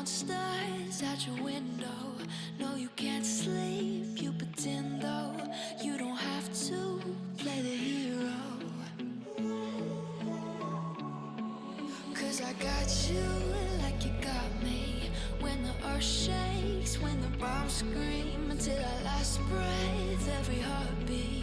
monsters at your window. No, you can't sleep, you pretend though. You don't have to play the hero. 'Cause I got you like you got me. When the earth shakes, when the bombs scream, until our last breath, every heartbeat.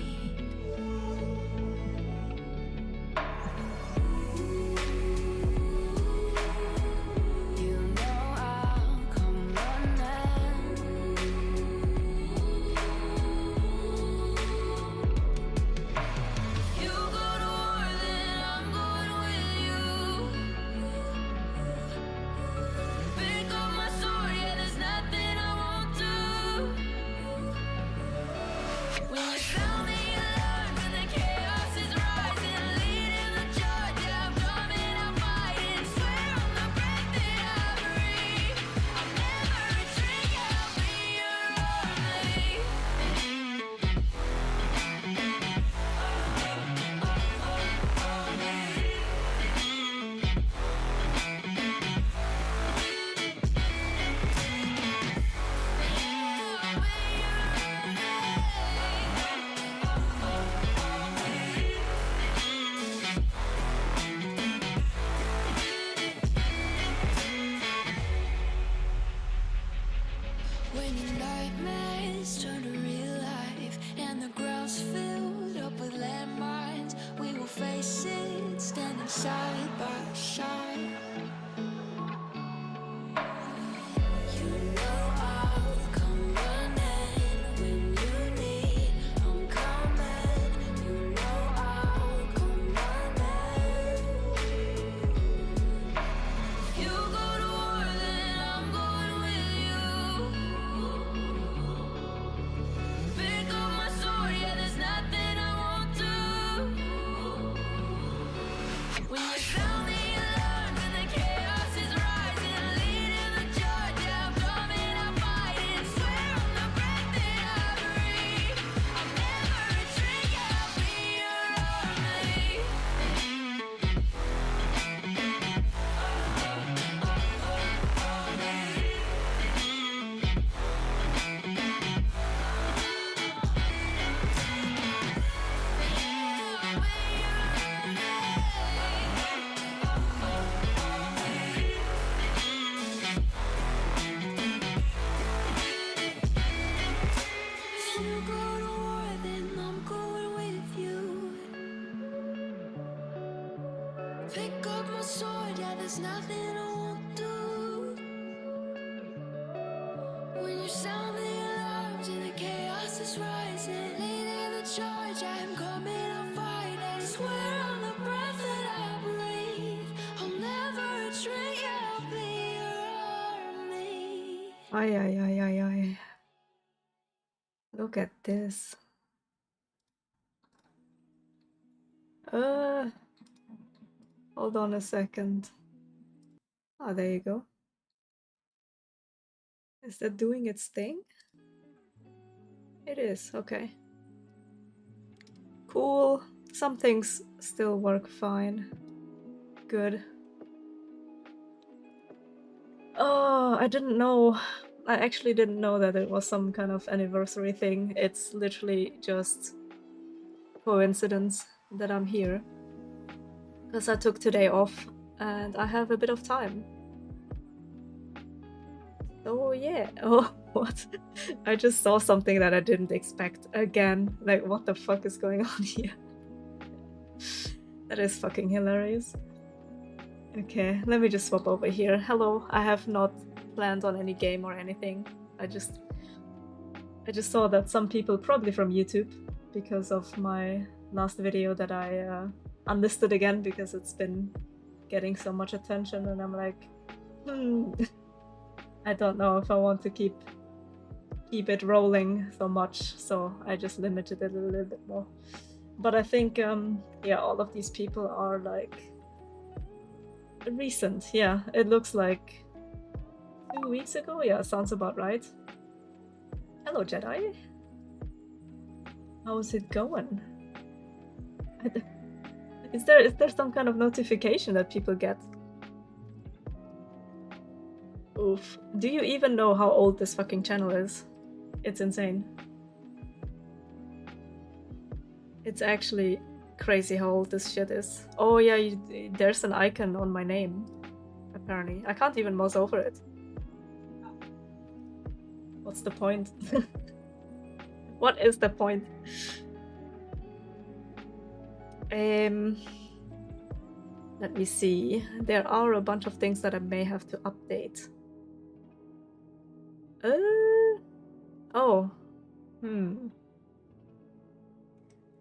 When your nightmares turn to real life and the ground's filled up with landmines, we will face it standing side by side. You know I'll come running when you need. I'm coming. You know I'll come running. If you go to war, then I'm going with you. Pick up my sword, yeah, there's nothing I won't do. When you sound the alarm and the chaos is rising, leading the charge, yeah, I'm coming, I'm fighting. Swear on the breath that I breathe, I'll never retreat, yeah, I'll be your army. If you go to war, then I'm going with you. Pick up my sword, yeah, there's nothing I won't do. When you sound the alarms and the chaos is rising, leading the charge, I'm coming, I'm fighting. Swear on the breath that I breathe, I'll never retreat, yeah, I'll be your army. Ay, ay, ay, ay, ay. Look at this. Hold on a second. Ah, there you go. Is that doing its thing? It is, okay. Cool. Some things still work fine. Good. Oh, I didn't know. I actually didn't know that it was some kind of anniversary thing. It's literally just coincidence that I'm here. Because I took today off and I have a bit of time. Oh yeah. Oh, what? I just saw something that I didn't expect again. Like, what the fuck is going on here? That is fucking hilarious. Okay, let me just swap over here. Hello, I have not planned on any game or anything. I just saw that some people, probably from YouTube, because of my last video that I unlisted again because it's been getting so much attention, and I'm like, I don't know if I want to keep it rolling so much, so I just limited it a little bit more. But I think, yeah, all of these people are like recent. Yeah, it looks like 2 weeks ago. Yeah, sounds about right. Hello, Jedi. How's it going? Is there some kind of notification that people get? Oof. Do you even know how old this fucking channel is? It's insane. It's actually crazy how old this shit is. Oh yeah, there's an icon on my name, apparently. I can't even mouse over it. What's the point? What is the point? Let me see. There are a bunch of things that I may have to update. Oh.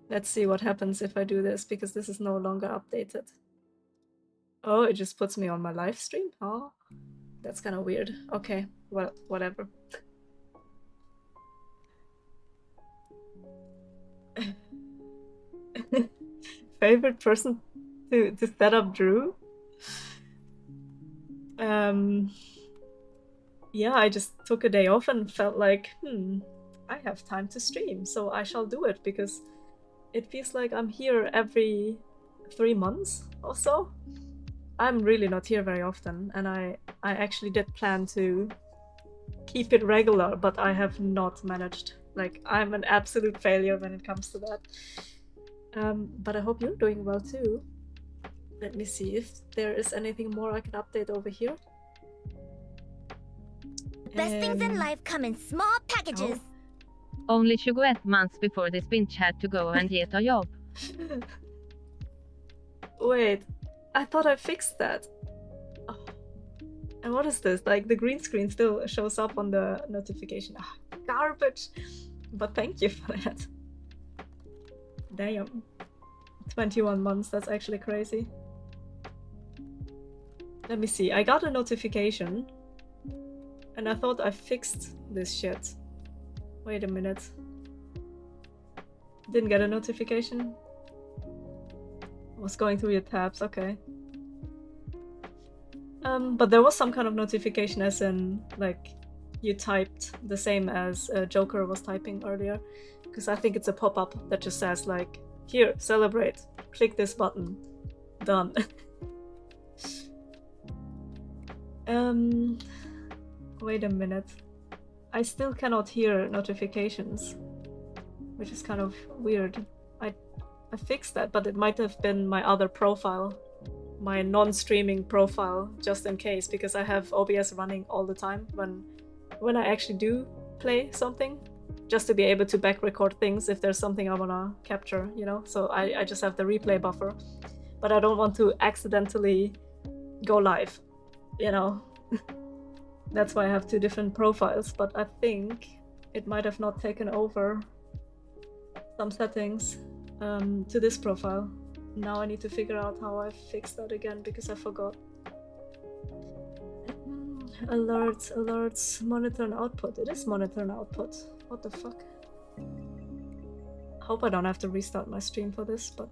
Let's see what happens if I do this, because this is no longer updated. Oh, it just puts me on my live stream? Oh, that's kind of weird. Okay, well, whatever. Favorite person to set up Drew? Yeah, I just took a day off and felt like, I have time to stream, so I shall do it, because it feels like I'm here every 3 months or so. I'm really not here very often, and I actually did plan to keep it regular, but I have not managed. Like, I'm an absolute failure when it comes to that. But I hope you're doing well too. Let me see if there is anything more I can update over here. Best things in life come in small packages. Only 28 months before this binge had to go and get a job. Wait, I thought I fixed that. Oh. And what is this? Like, the green screen still shows up on the notification. Garbage! But thank you for that. Damn. 21 months, that's actually crazy. Let me see, I got a notification. And I thought I fixed this shit. Wait a minute. Didn't get a notification? Was going through your tabs, okay. But there was some kind of notification, as in, like, you typed the same as Joker was typing earlier. Because I think it's a pop-up that just says, like, here, celebrate, click this button, done. Wait a minute. I still cannot hear notifications, which is kind of weird. I fixed that, but it might have been my other profile, my non-streaming profile, just in case, because I have OBS running all the time when I actually do play something, just to be able to back record things if there's something I wanna capture, you know? So I just have the replay buffer, but I don't want to accidentally go live, you know? That's why I have two different profiles, but I think it might have not taken over some settings to this profile. Now I need to figure out how I fix that again, because I forgot. Alerts, alerts, monitor and output. It is monitor and output. What the fuck? I hope I don't have to restart my stream for this, but...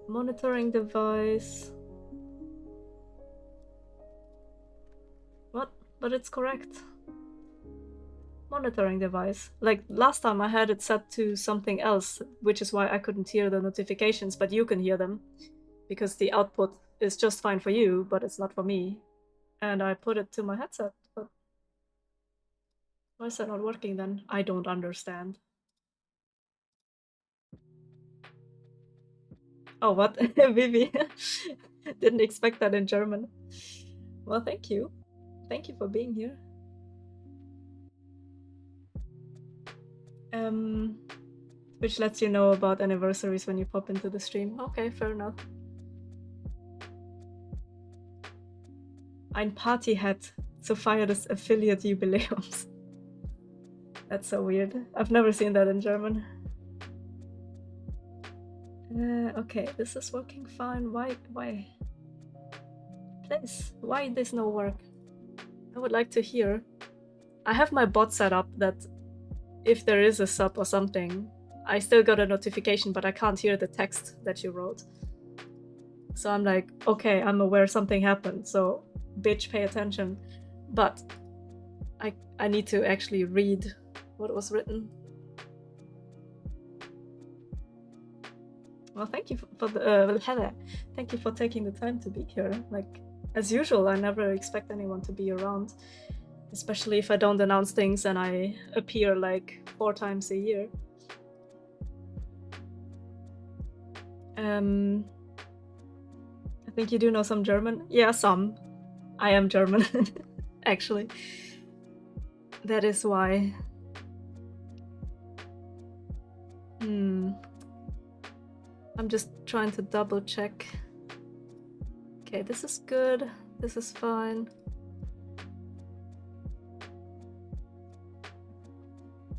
Monitoring device... What? But it's correct. Monitoring device. Like, last time I had it set to something else, which is why I couldn't hear the notifications, but you can hear them. Because the output is just fine for you, but it's not for me. And I put it to my headset, but... Why is that not working then? I don't understand. Oh, what? Vivi. Didn't expect that in German. Well, thank you. Thank you for being here. Which lets you know about anniversaries when you pop into the stream. Okay, fair enough. Ein Party hat zur Feier des Affiliate-Jubiläums. That's so weird. I've never seen that in German. Okay, this is working fine. Why? Please, why this no work? I would like to hear. I have my bot set up that if there is a sub or something, I still got a notification, but I can't hear the text that you wrote. So I'm like, okay, I'm aware something happened, so bitch, pay attention. But I need to actually read what was written. Well, thank you for the thank you for taking the time to be here. Like, as usual, I never expect anyone to be around, especially if I don't announce things and I appear like 4 times a year. I think you do know some German? Yeah, some. I am German, actually. That is why. I'm just trying to double check. Okay, this is good. This is fine.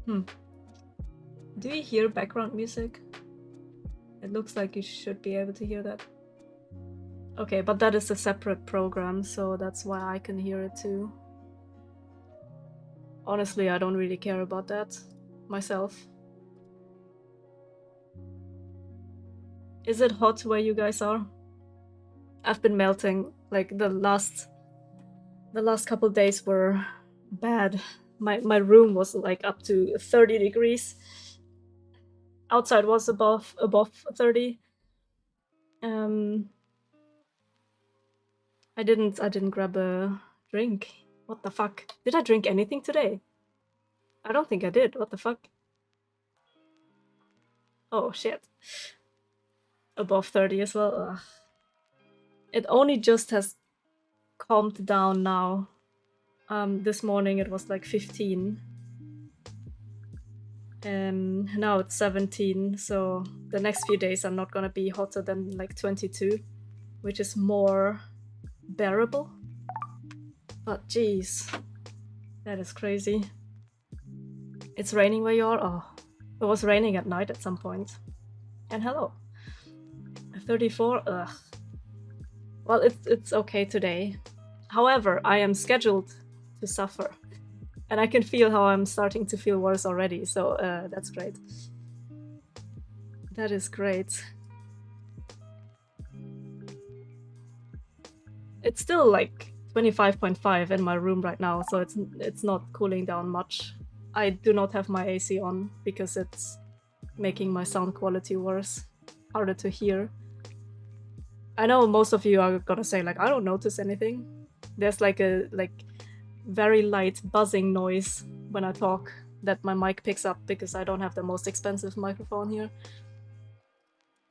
Do you hear background music? It looks like you should be able to hear that. Okay, but that is a separate program, so that's why I can hear it too. Honestly, I don't really care about that myself. Is it hot where you guys are? I've been melting. Like the last couple days were bad. My room was like up to 30 degrees. Outside was above 30. I didn't grab a drink. What the fuck? Did I drink anything today? I don't think I did. What the fuck? Oh shit. Above 30 as well. Ugh. It only just has calmed down now. This morning it was like 15. Now it's 17, so the next few days are not gonna be hotter than like 22, which is more bearable. But geez, that is crazy. It's raining where you are? Oh, it was raining at night at some point. And hello. 34, ugh. Well, it's okay today. However, I am scheduled to suffer. And I can feel how I'm starting to feel worse already, so that's great. That is great. It's still like 25.5 in my room right now, so it's not cooling down much. I do not have my AC on because it's making my sound quality worse, harder to hear. I know most of you are gonna say like, I don't notice anything. There's like a very light buzzing noise when I talk that my mic picks up because I don't have the most expensive microphone here.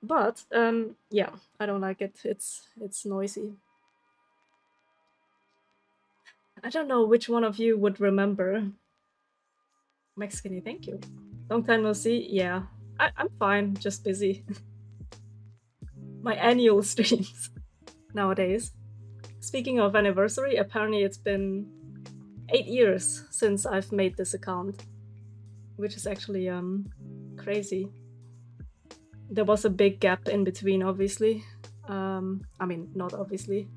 But yeah, I don't like it. It's noisy. I don't know which one of you would remember. Mexican, thank you. Long time no see. Yeah, I'm fine, just busy. My annual streams nowadays. Speaking of anniversary, apparently it's been 8 years since I've made this account, which is actually crazy. There was a big gap in between, obviously. I mean, not obviously.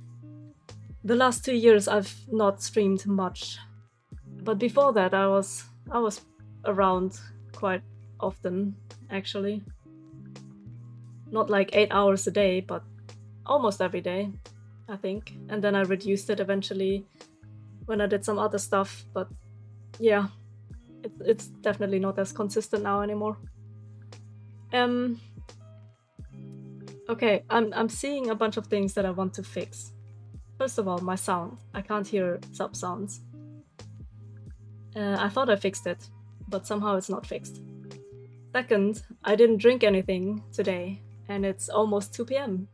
The last 2 years I've not streamed much, but before that I was around quite often, actually. Not like 8 hours a day, but almost every day, I think. And then I reduced it eventually when I did some other stuff, but yeah, it's definitely not as consistent now anymore. Okay, I'm seeing a bunch of things that I want to fix. First of all, my sound. I can't hear sub sounds. I thought I fixed it, but somehow it's not fixed. Second, I didn't drink anything today, and it's almost 2 p.m.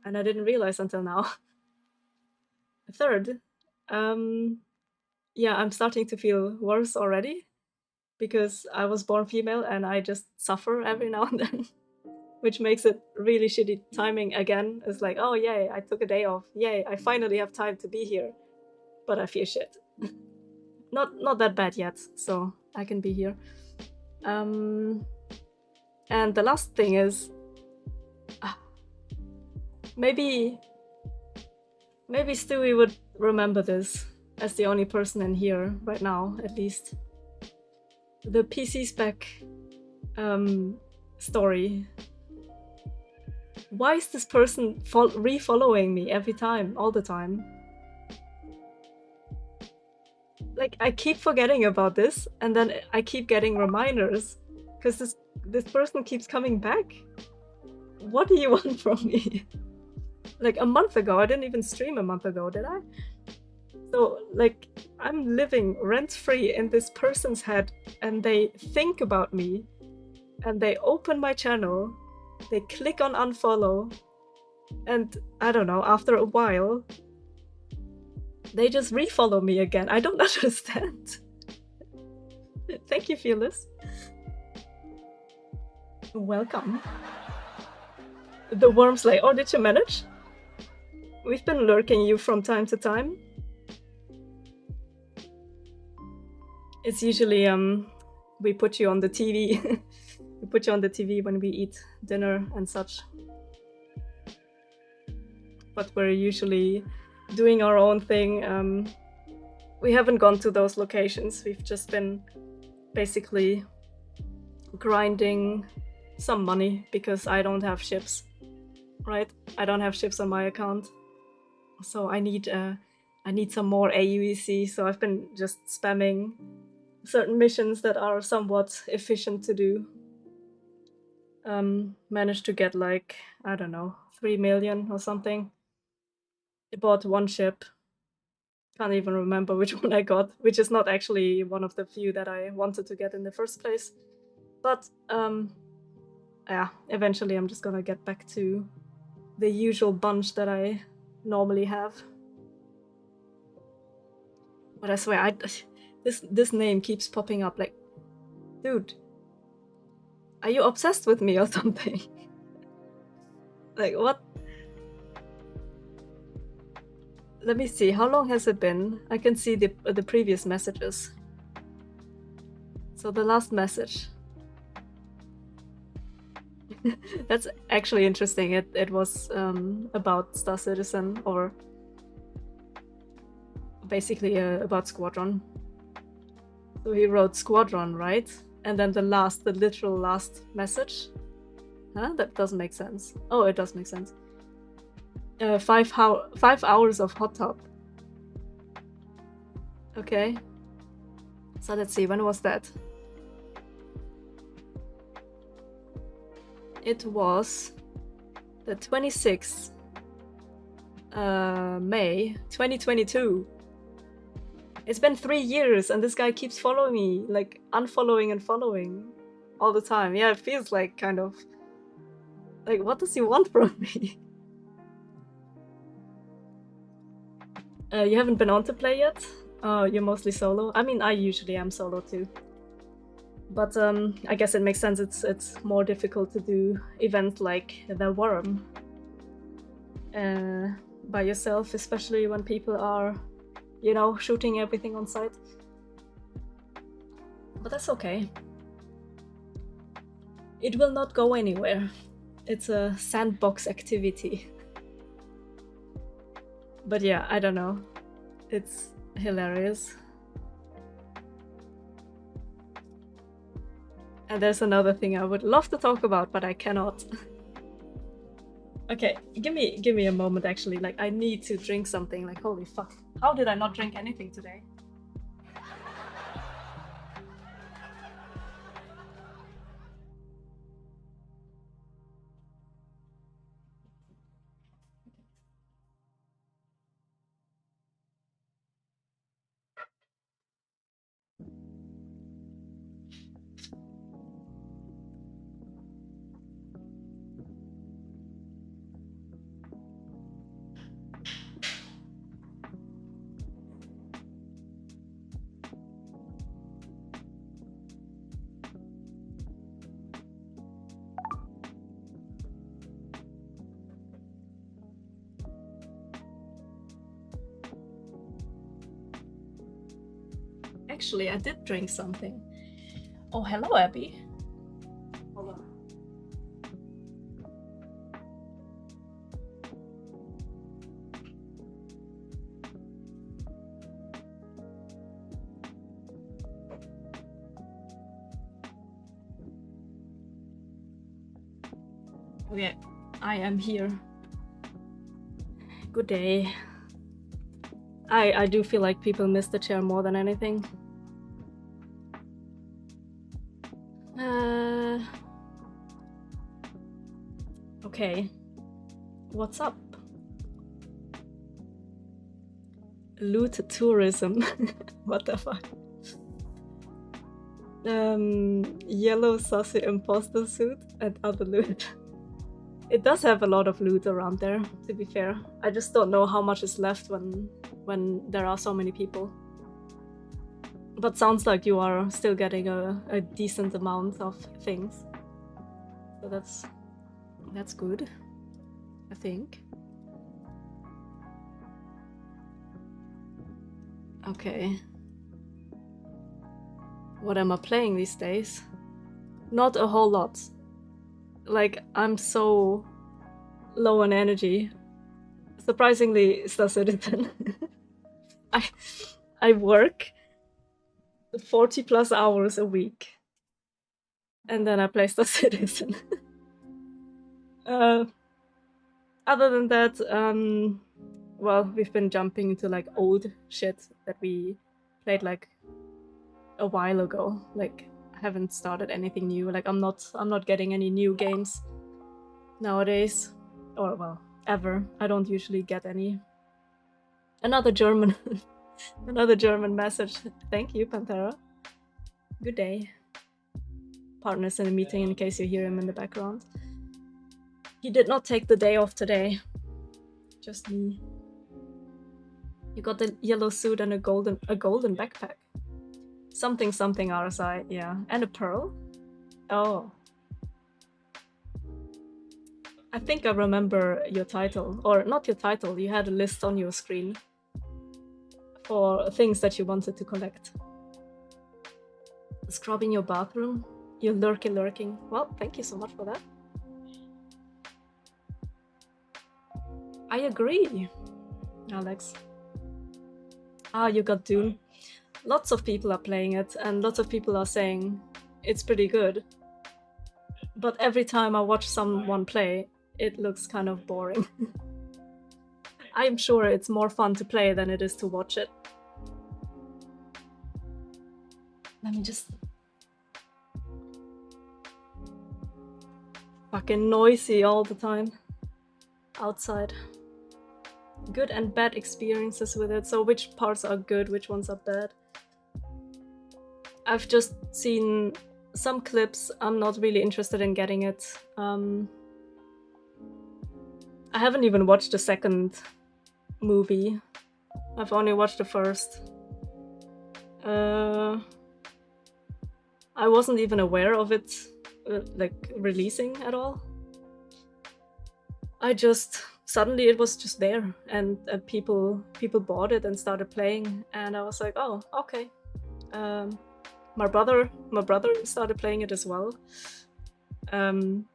and I didn't realize until now. Third, yeah, I'm starting to feel worse already because I was born female and I just suffer every now and then, which makes it really shitty timing again. It's like, oh yay, I took a day off. Yay, I finally have time to be here, but I feel shit. Not that bad yet, so I can be here. And the last thing is, maybe Stewie would remember this as the only person in here right now, at least. The PC spec story. Why is this person re-following me every time, all the time? Like, I keep forgetting about this, and then I keep getting reminders, because this person keeps coming back. What do you want from me? like a month ago. I didn't even stream a month ago, did I? So like I'm living rent-free in this person's head, and they think about me, and they open my channel, they click on unfollow, and I don't know, after a while they just refollow me again. I don't understand. Thank you, Fearless. Welcome. The worms like, oh, did you manage? We've been lurking you from time to time. It's usually we put you on the TV. We put you on the TV when we eat dinner and such. But we're usually doing our own thing. We haven't gone to those locations. We've just been basically grinding some money because I don't have ships, right? I don't have ships on my account, so I need some more AUEC. So I've been just spamming certain missions that are somewhat efficient to do. Managed to get like, I don't know, 3 million or something. I bought one ship. Can't even remember which one I got, which is not actually one of the few that I wanted to get in the first place. But yeah, eventually I'm just gonna get back to the usual bunch that I normally have. But I swear, this name keeps popping up. Like, dude, are you obsessed with me or something? Like, what? Let me see, how long has it been? I can see the previous messages. So the last message. That's actually interesting. It was about Star Citizen, or basically about Squadron. So he wrote Squadron, right? And then the literal last message. Huh? That doesn't make sense. Oh, it does make sense. 5 hours of hot tub. Okay. So let's see, when was that? It was the 26th May 2022. It's been 3 years and this guy keeps following me, like unfollowing and following all the time. Yeah, it feels like kind of like, what does he want from me? You haven't been on to play yet? Oh, you're mostly solo? I mean, I usually am solo too. But I guess it makes sense. It's more difficult to do events like the Worm by yourself, especially when people are, you know, shooting everything on sight. But that's okay. It will not go anywhere. It's a sandbox activity. But yeah, I don't know. It's hilarious. And there's another thing I would love to talk about, but I cannot. Okay, give me a moment actually. Like, I need to drink something. Like, holy fuck. How did I not drink anything today? Actually, I did drink something. Oh, hello, Abby. Hold on. Okay, I am here. Good day. I do feel like people miss the chair more than anything. Okay. What's up? Loot tourism. What the fuck? Yellow saucy imposter suit and other loot. It does have a lot of loot around there, to be fair. I just don't know how much is left when there are so many people. But sounds like you are still getting a decent amount of things. So that's good, I think. Okay. What am I playing these days? Not a whole lot. Like, I'm so low on energy. Surprisingly, Star Citizen. I work 40 plus hours a week. And then I play Star Citizen. Other than that, well, we've been jumping into like old shit that we played like a while ago. Like, I haven't started anything new. Like, I'm not getting any new games nowadays, or well, ever. I don't usually get any. Another German message. Thank you, Pantera. Good day. Partner's in a meeting in case you hear him in the background. He did not take the day off today. Just me. You got the yellow suit and a golden backpack. Something RSI, yeah. And a pearl? Oh. I think I remember your title. Or not your title, you had a list on your screen for things that you wanted to collect. Scrubbing your bathroom? You're lurking. Well, thank you so much for that. I agree, Alex. Ah, you got Dune. Lots of people are playing it, and lots of people are saying it's pretty good. But every time I watch someone play, it looks kind of boring. I'm sure it's more fun to play than it is to watch it. Let me just... Fucking noisy all the time. Outside. Good and bad experiences with it. So which parts are good, which ones are bad? I've just seen some clips. I'm not really interested in getting it. I haven't even watched the second movie. I've only watched the first. I wasn't even aware of it like releasing at all. I just suddenly it was just there, and people bought it and started playing, and I was like, oh, okay. My brother started playing it as well, and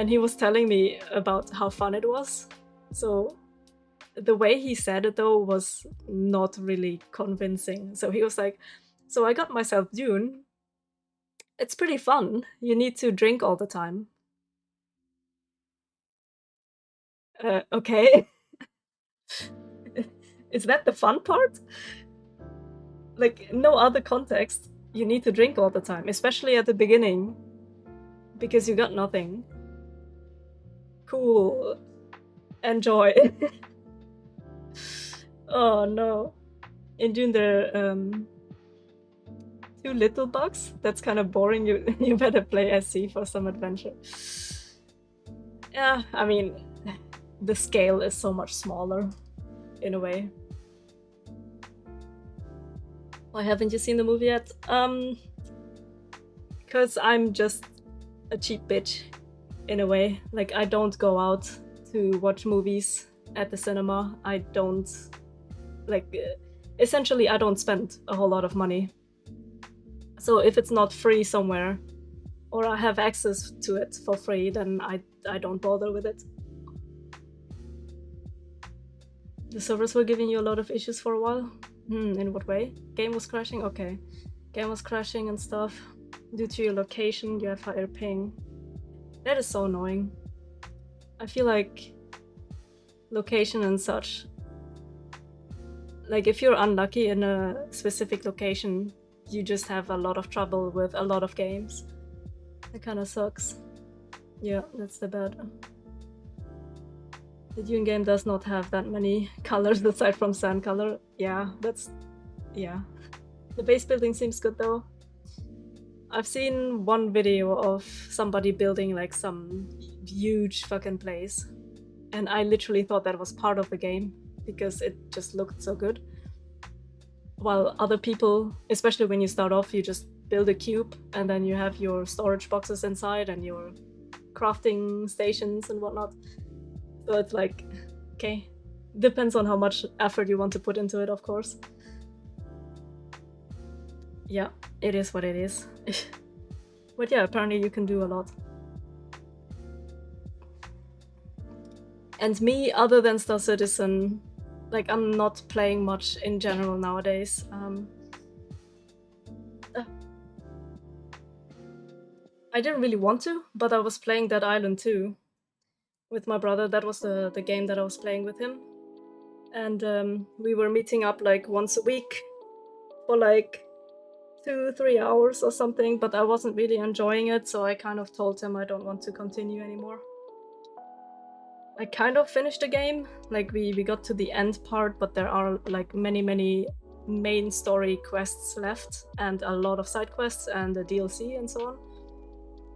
he was telling me about how fun it was. So the way he said it though was not really convincing. So he was like, so I got myself Dune. It's pretty fun. You need to drink all the time. Okay. Is that the fun part? Like, no other context. You need to drink all the time, especially at the beginning, because you got nothing. Cool. Enjoy. Oh no. In Dune there are 2 little bugs. That's kind of boring. You better play SC for some adventure. Yeah, I mean, the scale is so much smaller, in a way. Why haven't you seen the movie yet? Because I'm just a cheap bitch, in a way. Like, I don't go out to watch movies at the cinema. I don't... Like, essentially, I don't spend a whole lot of money. So if it's not free somewhere, or I have access to it for free, then I don't bother with it. The servers were giving you a lot of issues for a while? In what way? Game was crashing? Okay. Game was crashing and stuff. Due to your location, you have higher ping. That is so annoying. I feel like location and such. Like, if you're unlucky in a specific location, you just have a lot of trouble with a lot of games. It kind of sucks. Yeah, that's the bad. The Dune game does not have that many colors aside from sand color. Yeah, yeah. The base building seems good though. I've seen one video of somebody building like some huge fucking place, and I literally thought that was part of the game because it just looked so good. While other people, especially when you start off, you just build a cube and then you have your storage boxes inside and your crafting stations and whatnot. So it's like, okay, depends on how much effort you want to put into it, of course. Yeah, it is what it is. But yeah, apparently you can do a lot. And me, other than Star Citizen, like I'm not playing much in general nowadays. I didn't really want to, but I was playing Dead Island 2 with my brother. That was the game that I was playing with him. And we were meeting up like once a week for like 2-3 hours or something, but I wasn't really enjoying it, so I kind of told him I don't want to continue anymore. I kind of finished the game, like we got to the end part, but there are like many main story quests left and a lot of side quests and the DLC and so on.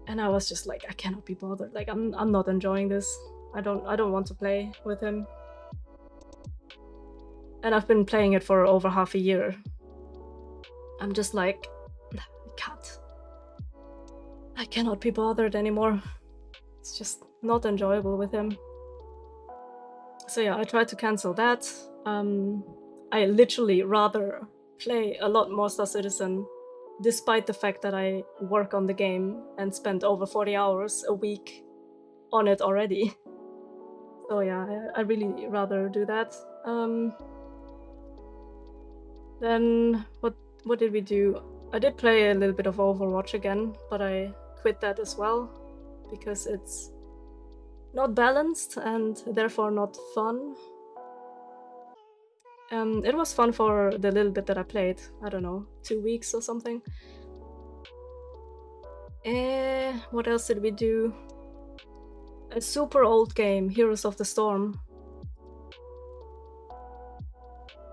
And I was just like, I cannot be bothered. Like I'm not enjoying this. I don't want to play with him. And I've been playing it for over half a year. I'm just like, I cannot be bothered anymore. It's just not enjoyable with him. So yeah, I tried to cancel that. I literally rather play a lot more Star Citizen, despite the fact that I work on the game and spend over 40 hours a week on it already. So yeah, I really rather do that. Then what did we do? I did play a little bit of Overwatch again, but I quit that as well because it's not balanced and therefore not fun. It was fun for the little bit that I played. I don't know, 2 weeks or something. What else did we do? A super old game, Heroes of the Storm.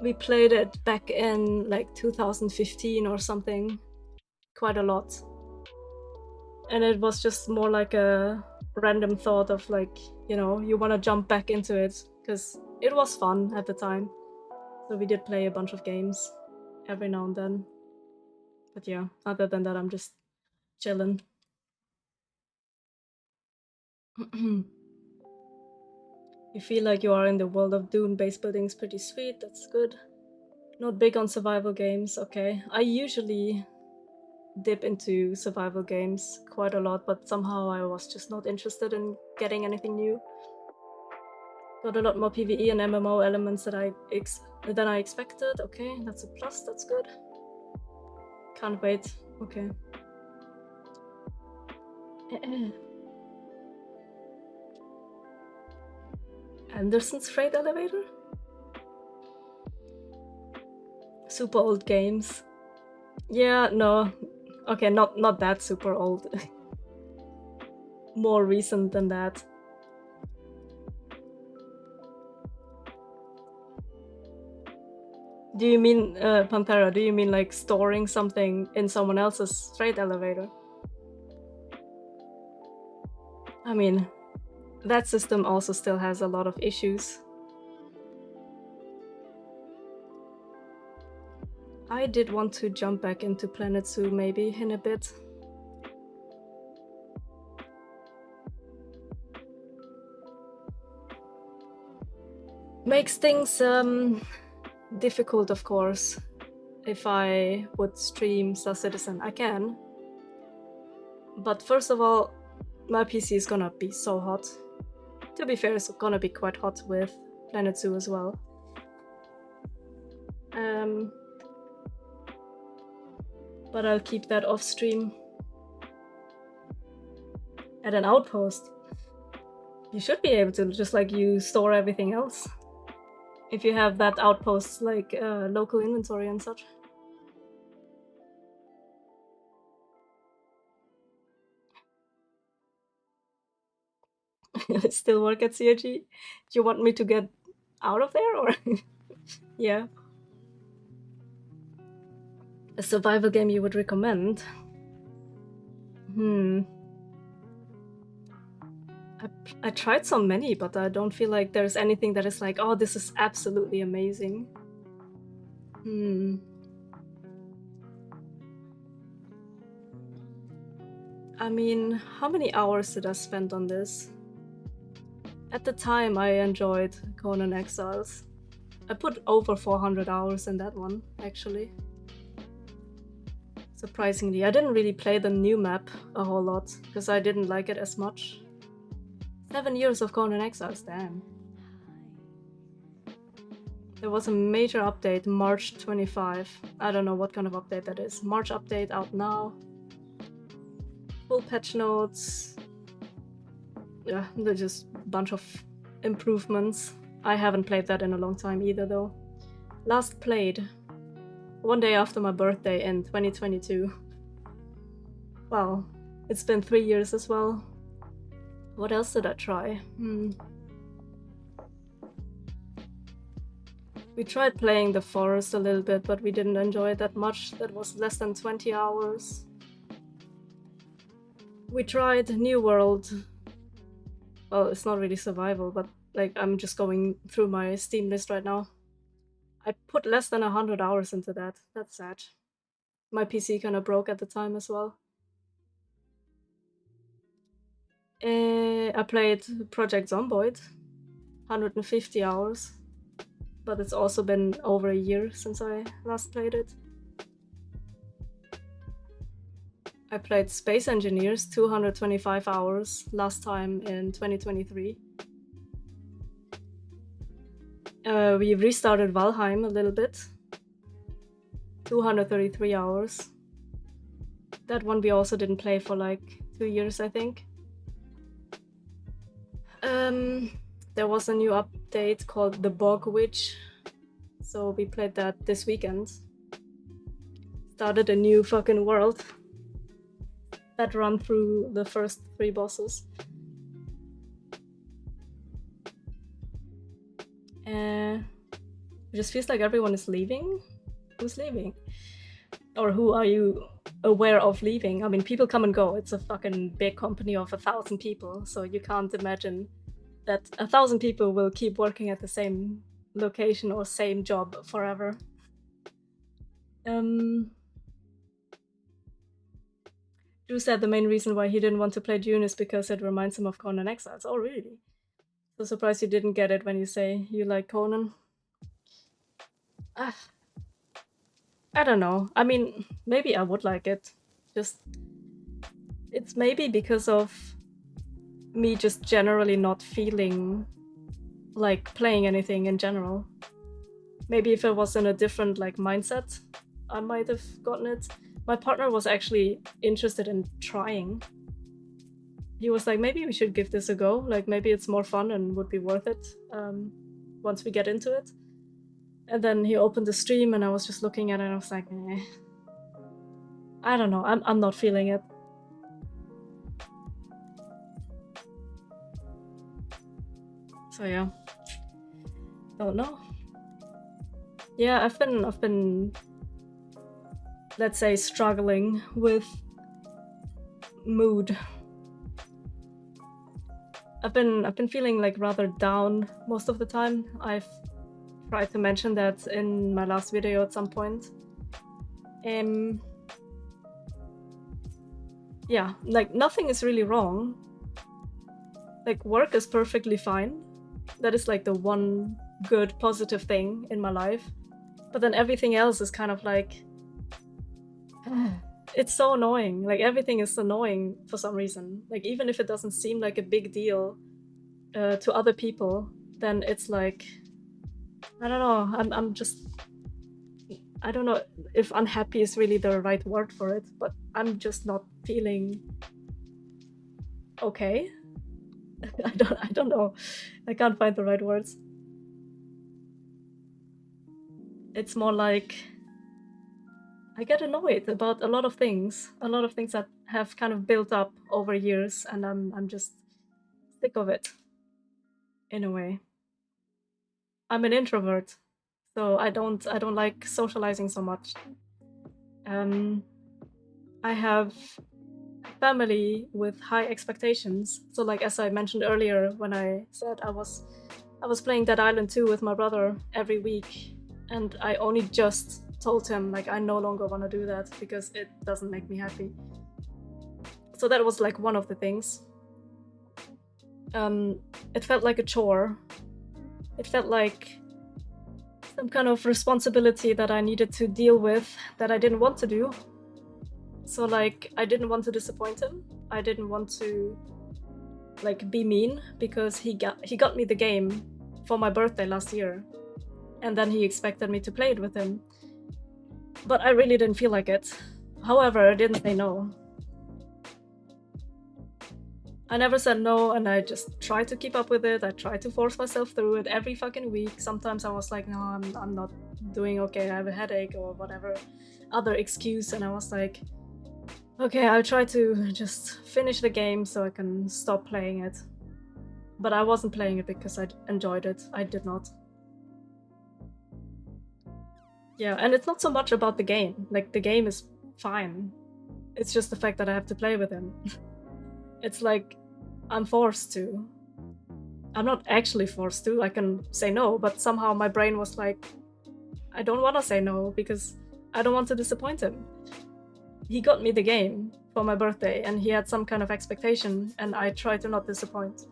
We played it back in like 2015 or something, quite a lot. And it was just more like a random thought of like, you know, you want to jump back into it because it was fun at the time. So we did play a bunch of games every now and then. But yeah, other than that, I'm just chilling. You feel like you are in the world of Dune. Base building is pretty sweet, that's good. Not big on survival games, okay. I usually dip into survival games quite a lot, but somehow I was just not interested in getting anything new. Got a lot more PvE and MMO elements than I expected. Okay, that's a plus, that's good. Can't wait, okay. Anderson's Freight Elevator? Super old games. Yeah, no. Okay, not that super old. More recent than that. Do you mean, Pantera, do you mean like storing something in someone else's freight elevator? I mean, that system also still has a lot of issues. I did want to jump back into Planet Zoo maybe in a bit. Makes things difficult, of course. If I would stream Star Citizen, I can. But first of all, my PC is gonna be so hot. To be fair, it's gonna be quite hot with Planet Zoo as well. But I'll keep that off stream. At an outpost. You should be able to, just like you store everything else. If you have that outpost, like local inventory and such. Still work at CRG? Do you want me to get out of there, or? Yeah. A survival game you would recommend? I tried so many, but I don't feel like there's anything that is like, oh, this is absolutely amazing. I mean, how many hours did I spend on this? At the time, I enjoyed Conan Exiles. I put over 400 hours in that one, actually. Surprisingly, I didn't really play the new map a whole lot, because I didn't like it as much. 7 years of Conan Exiles, damn. There was a major update, March 25. I don't know what kind of update that is. March update out now. Full patch notes. Yeah, they're just a bunch of improvements. I haven't played that in a long time either, though. Last played one day after my birthday in 2022. Wow, it's been 3 years as well. What else did I try? We tried playing The Forest a little bit, but we didn't enjoy it that much. That was less than 20 hours. We tried New World. Well, it's not really survival, but like I'm just going through my Steam list right now. I put less than 100 hours into that. That's sad. My PC kind of broke at the time as well. I played Project Zomboid, 150 hours, but it's also been over a year since I last played it. I played Space Engineers, 225 hours, last time in 2023. We restarted Valheim a little bit, 233 hours. That one we also didn't play for like 2 years, I think. There was a new update called The Bog Witch, so we played that this weekend. Started a new fucking world that run through the first 3 bosses. It just feels like everyone is leaving. Who's leaving? Or who are you aware of leaving? I mean, people come and go. It's a fucking big company of 1,000 people, so you can't imagine that 1,000 people will keep working at the same location or same job forever. Drew said the main reason why he didn't want to play Dune is because it reminds him of Conan Exiles. Oh, really? So surprised you didn't get it when you say you like Conan. I don't know. I mean, maybe I would like it. Just, it's maybe because of me just generally not feeling like playing anything in general. Maybe if I was in a different like mindset, I might have gotten it. My partner was actually interested in trying. He was like, maybe we should give this a go. Like, maybe it's more fun and would be worth it once we get into it. And then he opened the stream and I was just looking at it and I was like, eh. I don't know. I'm not feeling it. So yeah. Don't know. Yeah, I've been let's say struggling with mood. I've been feeling like rather down most of the time. I've tried to mention that in my last video at some point. Yeah, like nothing is really wrong. Like work is perfectly fine. That is like the one good positive thing in my life. But then everything else is kind of like, it's so annoying. Like everything is annoying for some reason. Like even if it doesn't seem like a big deal to other people, then it's like, I don't know. I'm just, I don't know if unhappy is really the right word for it, but I'm just not feeling okay. I don't know. I can't find the right words. It's more like I get annoyed about a lot of things that have kind of built up over years, and I'm just sick of it. in a way. I'm an introvert, so I don't like socializing so much. I have family with high expectations. So like as I mentioned earlier when I said I was playing Dead Island 2 with my brother every week, and I only just told him like I no longer want to do that because it doesn't make me happy. So that was like one of the things. It felt like a chore. It felt like some kind of responsibility that I needed to deal with that I didn't want to do. So like I didn't want to disappoint him. I didn't want to like be mean because he got me the game for my birthday last year, and then he expected me to play it with him. But I really didn't feel like it. However, I didn't say no. I never said no, and I just tried to keep up with it. I tried to force myself through it every fucking week. Sometimes I was like, no, I'm not doing okay, I have a headache or whatever other excuse, and I was like, okay, I'll try to just finish the game so I can stop playing it. But I wasn't playing it because I enjoyed it. I did not. Yeah, and it's not so much about the game. Like, the game is fine. It's just the fact that I have to play with him. It's like, I'm forced to. I'm not actually forced to. I can say no, but somehow my brain was like, I don't want to say no because I don't want to disappoint him. He got me the game for my birthday and he had some kind of expectation, and I tried to not disappoint.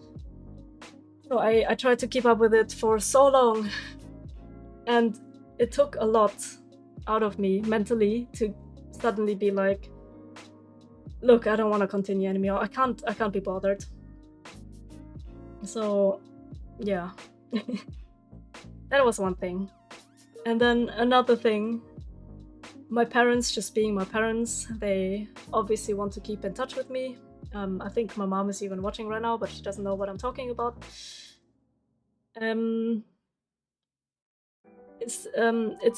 So I tried to keep up with it for so long, and it took a lot out of me mentally to suddenly be like, look, I don't want to continue anymore. I can't be bothered. So yeah. That was one thing. And then another thing, my parents just being my parents, they obviously want to keep in touch with me. I think my mom is even watching right now, but she doesn't know what I'm talking about. It's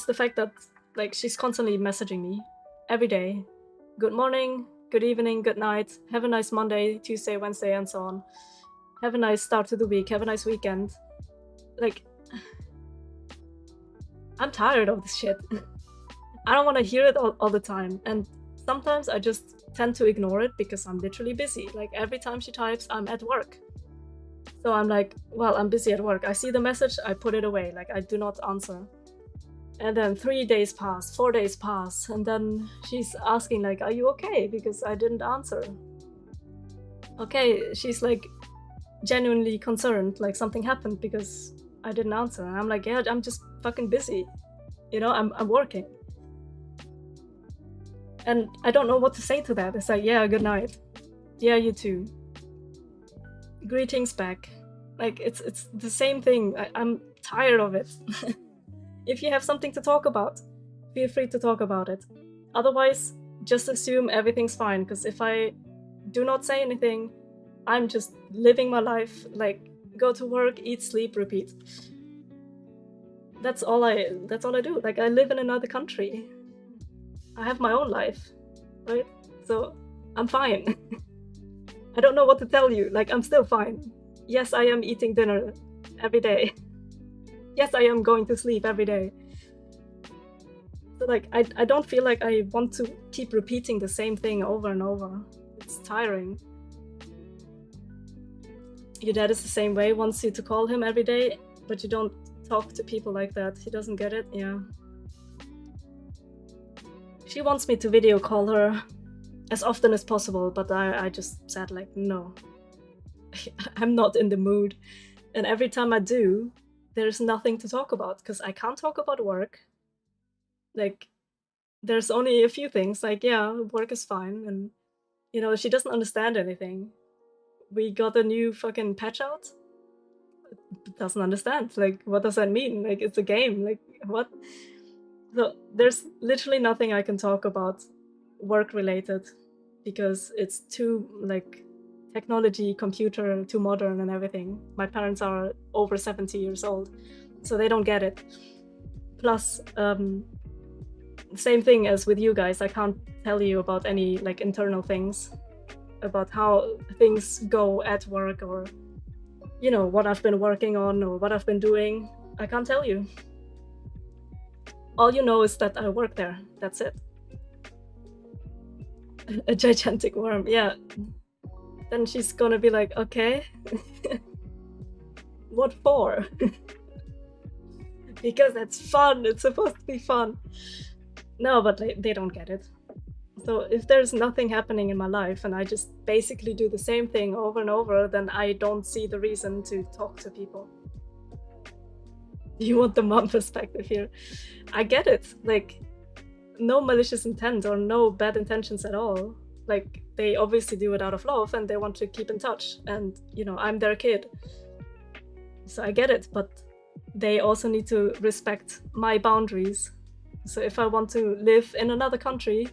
the fact that like she's constantly messaging me every day. Good morning, good evening, good night. Have a nice Monday, Tuesday, Wednesday, and so on. Have a nice start to the week. Have a nice weekend. Like, I'm tired of this shit. I don't want to hear it all the time, and sometimes I just tend to ignore it because I'm literally busy. Like, every time she types, I'm at work. So I'm like, well, I'm busy at work. I see the message, I put it away. Like, I do not answer. And then 3 days pass, 4 days pass, and then she's asking like, are you okay? Because I didn't answer. Okay, she's like genuinely concerned, like something happened because I didn't answer. And I'm like, yeah, I'm just fucking busy. You know, I'm working. And I don't know what to say to that. It's like, yeah, good night. Yeah, you too. Greetings back. Like, it's the same thing. I'm tired of it. If you have something to talk about, feel free to talk about it. Otherwise, just assume everything's fine, because if I do not say anything, I'm just living my life, like, go to work, eat, sleep, repeat. That's all I do. Like, I live in another country. I have my own life, right? So I'm fine. I don't know what to tell you. Like, I'm still fine. Yes, I am eating dinner every day. Yes, I am going to sleep every day. So, like, I don't feel like I want to keep repeating the same thing over and over. It's tiring. Your dad is the same way, wants you to call him every day, but you don't talk to people like that. He doesn't get it, yeah. She wants me to video call her as often as possible, but I just said, like, no. I'm not in the mood. And every time I do, there's nothing to talk about, because I can't talk about work. Like, there's only a few things, like, yeah, work is fine, and, you know, she doesn't understand anything. We got a new fucking patch out. Doesn't understand. Like, what does that mean? Like, it's a game. Like, what? So there's literally nothing I can talk about work related, because it's too, like, technology, computer, too modern and everything. My parents are over 70 years old, so they don't get it. Plus, same thing as with you guys, I can't tell you about any, like, internal things about how things go at work, or you know, what I've been working on or what I've been doing, I can't tell you. All you know is that I work there. That's it. A gigantic worm, yeah. Then she's gonna be like, okay, what for? Because it's fun, it's supposed to be fun. No, but they don't get it. So if there's nothing happening in my life and I just basically do the same thing over and over, then I don't see the reason to talk to people. You want the mom perspective here. I get it. Like, no malicious intent or no bad intentions at all. Like, they obviously do it out of love and they want to keep in touch. And, you know, I'm their kid. So I get it, but they also need to respect my boundaries. So if I want to live in another country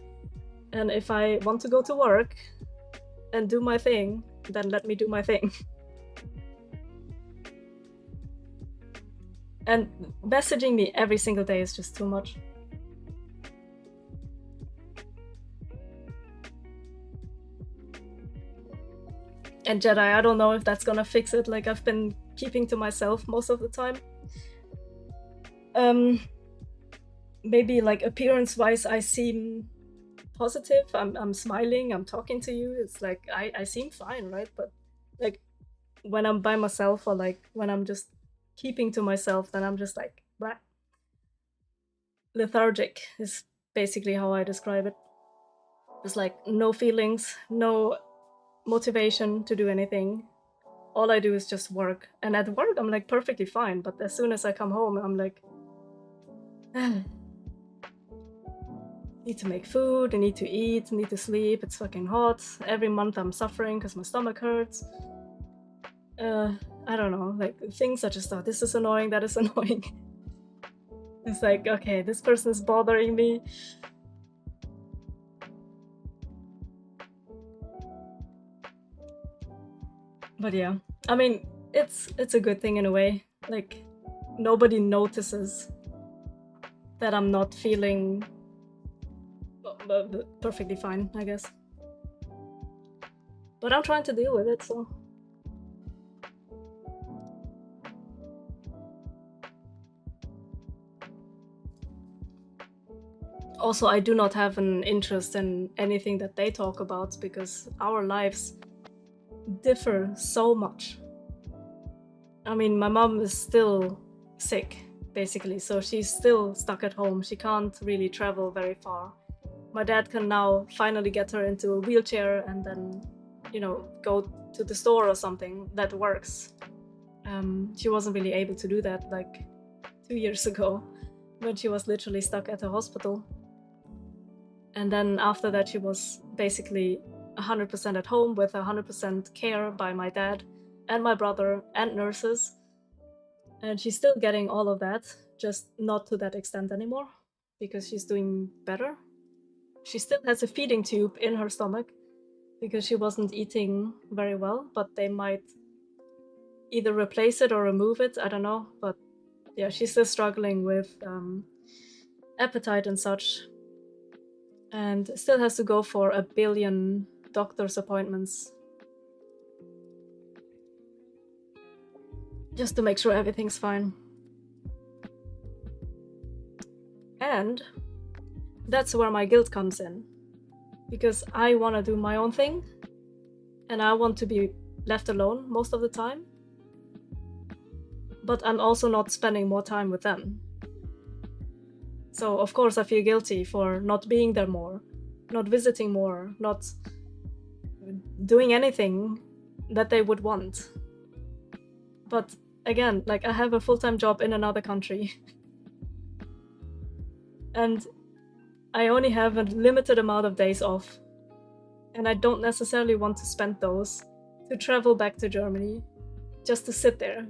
and if I want to go to work and do my thing, then let me do my thing. And messaging me every single day is just too much. And Jedi, I don't know if that's gonna fix it. Like, I've been keeping to myself most of the time. Maybe like appearance-wise, I seem positive. I'm smiling, I'm talking to you. It's like, I seem fine, right? But like, when I'm by myself or like when I'm just keeping to myself, then I'm just like, blah. Lethargic is basically how I describe it. It's like no feelings, no motivation to do anything. All I do is just work. And at work, I'm like perfectly fine. But as soon as I come home, I'm like, need to make food, I need to eat, I need to sleep, it's fucking hot. Every month I'm suffering because my stomach hurts. I don't know, like things are just, oh, this is annoying, that is annoying. It's like, okay, this person is bothering me. But yeah, I mean, it's a good thing in a way. Like, nobody notices that I'm not feeling perfectly fine, I guess. But I'm trying to deal with it, so. Also, I do not have an interest in anything that they talk about because our lives differ so much. I mean, my mom is still sick, basically, so she's still stuck at home. She can't really travel very far. My dad can now finally get her into a wheelchair and then, you know, go to the store or something that works. She wasn't really able to do that like 2 years ago when she was literally stuck at the hospital. And then after that, she was basically 100% at home with 100% care by my dad and my brother and nurses. And she's still getting all of that, just not to that extent anymore because she's doing better. She still has a feeding tube in her stomach because she wasn't eating very well, but they might either replace it or remove it, I don't know. But yeah, she's still struggling with appetite and such. And still has to go for 1 billion doctor's appointments just to make sure everything's fine. And that's where my guilt comes in, because I want to do my own thing and I want to be left alone most of the time, but I'm also not spending more time with them. So of course I feel guilty for not being there more, not visiting more, not doing anything that they would want. But again, like, I have a full-time job in another country. And I only have a limited amount of days off. And I don't necessarily want to spend those to travel back to Germany just to sit there.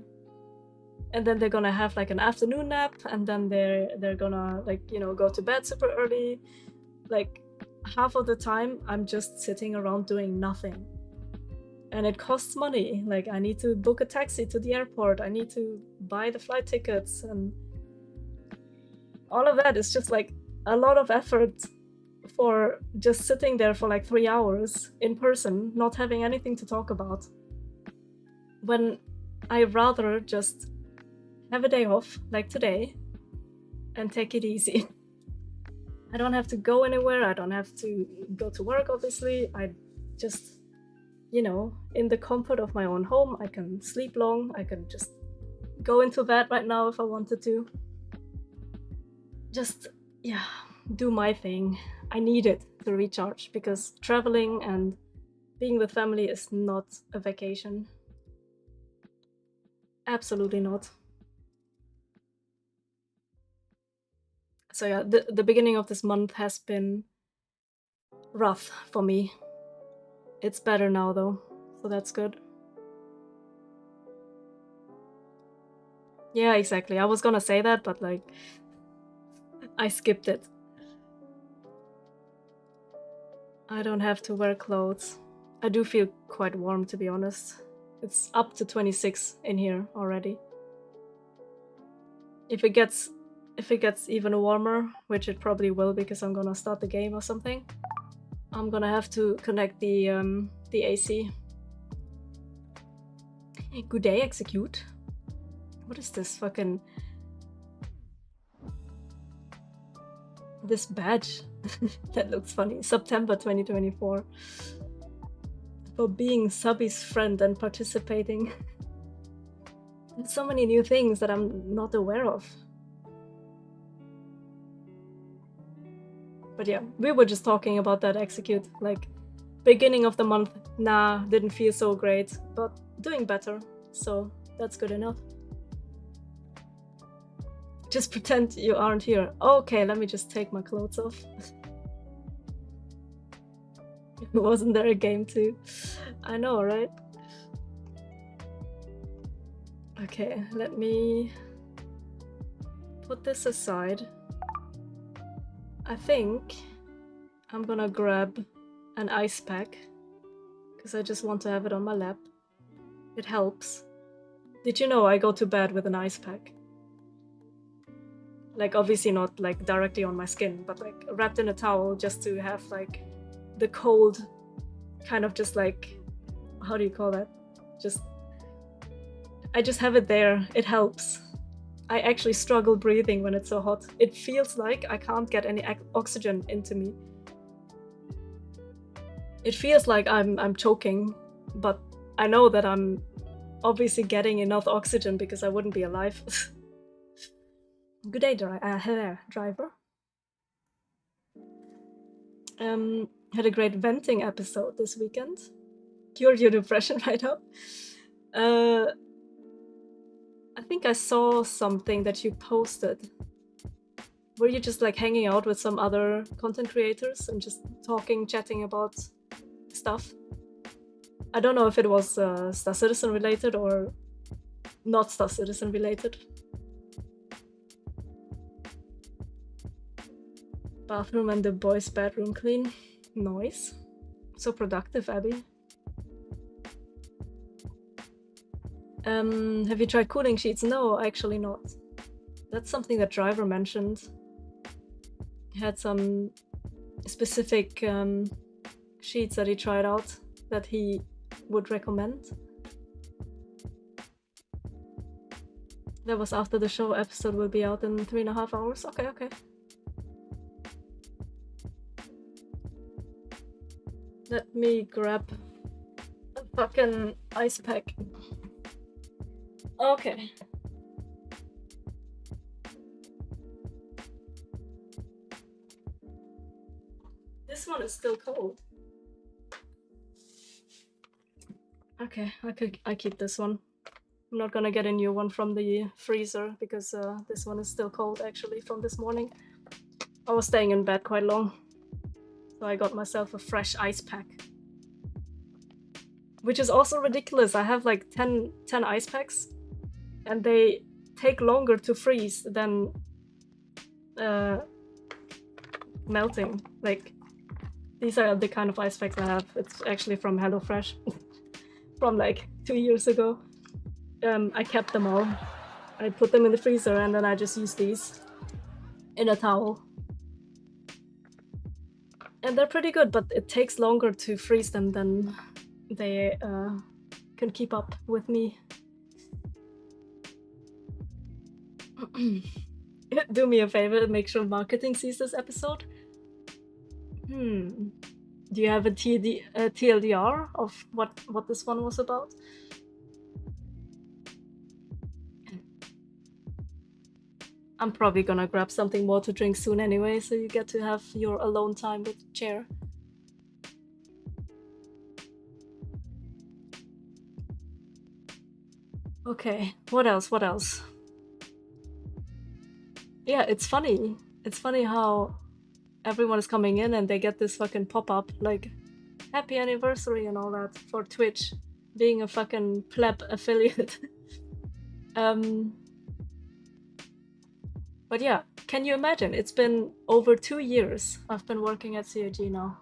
And then they're gonna have like an afternoon nap, and then they're gonna, like, you know, go to bed super early. Like, half of the time I'm just sitting around doing nothing. And it costs money. Like, I need to book a taxi to the airport, I need to buy the flight tickets, and all of that is just like a lot of effort for just sitting there for like 3 hours in person, not having anything to talk about. When I rather just have a day off, like today, and take it easy. I don't have to go anywhere, I don't have to go to work, obviously. I just, you know, in the comfort of my own home, I can sleep long, I can just go into bed right now if I wanted to. Just, yeah, do my thing. I need it to recharge because traveling and being with family is not a vacation. Absolutely not. So yeah, the beginning of this month has been rough for me. It's better now though, so that's good. Yeah, exactly. I was gonna say that, but like, I skipped it. I don't have to wear clothes. I do feel quite warm, to be honest. It's up to 26 in here already. If it gets even warmer, which it probably will because I'm gonna start the game or something, I'm gonna have to connect the AC. Good day, execute. What is this fucking... this badge? That looks funny. September 2024. For being Subby's friend and participating. There's so many new things that I'm not aware of. But yeah, we were just talking about that execute. Like, beginning of the month, nah, didn't feel so great, but doing better, so that's good enough. Just pretend you aren't here. Okay, let me just take my clothes off. Wasn't there a game too? I know, right? Okay, let me put this aside. I think I'm gonna grab an ice pack because I just want to have it on my lap. It helps. Did you know I go to bed with an ice pack? Like, obviously not like directly on my skin, but like wrapped in a towel just to have like the cold kind of just like, how do you call that? I just have it there. It helps. I actually struggle breathing when it's so hot. It feels like I can't get any oxygen into me. It feels like I'm choking, but I know that I'm obviously getting enough oxygen because I wouldn't be alive. Good day, driver. Had a great venting episode this weekend. Cured your depression right up. I think I saw something that you posted. Were you just like hanging out with some other content creators and just talking, chatting about stuff? I don't know if it was Star Citizen related or not Star Citizen related. Bathroom and the boys' bedroom clean. Nice. So productive, Abby. Have you tried cooling sheets? No, actually not. That's something that Driver mentioned. He had some specific sheets that he tried out that he would recommend. That was after the show. Episode will be out in 3.5 hours. Okay. Let me grab a fucking ice pack. Okay. This one is still cold. Okay, I keep this one. I'm not gonna get a new one from the freezer because this one is still cold actually from this morning. I was staying in bed quite long, so I got myself a fresh ice pack. Which is also ridiculous. I have like 10 ice packs and they take longer to freeze than melting. Like, these are the kind of ice packs I have. It's actually from HelloFresh from like 2 years ago. I kept them all. I put them in the freezer and then I just use these in a towel. And they're pretty good, but it takes longer to freeze them than they can keep up with me. Do me a favor and make sure marketing sees this episode. Do you have a TLDR of what this one was about? I'm probably gonna grab something more to drink soon anyway, so you get to have your alone time with Chair. Okay, what else? What else? Yeah, it's funny. It's funny how everyone is coming in and they get this fucking pop-up, like, happy anniversary and all that for Twitch, being a fucking pleb affiliate. But yeah, can you imagine? It's been over 2 years I've been working at CAG now.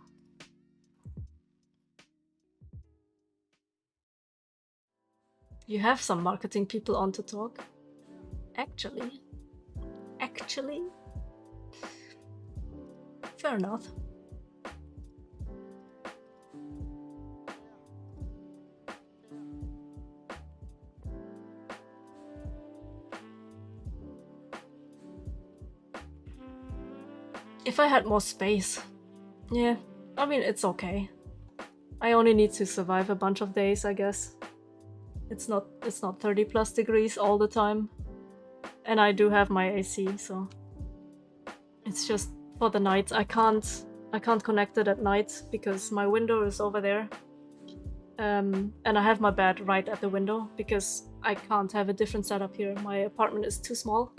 You have some marketing people on to talk. Actually. Fair enough. If I had more space. Yeah, I mean, it's okay. I only need to survive a bunch of days, I guess. It's not 30 plus degrees all the time. And I do have my AC, so it's just for the night. I can't connect it at night because my window is over there. And I have my bed right at the window because I can't have a different setup here. My apartment is too small.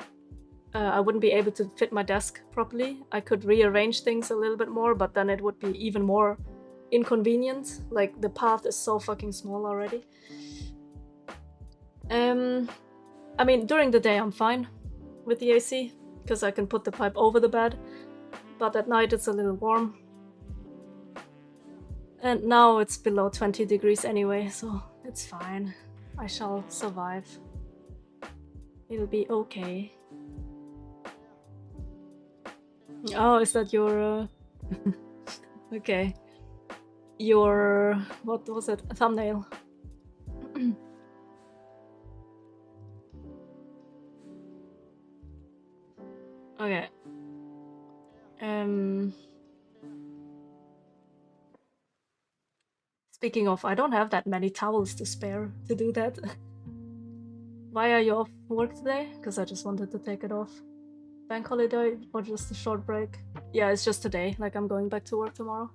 I wouldn't be able to fit my desk properly. I could rearrange things a little bit more, but then it would be even more inconvenient. Like, the path is so fucking small already. I mean, during the day I'm fine with the AC, because I can put the pipe over the bed, but at night it's a little warm. And now it's below 20 degrees anyway, so it's fine. I shall survive. It'll be okay. Oh, is that your... okay. Your... what was it? A thumbnail. Okay. Speaking of, I don't have that many towels to spare to do that. Why are you off work today? Because I just wanted to take it off. Bank holiday or just a short break? Yeah, it's just today. Like, I'm going back to work tomorrow.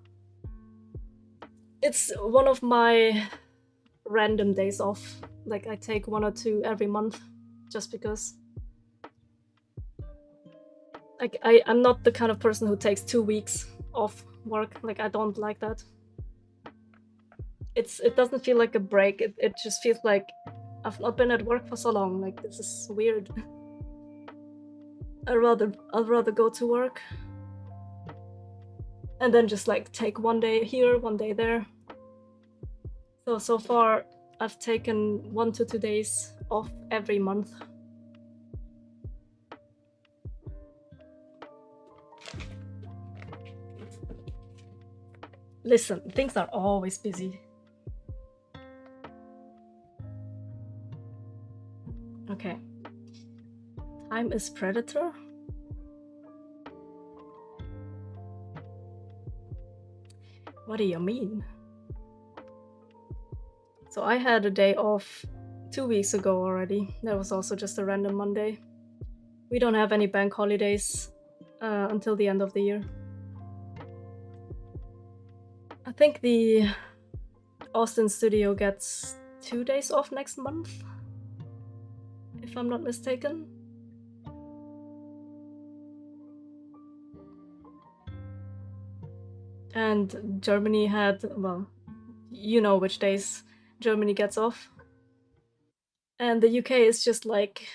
It's one of my random days off. Like, I take 1 or 2 every month just because. Like, I'm not the kind of person who takes 2 weeks off work. Like, I don't like that. It doesn't feel like a break. It just feels like I've not been at work for so long. Like, this is weird. I'd rather go to work and then just like take 1 day here, 1 day there. So far I've taken 1 to 2 days off every month. Listen, things are always busy. Okay. Time is predator? What do you mean? So I had a day off 2 weeks ago already. That was also just a random Monday. We don't have any bank holidays until the end of the year. I think the Austin studio gets 2 days off next month, if I'm not mistaken. And Germany had, well, you know which days Germany gets off. And the UK is just like,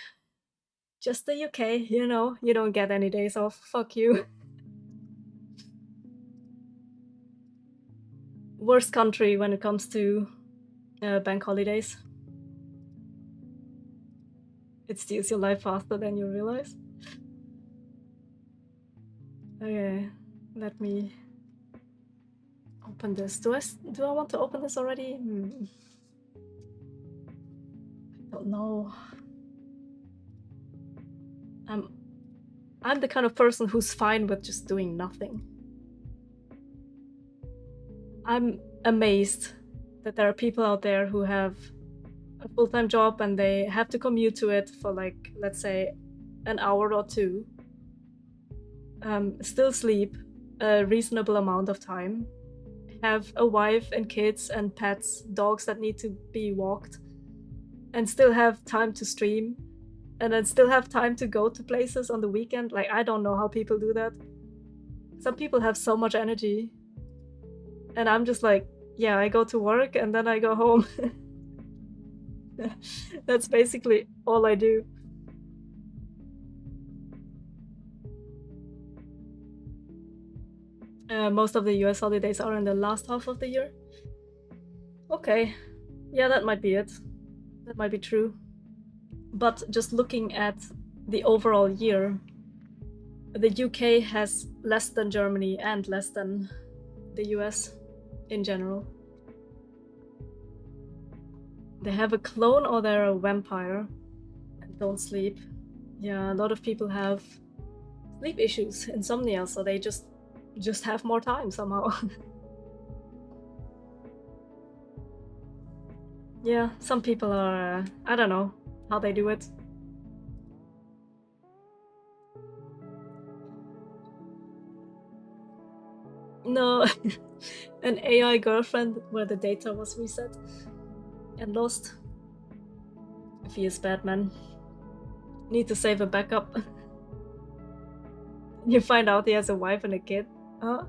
just the UK, you know, you don't get any days off, fuck you. Worst country when it comes to bank holidays. It steals your life faster than you realize. Okay, let me open this. Do I want to open this already? I don't know. I'm the kind of person who's fine with just doing nothing. I'm amazed that there are people out there who have a full-time job and they have to commute to it for, like, let's say an hour or two, still sleep a reasonable amount of time, have a wife and kids and pets, dogs that need to be walked, and still have time to stream, and then still have time to go to places on the weekend. Like, I don't know how people do that. Some people have so much energy, and I'm just like, yeah, I go to work and then I go home. That's basically all I do. Most of the US holidays are in the last half of the year. Okay, yeah, that might be it. That might be true. But just looking at the overall year, the UK has less than Germany and less than the US in general. They have a clone or they're a vampire and don't sleep. Yeah, a lot of people have sleep issues, insomnia, so they just have more time somehow. Yeah, some people are, I don't know how they do it. No, an AI girlfriend where the data was reset and lost. If he is Batman, need to save a backup. You find out he has a wife and a kid. Huh?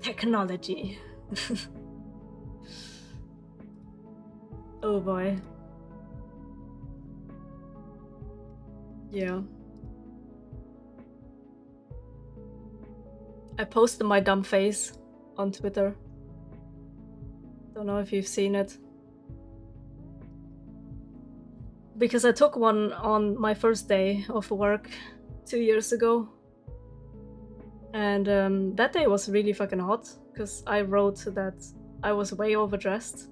Technology. Oh boy. Yeah. I posted my dumb face on Twitter. Don't know if you've seen it. Because I took one on my first day of work 2 years ago. And that day was really fucking hot, because I wrote that I was way overdressed.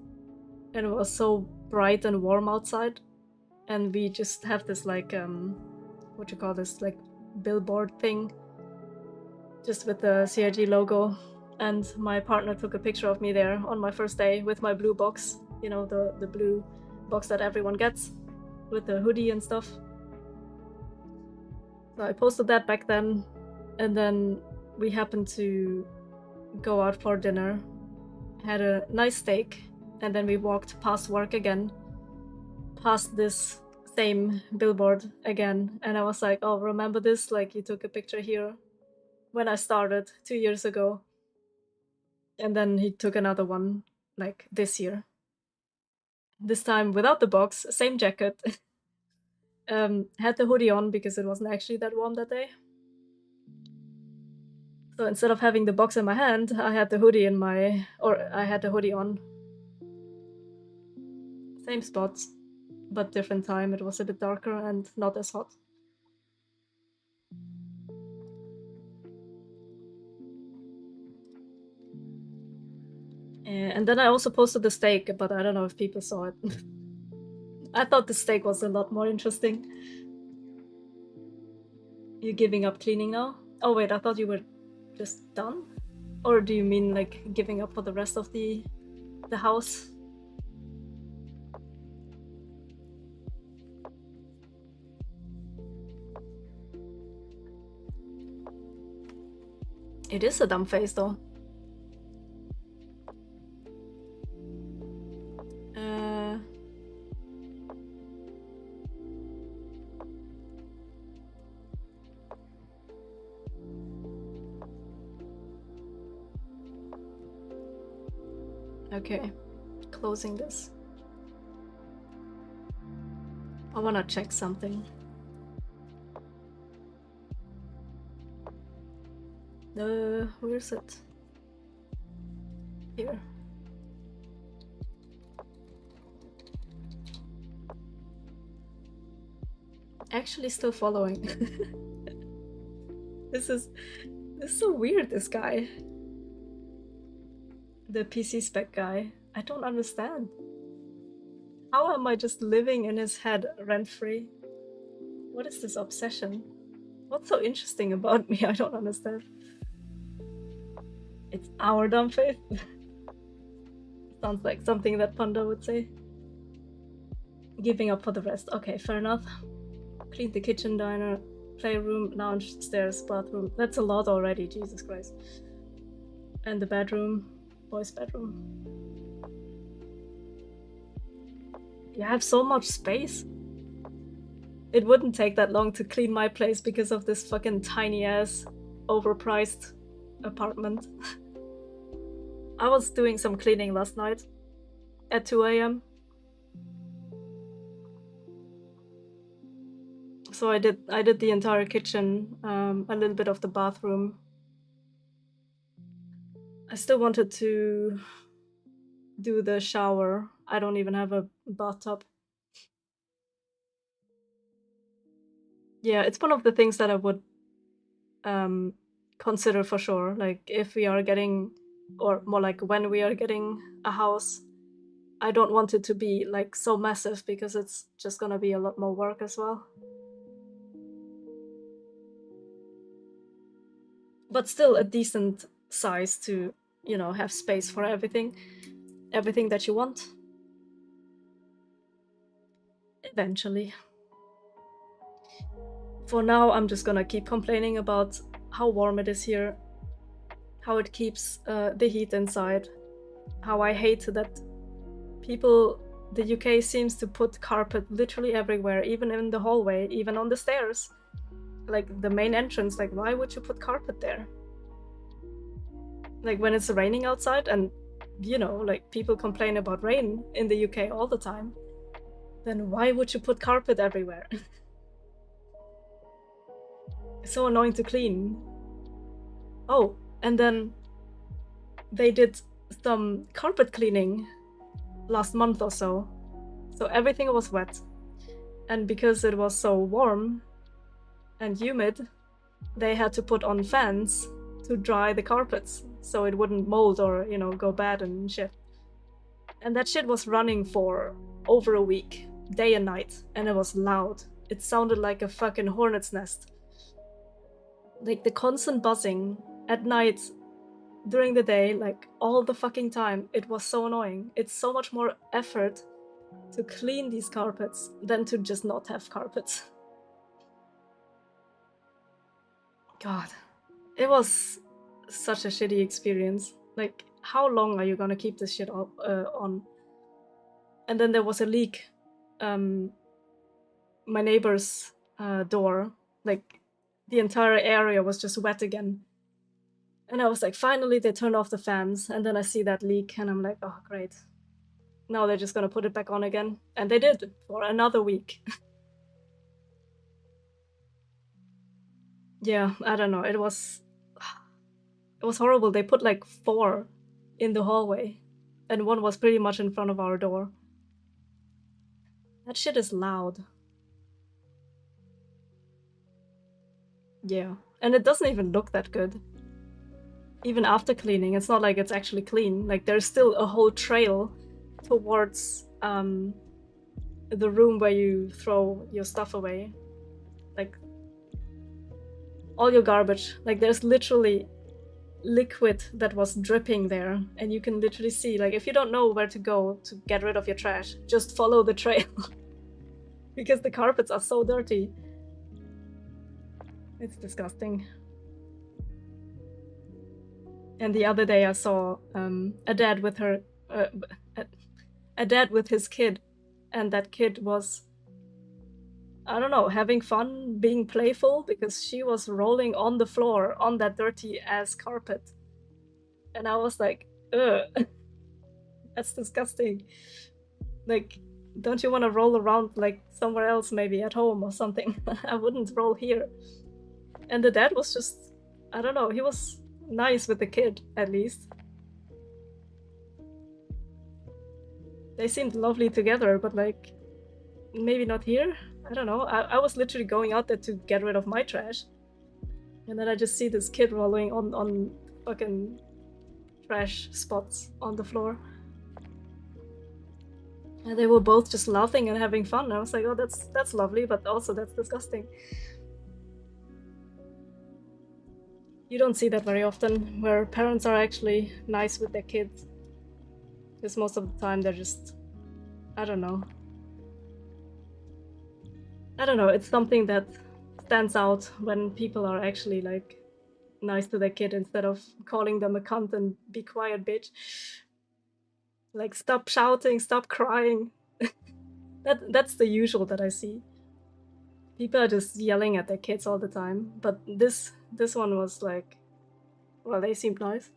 And it was so bright and warm outside. And we just have this, like, what you call this, like, billboard thing. Just with the CRG logo. And my partner took a picture of me there on my first day with my blue box. You know, the blue box that everyone gets. With the hoodie and stuff. So I posted that back then, and then we happened to go out for dinner, had a nice steak, and then we walked past work again, past this same billboard again, and I was like, oh, remember this? Like, you took a picture here when I started 2 years ago. And then he took another one, like, this year. This time without the box, same jacket. Had the hoodie on because it wasn't actually that warm that day. So instead of having the box in my hand, I had the hoodie I had the hoodie on. Same spots, but different time. It was a bit darker and not as hot. And then I also posted the steak, but I don't know if people saw it. I thought the steak was a lot more interesting. You giving up cleaning now? Oh wait, I thought you were just done? Or do you mean like giving up for the rest of the house? It is a dumb face though. Okay, closing this. I wanna check something. Where is it? Here. Actually still following. This is so weird, this guy. The PC spec guy. I don't understand. How am I just living in his head rent-free? What is this obsession? What's so interesting about me? I don't understand. It's our dumb faith. Sounds like something that Panda would say. Giving up for the rest. Okay, fair enough. Clean the kitchen, diner, playroom, lounge, stairs, bathroom. That's a lot already, Jesus Christ. And the bedroom, boys' bedroom. You have so much space. It wouldn't take that long to clean my place because of this fucking tiny ass, overpriced apartment. I was doing some cleaning last night at 2 a.m. So I did the entire kitchen, a little bit of the bathroom. I still wanted to do the shower. I don't even have a bathtub. Yeah, it's one of the things that I would consider for sure. Like if we are getting, or more like when we are getting a house, I don't want it to be like so massive because it's just gonna be a lot more work as well. But still a decent size to, you know, have space for everything that you want. Eventually. For now, I'm just gonna keep complaining about how warm it is here, how it keeps the heat inside, how I hate that the UK seems to put carpet literally everywhere, even in the hallway, even on the stairs. Like the main entrance, like why would you put carpet there? Like when it's raining outside, and you know, like people complain about rain in the UK all the time, then why would you put carpet everywhere? It's so annoying to clean. Oh, and then they did some carpet cleaning last month or so. So everything was wet. And because it was so warm and humid, they had to put on fans to dry the carpets so it wouldn't mold or, you know, go bad and shit. And that shit was running for over a week, day and night, and it was loud. It sounded like a fucking hornet's nest. Like the constant buzzing at night, during the day, like all the fucking time. It was so annoying. It's so much more effort to clean these carpets than to just not have carpets. God, it was such a shitty experience. Like, how long are you gonna keep this shit on? And then there was a leak. My neighbor's door, like the entire area was just wet again. And I was like, finally they turned off the fans, and then I see that leak and I'm like, oh great. Now they're just gonna put it back on again. And they did, for another week. Yeah, I don't know, it was horrible. They put like 4 in the hallway, and one was pretty much in front of our door. That shit is loud. Yeah, and it doesn't even look that good. Even after cleaning, it's not like it's actually clean. Like there's still a whole trail towards the room where you throw your stuff away. Like all your garbage. Like there's literally liquid that was dripping there, and you can literally see, like if you don't know where to go to get rid of your trash, just follow the trail. Because the carpets are so dirty. It's disgusting. And the other day I saw a dad with his kid, and that kid was, I don't know, having fun, being playful, because she was rolling on the floor on that dirty ass carpet. And I was like, ugh, that's disgusting. Like, don't you want to roll around like somewhere else, maybe at home or something? I wouldn't roll here. And the dad was just, I don't know, he was nice with the kid, at least. They seemed lovely together, but like, maybe not here? I don't know. I was literally going out there to get rid of my trash. And then I just see this kid rolling on fucking trash spots on the floor. And they were both just laughing and having fun. I was like, oh, that's lovely, but also that's disgusting. You don't see that very often, where parents are actually nice with their kids. Because most of the time they're just, I don't know. It's something that stands out when people are actually like nice to their kid instead of calling them a cunt and be quiet, bitch. Like, stop shouting, stop crying. That's the usual that I see. People are just yelling at their kids all the time. But this one was like, well, they seemed nice.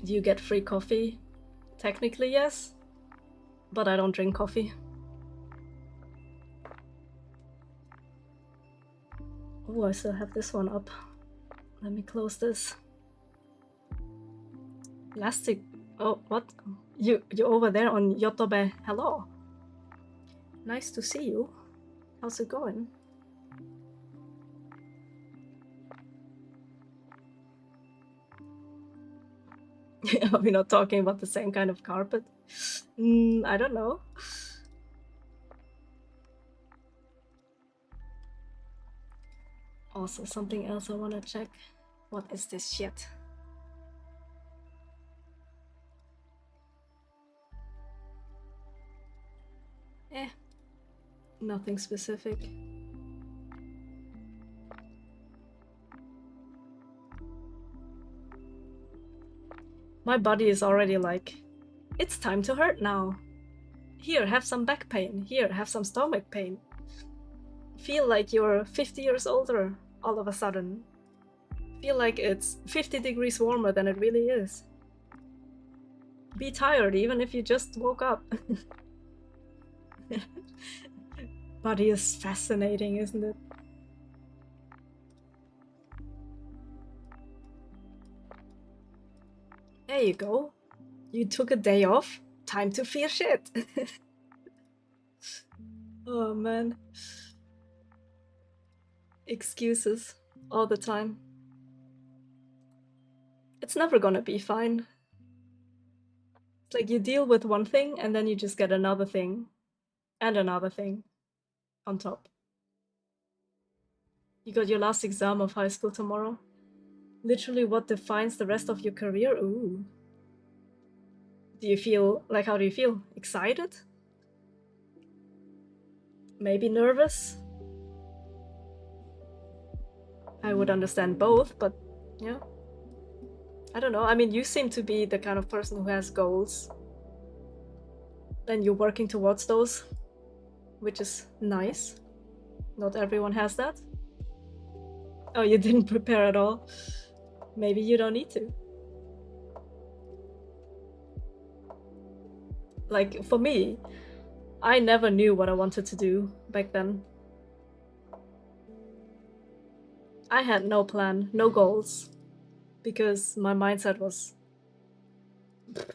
Do you get free coffee? Technically, yes. But I don't drink coffee. Oh, I still have this one up. Let me close this. Elastic. Oh, what? You're over there on Yotobe. Hello. Nice to see you. How's it going? Are we not talking about the same kind of carpet? I don't know. Also, something else I want to check. What is this shit? Nothing specific. My body is already like, it's time to hurt now. Here, have some back pain. Here, have some stomach pain. Feel like you're 50 years older all of a sudden. Feel like it's 50 degrees warmer than it really is. Be tired even if you just woke up. Body is fascinating, isn't it? There you go. You took a day off. Time to feel shit. Oh man. Excuses all the time. It's never gonna be fine. It's like you deal with one thing and then you just get another thing and another thing on top. You got your last exam of high school tomorrow. Literally what defines the rest of your career? Ooh. Do you feel, like, how do you feel? Excited? Maybe nervous? I would understand both, but yeah. I don't know. I mean, you seem to be the kind of person who has goals. And you're working towards those, which is nice. Not everyone has that. Oh, you didn't prepare at all? Maybe you don't need to. Like, for me, I never knew what I wanted to do back then. I had no plan, no goals, because my mindset was,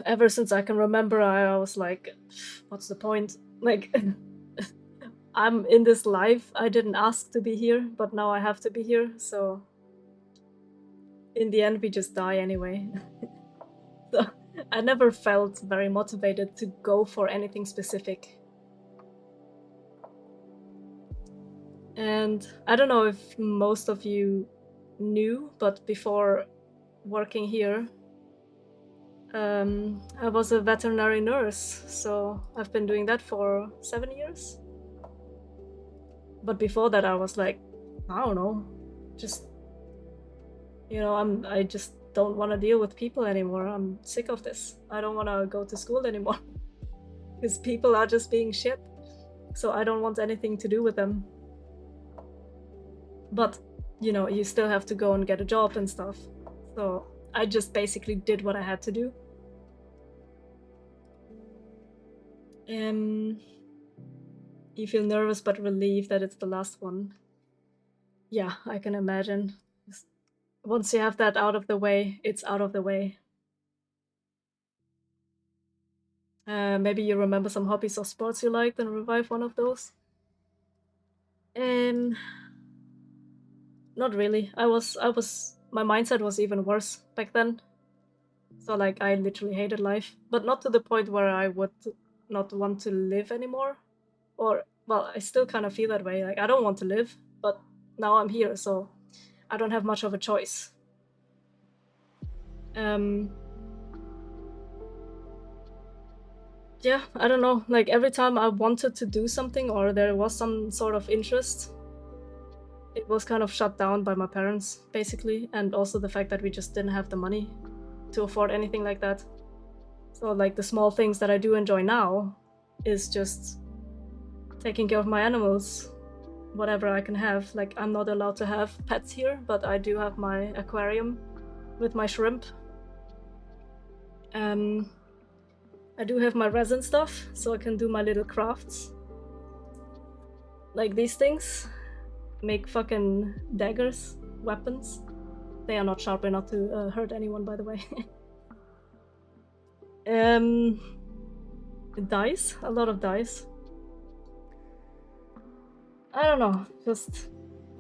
ever since I can remember, I was like, what's the point? Like, I'm in this life, I didn't ask to be here, but now I have to be here, so in the end we just die anyway. So I never felt very motivated to go for anything specific. And I don't know if most of you knew, but before working here, I was a veterinary nurse, so I've been doing that for 7 years. But before that I was like, I don't know, just, you know, I just don't want to deal with people anymore. I'm sick of this. I don't want to go to school anymore. Because people are just being shit. So I don't want anything to do with them. But, you know, you still have to go and get a job and stuff. So I just basically did what I had to do. You feel nervous but relieved that it's the last one. Yeah, I can imagine. Once you have that out of the way, it's out of the way. Maybe you remember some hobbies or sports you liked and revive one of those. Not really. My mindset was even worse back then. So like I literally hated life, but not to the point where I would not want to live anymore. Or well, I still kind of feel that way. Like I don't want to live, but now I'm here, so I don't have much of a choice. Yeah, I don't know. Like every time I wanted to do something or there was some sort of interest, it was kind of shut down by my parents, basically, and also the fact that we just didn't have the money to afford anything like that. So like the small things that I do enjoy now is just taking care of my animals, whatever I can have. Like I'm not allowed to have pets here, but I do have my aquarium with my shrimp. I do have my resin stuff, so I can do my little crafts. Like these things make fucking daggers, weapons. They are not sharp enough to hurt anyone, by the way. Dice, a lot of dice. I don't know, just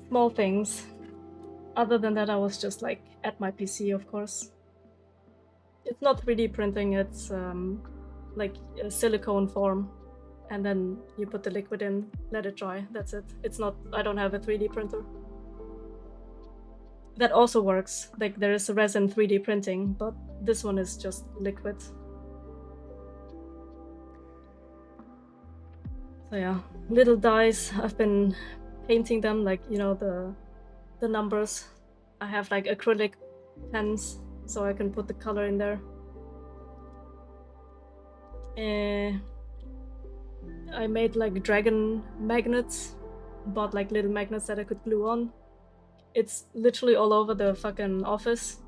small things. Other than that, I was just like at my PC, of course. It's not 3D printing, it's like a silicone form, and then you put the liquid in, let it dry, that's it. It's not, I don't have a 3D printer. That also works, like there is a resin 3D printing, but this one is just liquid. So yeah, little dice, I've been painting them, like, you know, the numbers. I have like acrylic pens, so I can put the color in there. I made like dragon magnets, bought like little magnets that I could glue on. It's literally all over the fucking office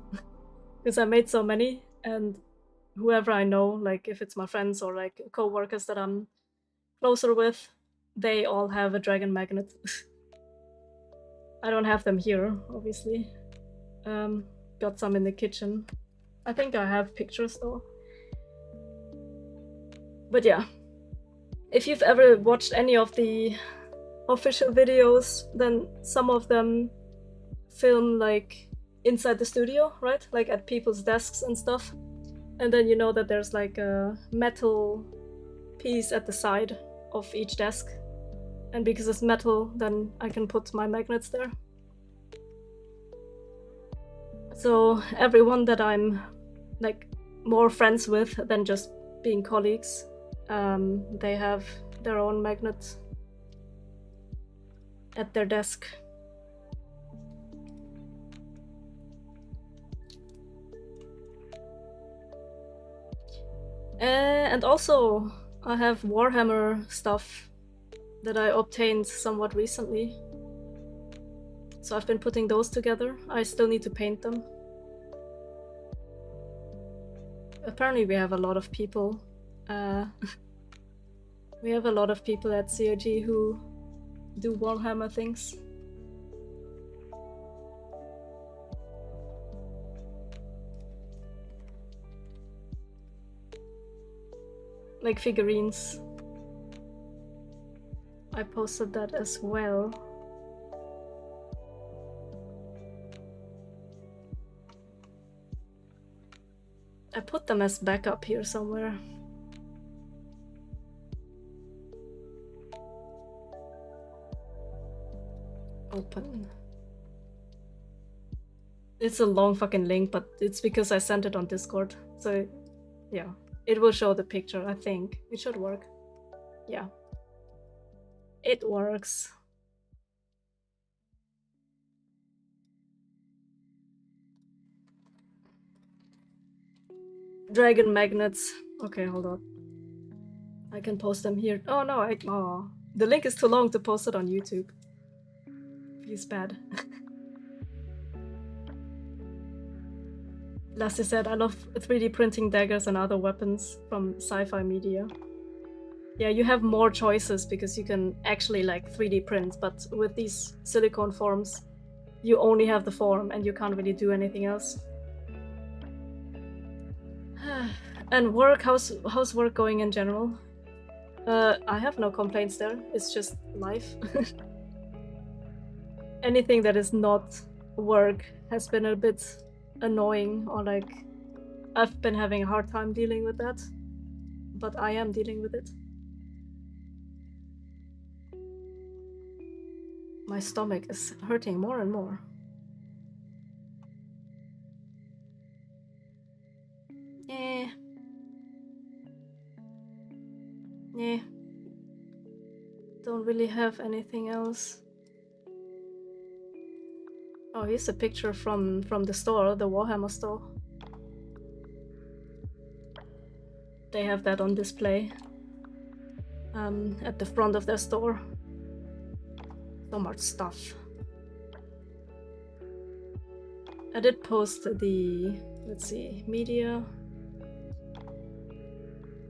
because I made so many, and whoever I know, like if it's my friends or like co-workers that I'm closer with, they all have a dragon magnet. I don't have them here, obviously. Got some in the kitchen. I think I have pictures though. But yeah, if you've ever watched any of the official videos, then some of them film like inside the studio, right? Like at people's desks and stuff. And then you know that there's like a metal piece at the side of each desk. And because it's metal, then I can put my magnets there. So everyone that I'm like more friends with than just being colleagues, they have their own magnet at their desk. And also I have Warhammer stuff that I obtained somewhat recently. So I've been putting those together. I still need to paint them. Apparently we have a lot of people. We have a lot of people at COG who do Warhammer things. Like figurines. I posted that as well. I put them as backup here somewhere. Open. It's a long fucking link, but it's because I sent it on Discord. So yeah, it will show the picture, I think. It should work. Yeah. It works. Dragon magnets. Okay, hold on. I can post them here. Oh no, the link is too long to post it on YouTube. Feels bad. Lassie said, I love 3D printing daggers and other weapons from sci-fi media. Yeah, you have more choices because you can actually like 3D print, but with these silicone forms, you only have the form and you can't really do anything else. And work, how's work going in general? I have no complaints there, it's just life. anything that is not work has been a bit annoying, or like I've been having a hard time dealing with that, but I am dealing with it. My stomach is hurting more and more. Yeah. Yeah. Don't really have anything else. Oh, here's a picture from the store, the Warhammer store. They have that on display at the front of their store. So much stuff. I did post the, let's see, media.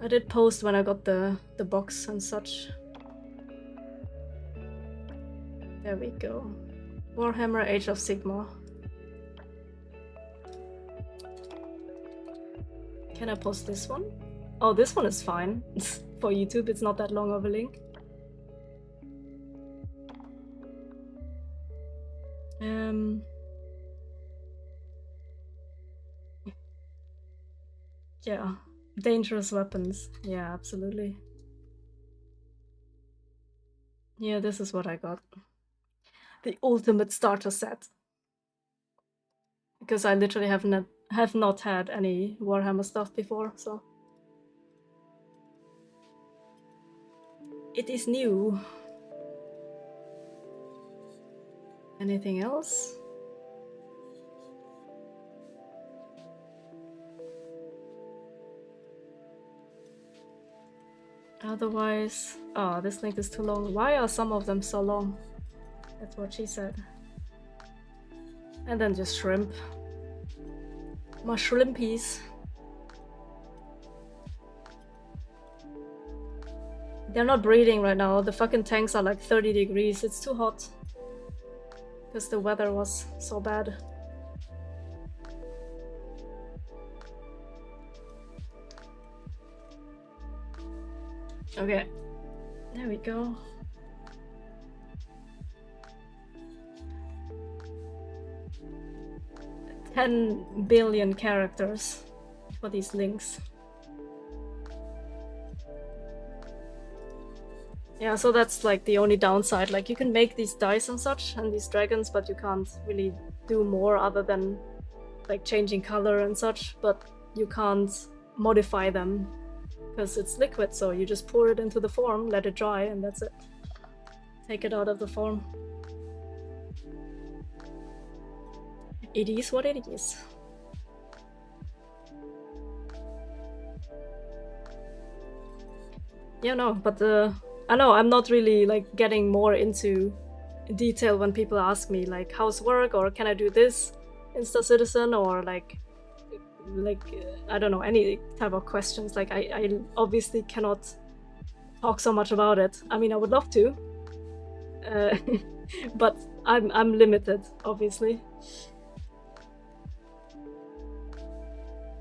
I did post when I got the box and such. There we go. Warhammer Age of Sigmar. Can I post this one? Oh, this one is fine. For YouTube, it's not that long of a link. Yeah, dangerous weapons. Yeah, absolutely. Yeah, this is what I got. The ultimate starter set. Because I literally have not had any Warhammer stuff before, so it is new. Anything else? Otherwise, oh, this link is too long. Why are some of them so long? That's what she said. And then just shrimp. More shrimpies. They're not breeding right now. The fucking tanks are like 30 degrees. It's too hot. Because the weather was so bad. Okay. There we go. 10 billion characters for these links. Yeah, so that's like the only downside. Like you can make these dice and such and these dragons, but you can't really do more other than like changing color and such, but you can't modify them because it's liquid, so you just pour it into the form, let it dry, and that's it. Take it out of the form. It is what it is. Yeah, no, but I know I'm not really like getting more into detail when people ask me like how's work, or can I do this Insta Citizen, or like I don't know, any type of questions. Like I obviously cannot talk so much about it. I mean, I would love to, but I'm limited, obviously.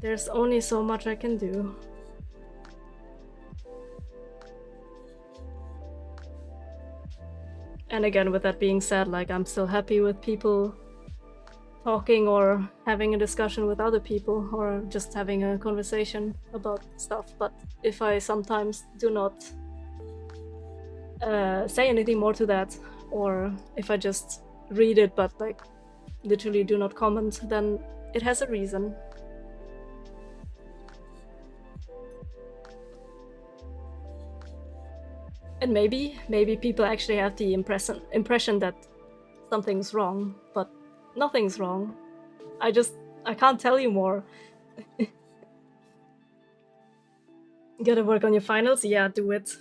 There's only so much I can do. And again, with that being said, like I'm still happy with people talking or having a discussion with other people, or just having a conversation about stuff. But if I sometimes do not say anything more to that, or if I just read it but like literally do not comment, then it has a reason. And maybe people actually have the impression that something's wrong, but nothing's wrong. I can't tell you more. Gotta work on your finals? Yeah, do it.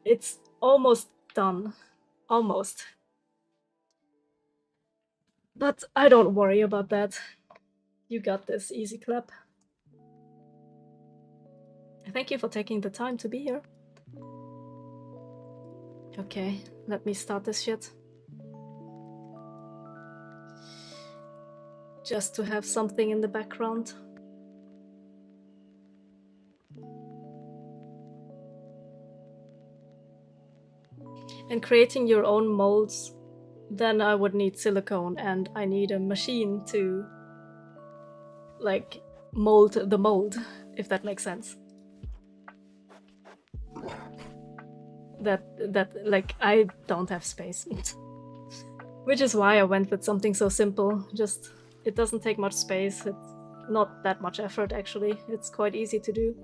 It's almost done. Almost. But I don't worry about that. You got this, easy clap. Thank you for taking the time to be here. Okay, let me start this shit. Just to have something in the background. And creating your own molds then I would need silicone, and I need a machine to like mold the mold, if that makes sense. That like I don't have space. Which is why I went with something so simple. Just, it doesn't take much space. It's not that much effort, actually. It's quite easy to do.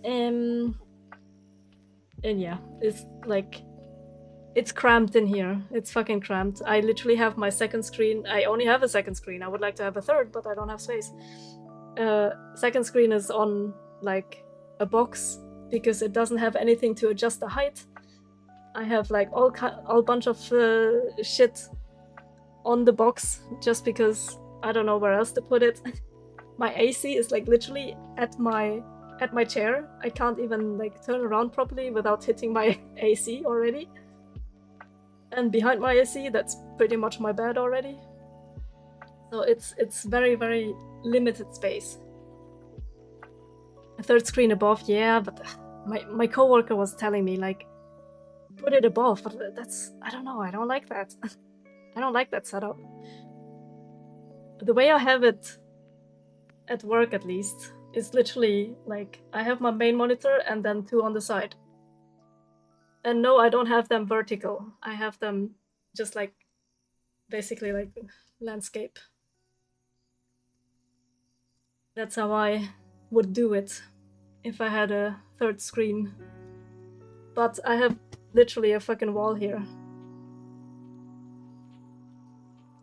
And yeah, it's like, it's cramped in here. It's fucking cramped. I literally have my second screen. I only have a second screen. I would like to have a third, but I don't have space. Second screen is on like a box because it doesn't have anything to adjust the height. I have like all bunch of shit on the box just because I don't know where else to put it. My AC is like literally at my chair. I can't even like turn around properly without hitting my AC already. And behind my AC, that's pretty much my bed already. So it's very, very limited space. A third screen above, yeah, but my coworker was telling me like, put it above, but that's, I don't know, I don't like that. I don't like that setup. The way I have it at work, at least, is literally like I have my main monitor and then two on the side. And no, I don't have them vertical. I have them just like basically like landscape. That's how I would do it if I had a third screen. But I have literally a fucking wall here.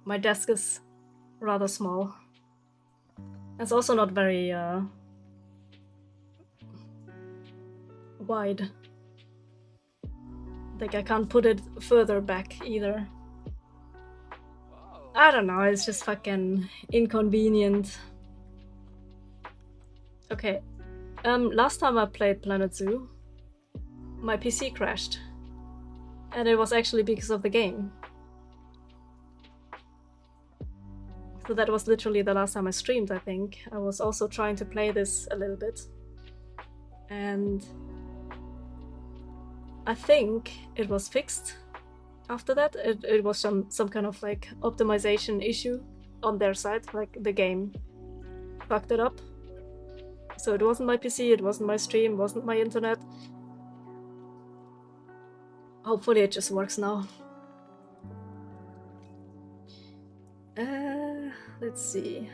My desk is rather small. It's also not very wide. Like I can't put it further back either. I don't know, it's just fucking inconvenient. Okay. Last time I played Planet Zoo, my PC crashed. And it was actually because of the game. So that was literally the last time I streamed, I think. I was also trying to play this a little bit. And I think it was fixed after that. It was some kind of like optimization issue on their side, like the game fucked it up. So it wasn't my PC, it wasn't my stream, it wasn't my internet. Hopefully it just works now. Let's see.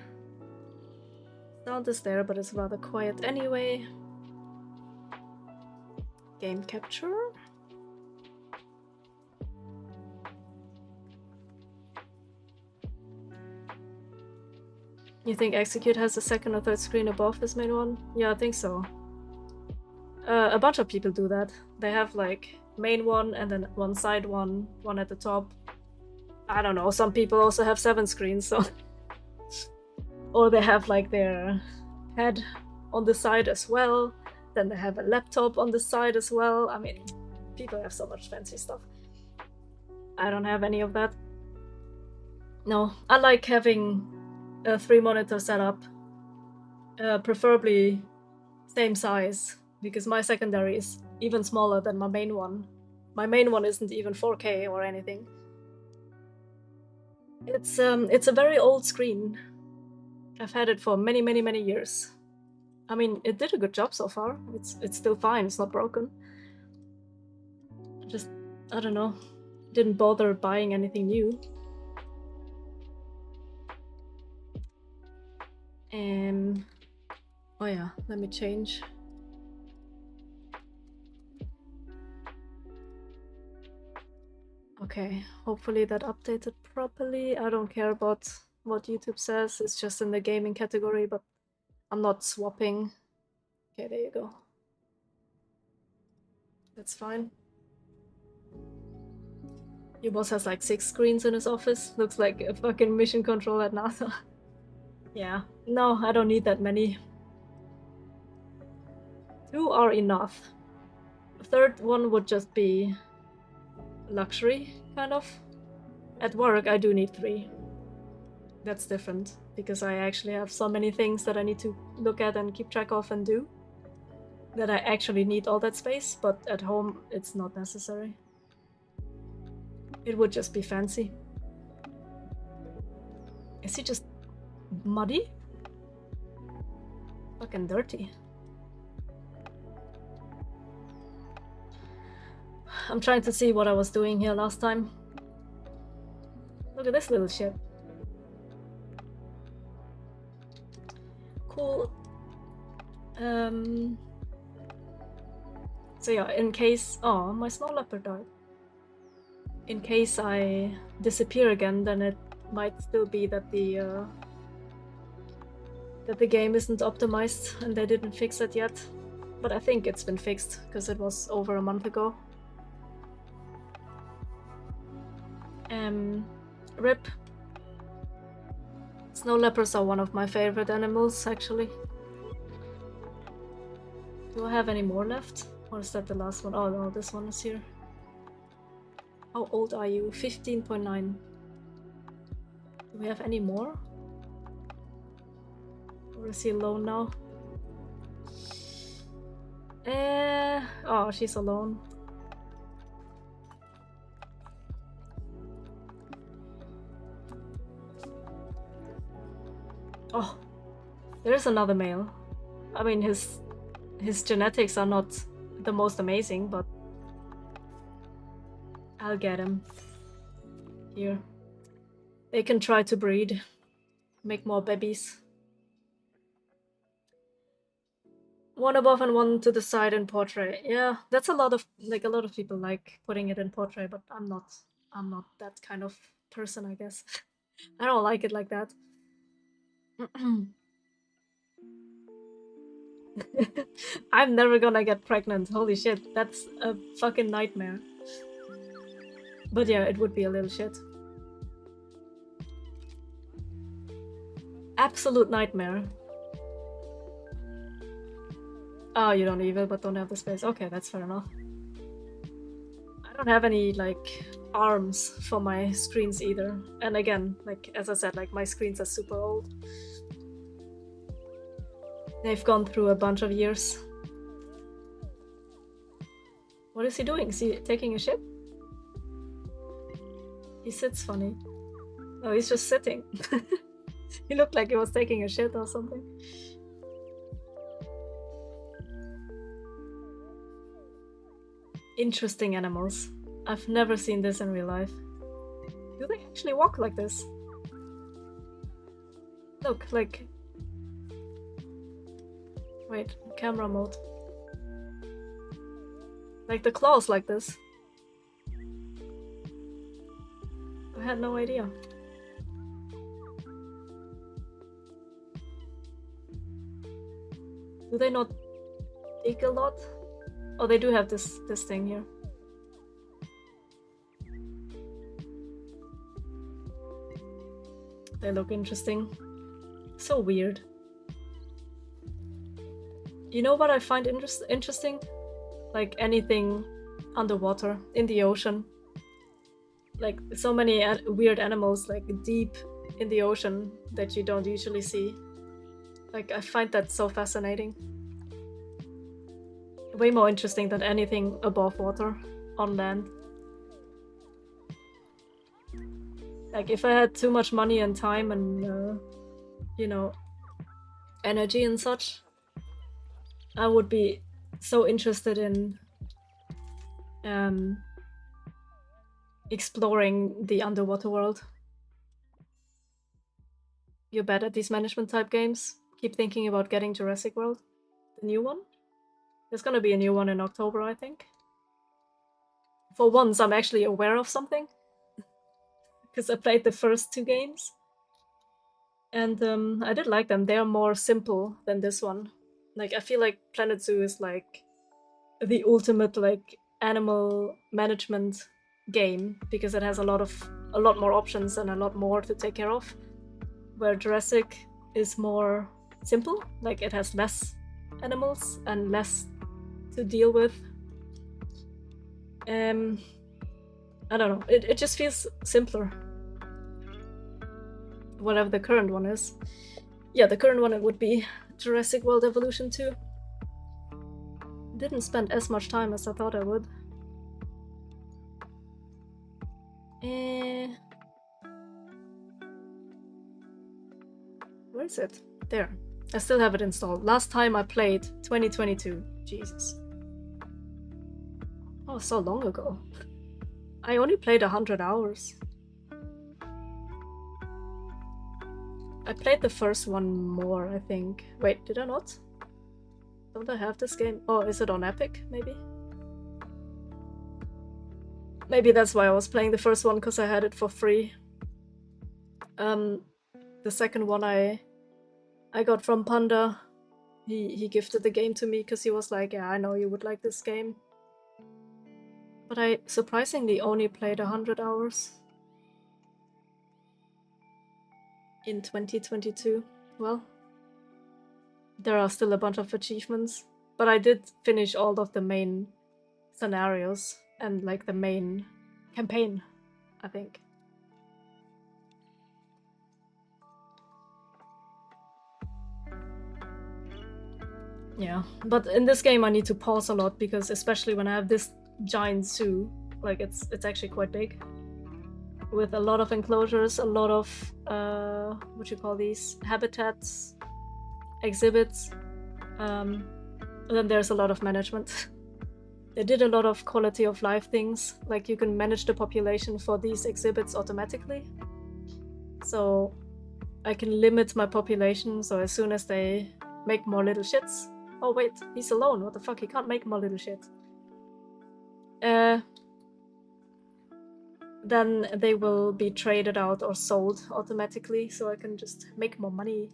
Sound is there, but it's rather quiet anyway. Game capture. You think Execute has a second or third screen above his main one? Yeah, I think so. A bunch of people do that. They have like main one and then one side one at the top. I don't know, some people also have 7 screens, so... Or they have like their head on the side as well. Then they have a laptop on the side as well. I mean, people have so much fancy stuff. I don't have any of that. No, I like having a 3-monitor setup. Preferably same size, because my secondary is even smaller than my main one. My main one isn't even 4K or anything. It's a very old screen. I've had it for many, many, many years. I mean, it did a good job so far. It's still fine, it's not broken. Just, I don't know, didn't bother buying anything new. Oh yeah, let me change. Okay, hopefully that updated properly. I don't care about what YouTube says, it's just in the gaming category, but I'm not swapping. Okay, there you go. That's fine. Your boss has like 6 screens in his office. Looks like a fucking mission control at NASA. Yeah, no, I don't need that many. 2 are enough. The third one would just be luxury, kind of. At work, I do need 3. That's different, because I actually have so many things that I need to look at and keep track of and do, that I actually need all that space, but at home, it's not necessary. It would just be fancy. Is he just muddy? Fucking dirty. I'm trying to see what I was doing here last time. Look at this little ship. Cool. So yeah, in case... Oh, my snow leopard died. In case I disappear again, then it might still be that the game isn't optimized and they didn't fix it yet. But I think it's been fixed, because it was over a month ago. RIP. Snow leopards are one of my favorite animals, actually. Do I have any more left? Or is that the last one? Oh no, this one is here. How old are you? 15.9. Do we have any more? Or is he alone now? Oh, she's alone. Oh, there's another male. I mean, his genetics are not the most amazing, but I'll get him. Here. They can try to breed, make more babies. One above and one to the side in portrait. Yeah, that's a lot of people like putting it in portrait, but I'm not that kind of person, I guess. I don't like it like that. I'm never gonna get pregnant. Holy shit, that's a fucking nightmare. But yeah, it would be a little shit. Absolute nightmare. Oh, you don't evil, but don't have the space. Okay, that's fair enough. I don't have any, like, arms for my screens either. And again, like, as I said, like, my screens are super old. They've gone through a bunch of years. What is he doing? Is he taking a shit? He sits funny. Oh, he's just sitting. He looked like he was taking a shit or something. Interesting animals. I've never seen this in real life. Do they actually walk like this? Look, like... Wait, camera mode. Like the claws like this. I had no idea. Do they not dig a lot? Oh, they do have this thing here. They look interesting. So weird. You know what I find interesting? Like anything underwater, in the ocean. Like so many weird animals like deep in the ocean that you don't usually see. Like I find that so fascinating. Way more interesting than anything above water, on land. Like if I had too much money and time and, you know, energy and such, I would be so interested in exploring the underwater world. You're bad at these management type games? Keep thinking about getting Jurassic World? The new one? There's gonna be a new one in October, I think. For once, I'm actually aware of something. Because I played the first two games. And I did like them. They are more simple than this one. Like, I feel like Planet Zoo is like the ultimate like animal management game because it has a lot more options and a lot more to take care of. Where Jurassic is more simple, like it has less animals and less to deal with. I don't know, it just feels simpler. Whatever the current one is. Yeah, the current one it would be Jurassic World Evolution 2. Didn't spend as much time as I thought I would. Where is it? There. I still have it installed. Last time I played 2022. Jesus. Oh, so long ago. I only played 100 hours. I played the first one more, I think. Wait, did I not? Don't I have this game? Oh, is it on Epic, maybe? Maybe that's why I was playing the first one, because I had it for free. The second one I got from Panda. He gifted the game to me because he was like, yeah, I know you would like this game. But I surprisingly only played 100 hours in 2022. Well, there are still a bunch of achievements, but I did finish all of the main scenarios and like the main campaign, I think. Yeah, but in this game I need to pause a lot because especially when I have this giant zoo, like it's actually quite big, with a lot of enclosures, a lot of what you call these, habitats, exhibits, and then there's a lot of management. They did a lot of quality of life things, like you can manage the population for these exhibits automatically, so I can limit my population, so as soon as they make more little shits. Oh wait, he's alone, what the fuck, he can't make more little shit. Then they will be traded out or sold automatically, so I can just make more money.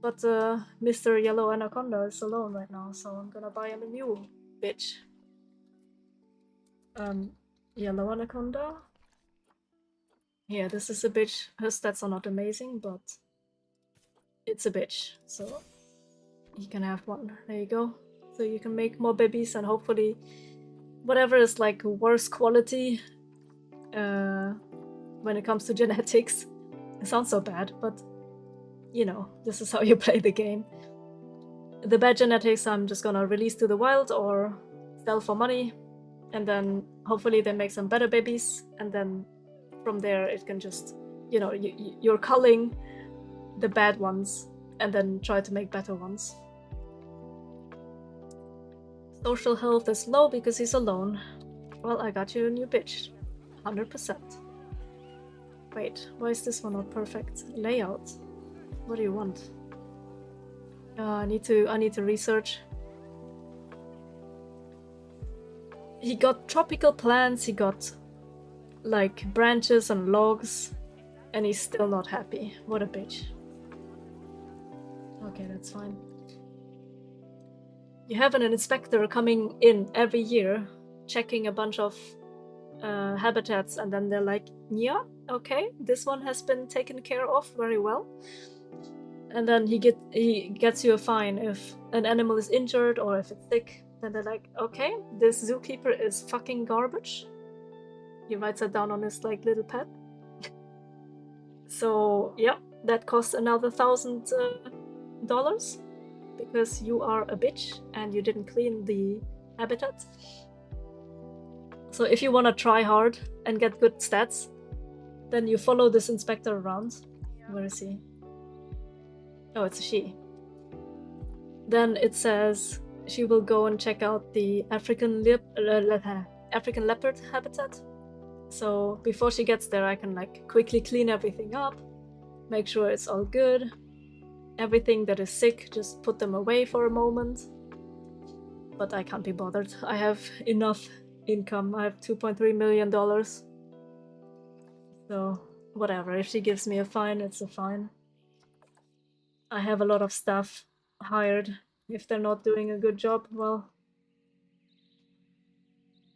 But Mr. Yellow Anaconda is alone right now, so I'm gonna buy him a new bitch. Yellow Anaconda. Yeah, this is a bitch. Her stats are not amazing, but it's a bitch, so you can have one. There you go. So you can make more babies and hopefully whatever is like worse quality when it comes to genetics. It sounds so bad, but you know, this is how you play the game. The bad genetics I'm just gonna release to the wild or sell for money, and then hopefully they make some better babies, and then from there it can just, you know, you're culling the bad ones and then try to make better ones. Social health is low because he's alone. Well, I got you a new bitch. 100%. Wait, why is this one not perfect? Layout. What do you want? I need to research. He got tropical plants, he got like branches and logs, and he's still not happy. What a bitch. Okay, that's fine. You have an inspector coming in every year, checking a bunch of habitats, and then they're like, yeah, okay, this one has been taken care of very well. And then he gets you a fine if an animal is injured or if it's sick. Then they're like, okay, this zookeeper is fucking garbage. He writes that down on his like little pad. So yeah, that costs another $1,000 because you are a bitch and you didn't clean the habitat. So if you want to try hard and get good stats, then you follow this inspector around. Where is he? Oh, it's a she. Then it says she will go and check out the African leopard habitat. So before she gets there, I can like quickly clean everything up, make sure it's all good. Everything that is sick, just put them away for a moment. But I can't be bothered. I have enough income. I have $2.3 million. So whatever, if she gives me a fine, it's a fine. I have a lot of staff hired. If they're not doing a good job, well...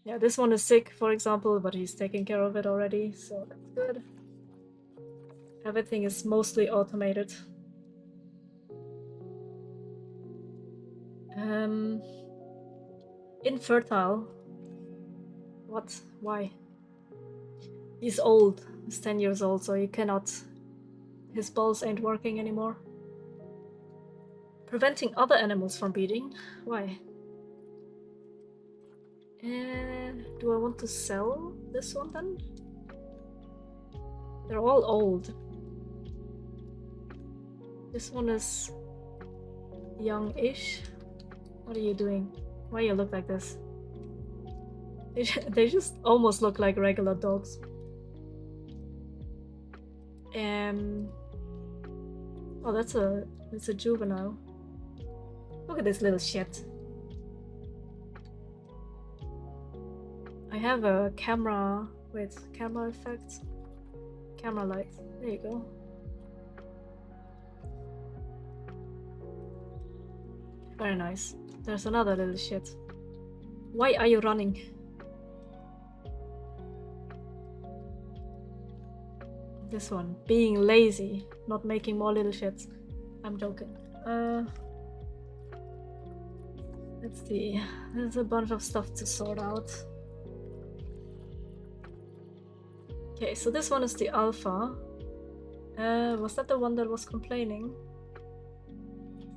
Yeah, this one is sick, for example, but he's taking care of it already, so that's good. Everything is mostly automated. Infertile. What? Why? He's old. He's 10 years old, so he cannot... His balls ain't working anymore. Preventing other animals from breeding? Why? Do I want to sell this one then? They're all old. This one is young-ish. What are you doing? Why you look like this? They just almost look like regular dogs. Oh, that's a juvenile. Look at this little shit. I have a camera with camera effects. Camera light. There you go. Very nice. There's another little shit. Why are you running? This one. Being lazy. Not making more little shits. I'm joking. Let's see. There's a bunch of stuff to sort out. Okay, so this one is the alpha. Was that the one that was complaining?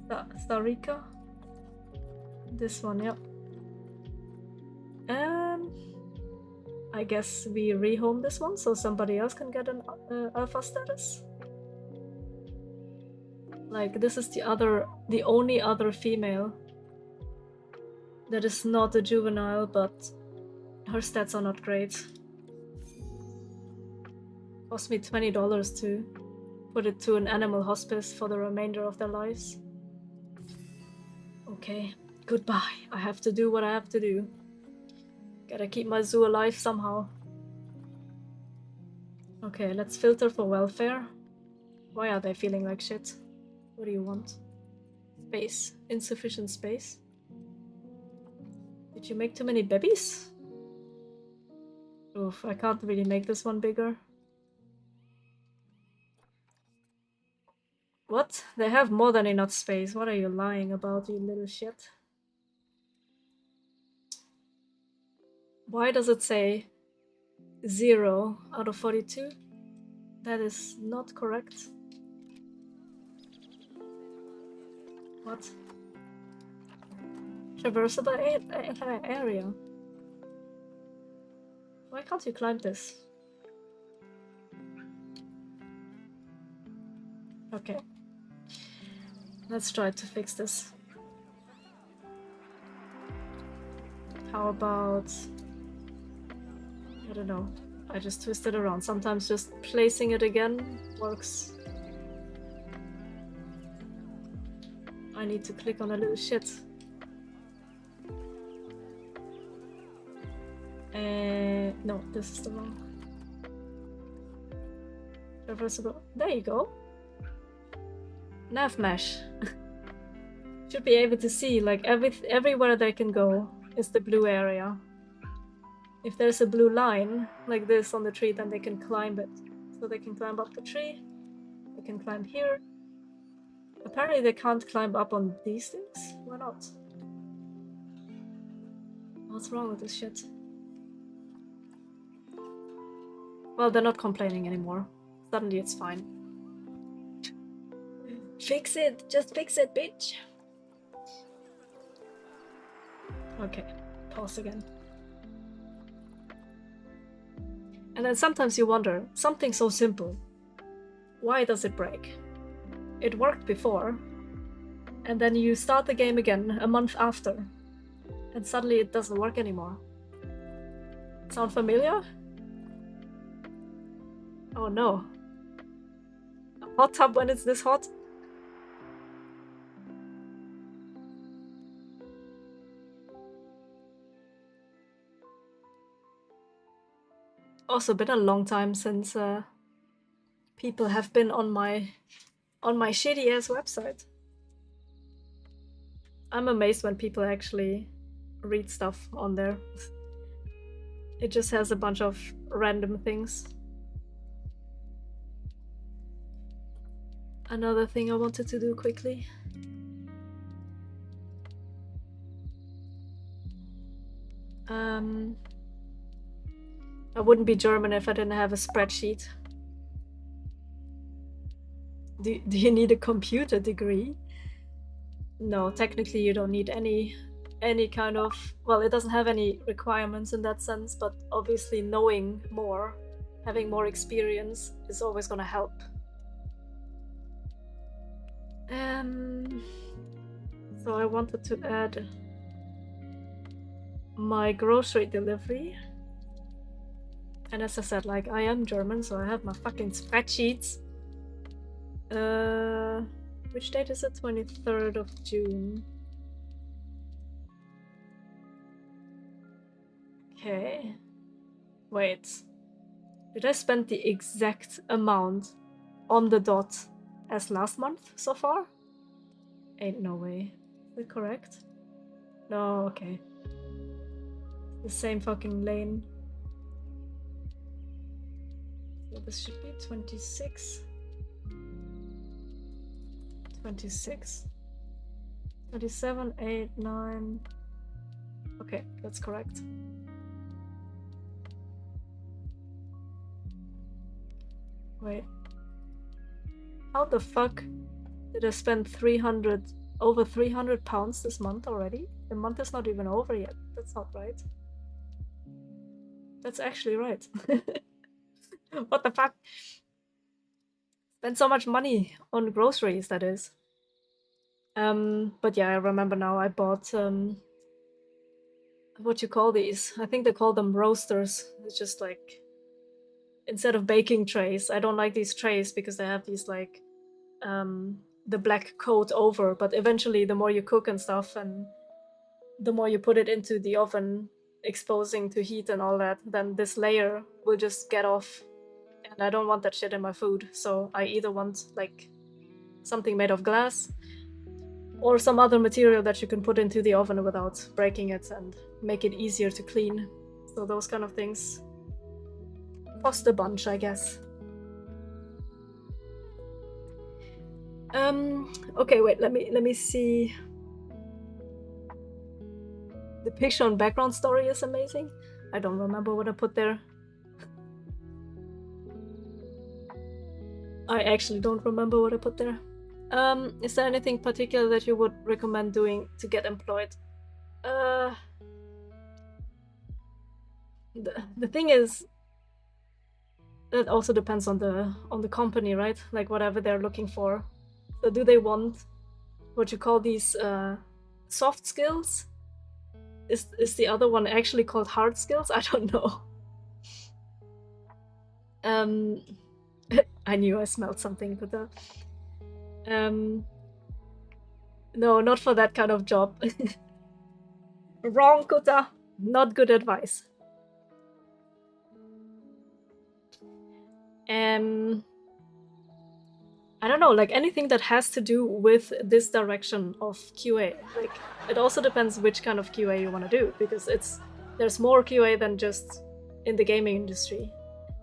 Starika? This one, yep. I guess we rehome this one so somebody else can get an alpha status. Like, this is the only other female that is not a juvenile, but her stats are not great. Cost me $20 to put it to an animal hospice for the remainder of their lives. Okay, goodbye. I have to do what I have to do. Gotta keep my zoo alive somehow. Okay, let's filter for welfare. Why are they feeling like shit? What do you want? Space. Insufficient space. Did you make too many babies? Oof, I can't really make this one bigger. What? They have more than enough space. What are you lying about, you little shit? Why does it say 0 out of 42? That is not correct. What? Traversable area. Why can't you climb this? Okay. Let's try to fix this. How about... I don't know. I just twist it around. Sometimes just placing it again works. I need to click on a little shit. No, this is the wrong. Reversible. There you go. Nav mesh. Should be able to see, like, everywhere they can go is the blue area. If there's a blue line like this on the tree, then they can climb it. So they can climb up the tree. They can climb here. Apparently they can't climb up on these things. Why not? What's wrong with this shit? Well, they're not complaining anymore. Suddenly it's fine. Fix it! Just fix it, bitch! Okay, pause again. And then sometimes you wonder, something so simple, why does it break? It worked before, and then you start the game again a month after, and suddenly it doesn't work anymore. Sound familiar? Oh no. A hot tub when it's this hot? Also been a long time since people have been on my shitty ass website. I'm amazed when people actually read stuff on there. It just has a bunch of random things. Another thing I wanted to do quickly. I wouldn't be German if I didn't have a spreadsheet. Do you need a computer degree? No, technically you don't need any kind of... Well, it doesn't have any requirements in that sense, but obviously knowing more having more experience is always gonna help. So I wanted to add my grocery delivery. And as I said, like, I am German, so I have my fucking spreadsheets. Which date is it? 23rd of June. Okay. Wait. Did I spend the exact amount on the dot as last month so far? Ain't no way. Is it correct? No, okay. The same fucking lane. So this should be 26. 26. 27, 8, 9. Okay, that's correct. Wait. How the fuck did I spend over 300 pounds this month already? The month is not even over yet. That's not right. That's actually right. What the fuck? Spent so much money on groceries, that is. But yeah, I remember now I bought what you call these? I think they call them roasters. It's just like, instead of baking trays, I don't like these trays because they have these like the black coat over, but eventually the more you cook and stuff and the more you put it into the oven, exposing to heat and all that, then this layer will just get off, and I don't want that shit in my food. So I either want like something made of glass or some other material that you can put into the oven without breaking it and make it easier to clean. So those kind of things cost a bunch, I guess. Okay, wait, let me see. The picture on background story is amazing. I don't remember what I put there. I actually don't remember what I put there. Is there anything particular that you would recommend doing to get employed? The thing is, it also depends on the company, right? Like whatever they're looking for. So do they want what you call these soft skills? Is the other one actually called hard skills? I don't know. I knew I smelled something, but no, not for that kind of job. Wrong, Kuta. Not good advice. I don't know, like anything that has to do with this direction of QA. Like, it also depends which kind of QA you want to do, because there's more QA than just in the gaming industry.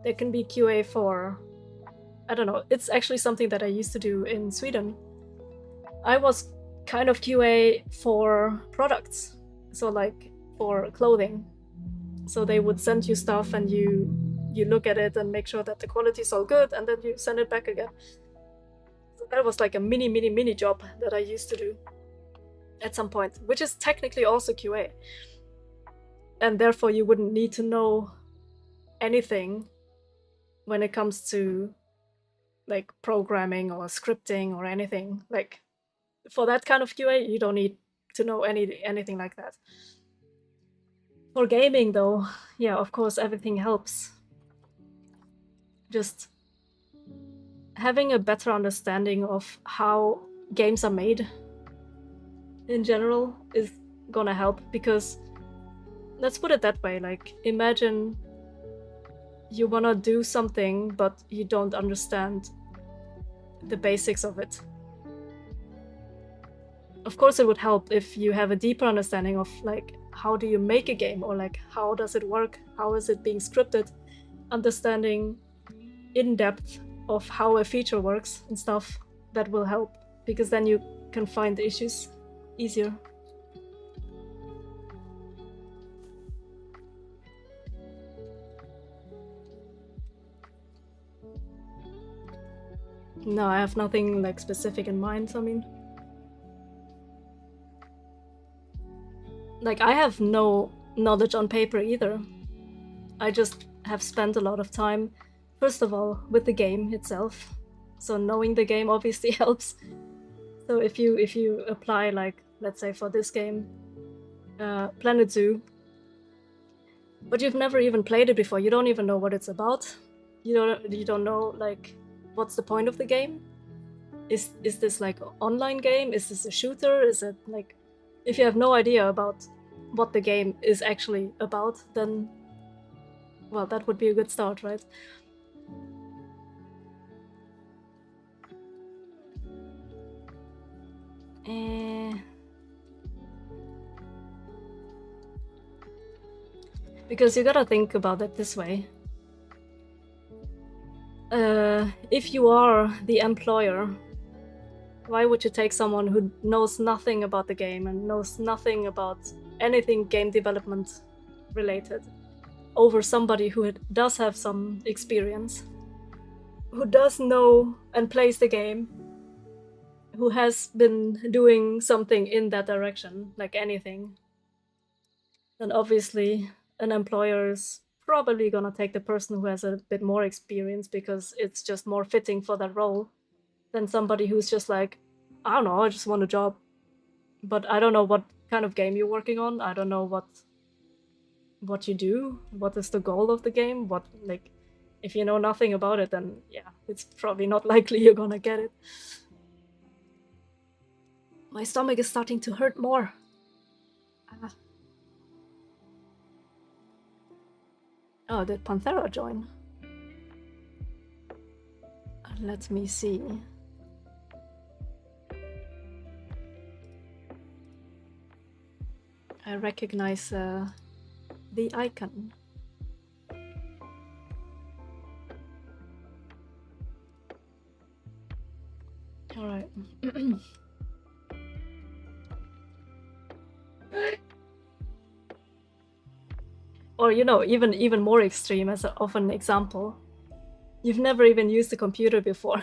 There can be QA for, I don't know, it's actually something that I used to do in Sweden. I was kind of QA for products, so like for clothing. So they would send you stuff and you look at it and make sure that the quality is all good, and then you send it back again. So that was like a mini job that I used to do at some point, which is technically also QA. And therefore you wouldn't need to know anything when it comes to like programming or scripting or anything. Like for that kind of QA, you don't need to know anything like that. For gaming though, yeah, of course, everything helps. Just having a better understanding of how games are made in general is gonna help, because let's put it that way, like imagine you wanna do something but you don't understand the basics of it. Of course it would help if you have a deeper understanding of like how do you make a game, or like how does it work, how is it being scripted, understanding in depth of how a feature works and stuff. That will help, because then you can find the issues easier. No, I have nothing like specific in mind. I mean, like I have no knowledge on paper either. I just have spent a lot of time first of all, with the game itself. So knowing the game obviously helps. So if you apply, like, let's say for this game, Planet Zoo, but you've never even played it before, you don't even know what it's about. You don't know, like, what's the point of the game? Is this like an online game? Is this a shooter? Is it like, if you have no idea about what the game is actually about, then, well, that would be a good start, right? Because you gotta think about it this way. If you are the employer, why would you take someone who knows nothing about the game and knows nothing about anything game development related over somebody who does have some experience, who does know and plays the game, who has been doing something in that direction, like anything? Then obviously an employer is probably gonna take the person who has a bit more experience, because it's just more fitting for that role than somebody who's just like, I don't know, I just want a job, but I don't know what kind of game you're working on. I don't know what you do, what is the goal of the game, what, like, if you know nothing about it, then yeah, it's probably not likely you're gonna get it. My stomach is starting to hurt more. Oh, did Panthera join? Let me see. I recognize the icon. All right. Or, you know, even more extreme, as of an example, you've never even used a computer before.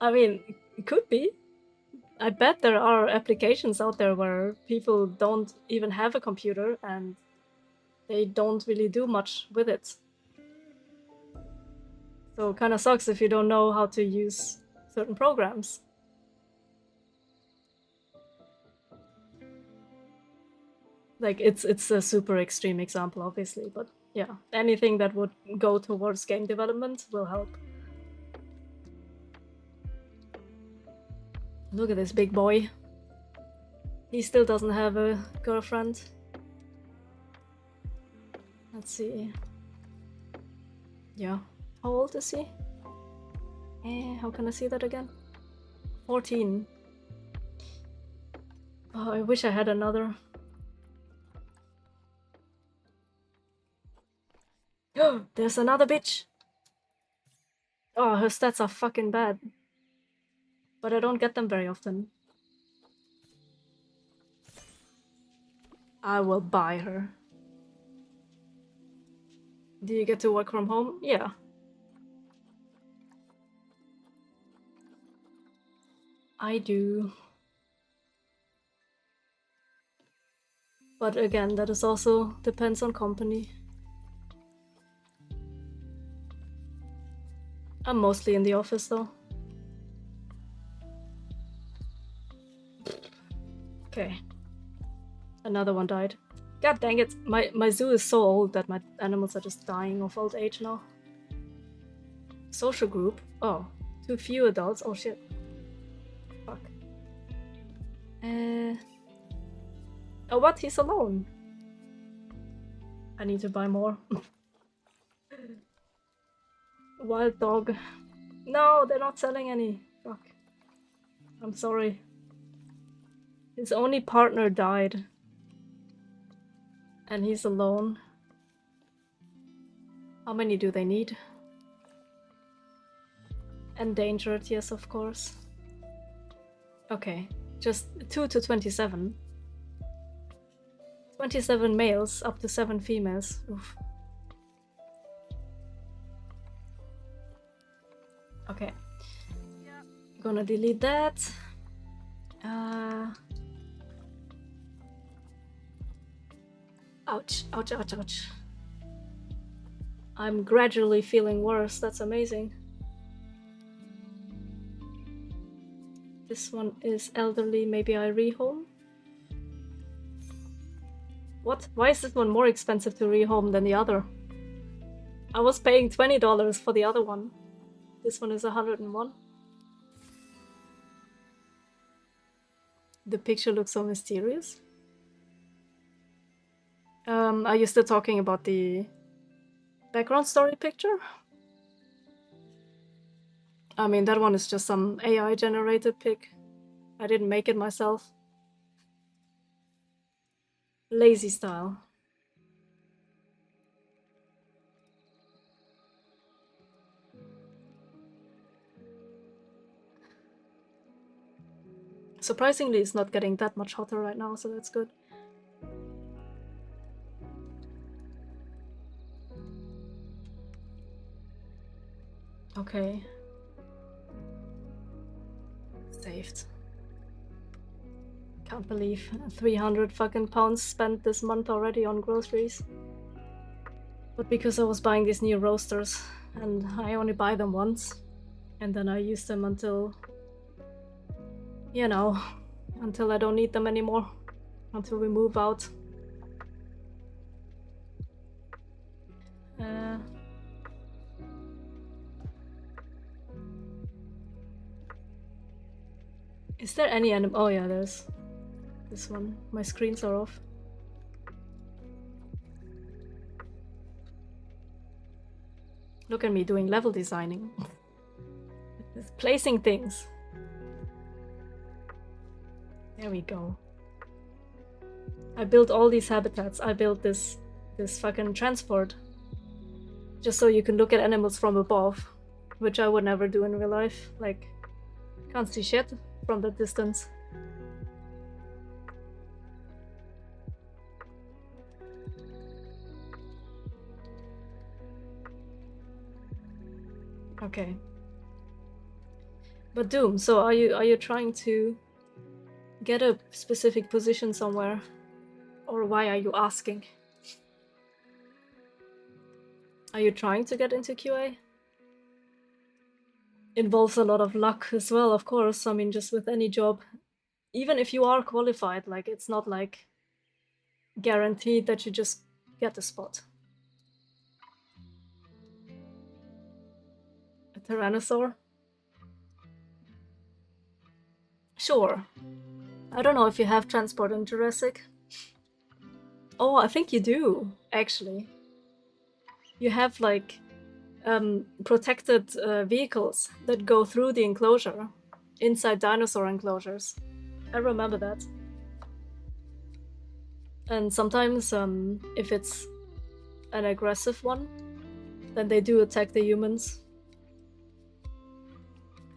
I mean, it could be. I bet there are applications out there where people don't even have a computer and they don't really do much with it. So it kind of sucks if you don't know how to use certain programs. Like, it's a super extreme example, obviously, but yeah, anything that would go towards game development will help. Look at this big boy. He still doesn't have a girlfriend. Let's see. Yeah. How old is he? How can I see that again? 14. Oh, I wish I had another. There's another bitch! Oh, her stats are fucking bad. But I don't get them very often. I will buy her. Do you get to work from home? Yeah. I do. But again, that is also depends on company. I'm mostly in the office though. Okay. Another one died. God dang it. My zoo is so old that my animals are just dying of old age now. Social group? Oh. Too few adults? Oh shit. Fuck. Oh what? He's alone. I need to buy more. Wild dog. No, they're not selling any. Fuck. I'm sorry. His only partner died. And he's alone. How many do they need? Endangered, yes, of course. Okay, just 2 to 27. 27 males, up to 7 females. Oof. Okay. Gonna delete that. Ouch, ouch, ouch, ouch. I'm gradually feeling worse. That's amazing. This one is elderly. Maybe I rehome. What? Why is this one more expensive to rehome than the other? I was paying $20 for the other one. This one is 101. The picture looks so mysterious. Are you still talking about the background story picture? I mean, that one is just some AI generated pic. I didn't make it myself. Lazy style. Surprisingly, it's not getting that much hotter right now, so that's good. Okay. Saved. Can't believe 300 fucking pounds spent this month already on groceries. But because I was buying these new roasters, and I only buy them once, and then I use them until, you know, until I don't need them anymore, until we move out. Is there any anim- Oh yeah, there's this one. My screens are off. Look at me doing level designing. Just placing things. There we go. I built all these habitats. I built this fucking transport. Just so you can look at animals from above. Which I would never do in real life. Like, can't see shit from that distance. Okay. But Doom, so are you trying to get a specific position somewhere? Or why are you asking? Are you trying to get into QA? Involves a lot of luck as well, of course. I mean, just with any job. Even if you are qualified, like, it's not like guaranteed that you just get the spot. A Tyrannosaur? Sure. I don't know if you have transport in Jurassic. Oh, I think you do, actually. You have, like, protected vehicles that go through the enclosure, inside dinosaur enclosures. I remember that. And sometimes, if it's an aggressive one, then they do attack the humans.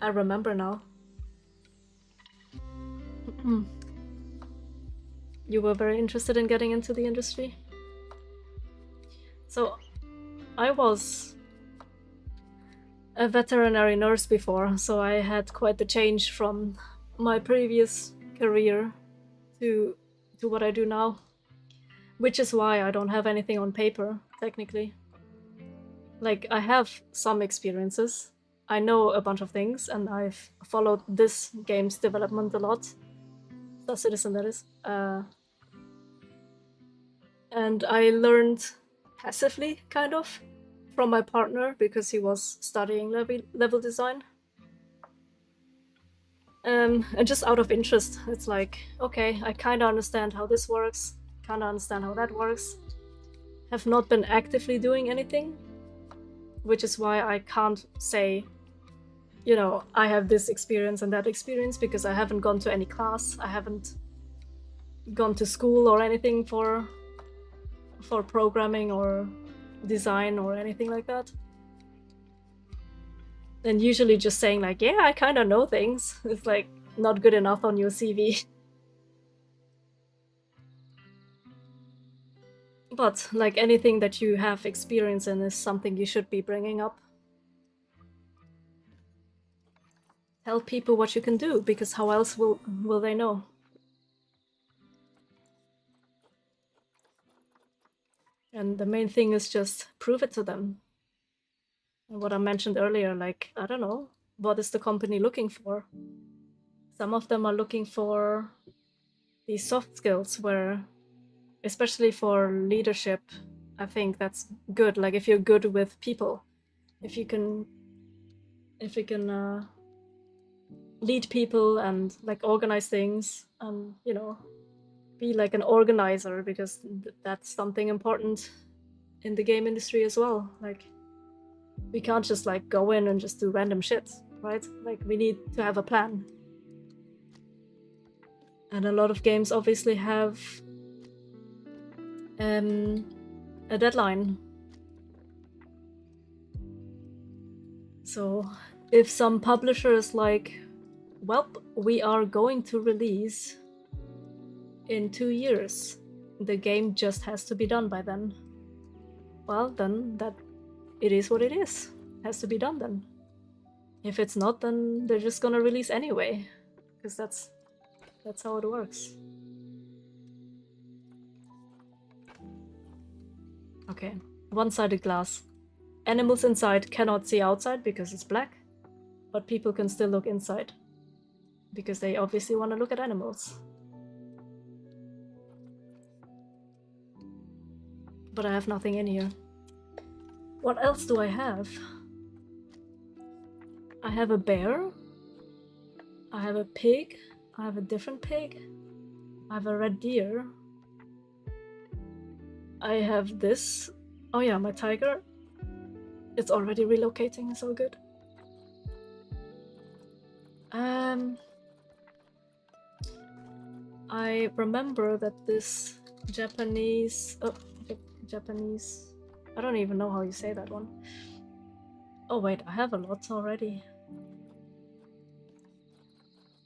I remember now. You were very interested in getting into the industry? So, I was a veterinary nurse before, so I had quite the change from my previous career to what I do now. Which is why I don't have anything on paper, technically. Like, I have some experiences. I know a bunch of things, and I've followed this game's development a lot. Star Citizen, that is. And I learned passively, kind of, from my partner, because he was studying level design. And just out of interest, it's like, okay, I kind of understand how this works, kind of understand how that works. Have not been actively doing anything, which is why I can't say, you know, I have this experience and that experience, because I haven't gone to any class, I haven't gone to school or anything for programming or design or anything like that. And usually just saying like, yeah, I kind of know things, it's like not good enough on your CV. But like anything that you have experience in is something you should be bringing up. Tell people what you can do, because how else will they know? And the main thing is just prove it to them. And what I mentioned earlier, like, I don't know, what is the company looking for? Some of them are looking for these soft skills where, especially for leadership, I think that's good. Like if you're good with people, if you can lead people and like organize things and, you know, be like an organizer, because that's something important in the game industry as well. Like we can't just like go in and just do random shit, right? Like we need to have a plan. And a lot of games obviously have a deadline. So if some publisher is like, well, we are going to release in 2 years, the game just has to be done by then. Well, then that it is what it is. It has to be done then. If it's not, then they're just gonna release anyway, because that's how it works. Okay, one-sided glass. Animals inside cannot see outside because it's black, but people can still look inside because they obviously want to look at animals. But I have nothing in here. What else do I have? I have a bear. I have a pig. I have a different pig. I have a red deer. I have this. Oh yeah, my tiger. It's already relocating, so good. I remember that this Japanese... Oh, Japanese... I don't even know how you say that one. Oh wait, I have a lot already.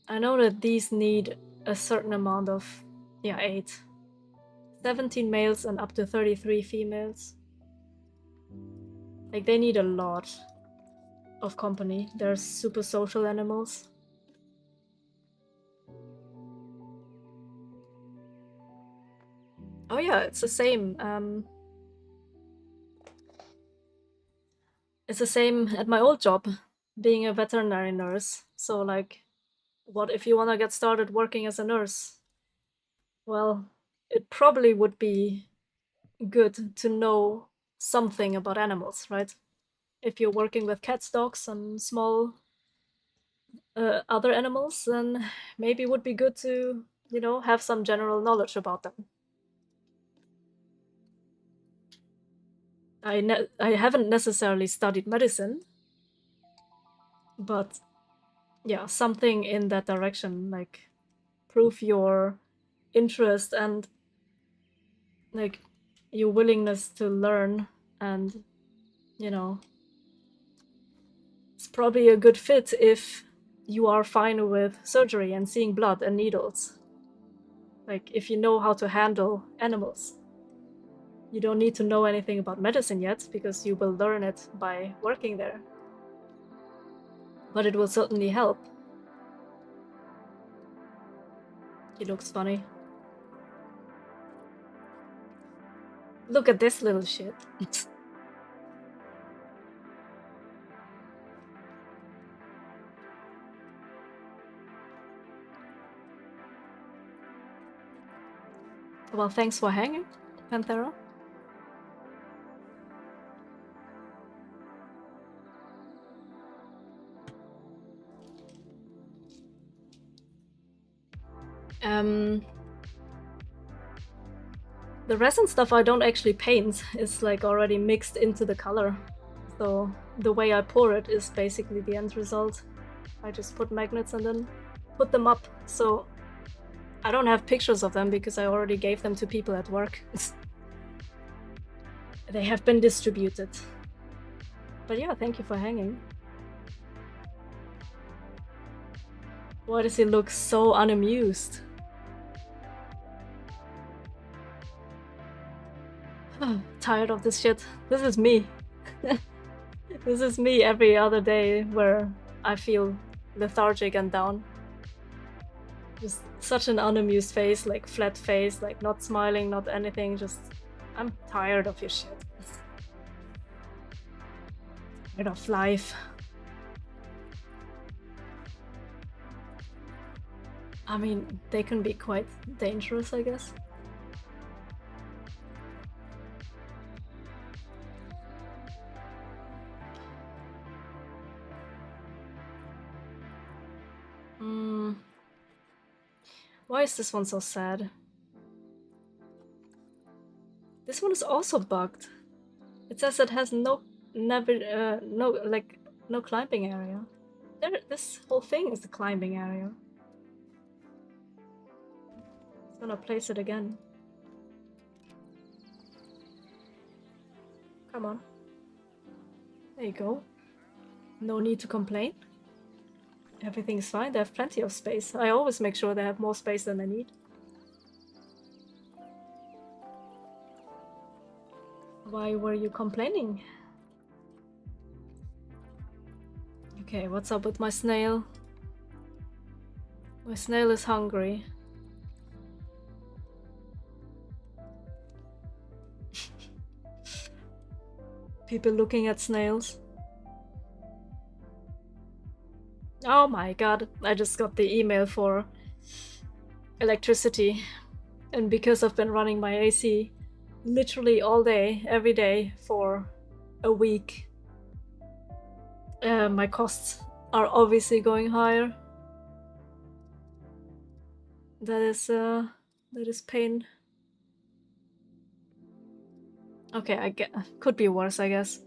I know that these need a certain amount of... Yeah, 8. 17 males and up to 33 females. Like, they need a lot of company. They're super social animals. Oh yeah, it's the same. It's the same at my old job, being a veterinary nurse. So like, what if you want to get started working as a nurse? Well, it probably would be good to know something about animals, right? If you're working with cats, dogs, and small other animals, then maybe it would be good to, you know, have some general knowledge about them. I haven't necessarily studied medicine, but yeah, something in that direction, like prove your interest and like your willingness to learn, and you know, it's probably a good fit if you are fine with surgery and seeing blood and needles. Like if you know how to handle animals. You don't need to know anything about medicine yet, because you will learn it by working there. But it will certainly help. He looks funny. Look at this little shit. Well, thanks for hanging, Panthera. The resin stuff I don't actually paint. It's like already mixed into the color. So the way I pour it is basically the end result. I just put magnets and then put them up. So I don't have pictures of them because I already gave them to people at work. They have been distributed. But yeah, thank you for hanging. Why does he look so unamused? Tired of this shit. This is me. This is me every other day where I feel lethargic and down. Just such an unamused face, like flat face, like not smiling, not anything, just I'm tired of your shit. rid of life. I mean, they can be quite dangerous, I guess. Why is this one so sad? This one is also bugged. It says it has no climbing area. This whole thing is the climbing area. It's gonna place it again. Come on. There you go. No need to complain. Everything's fine. They have plenty of space. I always make sure they have more space than I need. Why were you complaining? Okay, what's up with my snail? My snail is hungry. People looking at snails. Oh my god, I just got the email for electricity. And because I've been running my AC literally all day, every day for a week, my costs are obviously going higher. That is pain. Okay, could be worse, I guess.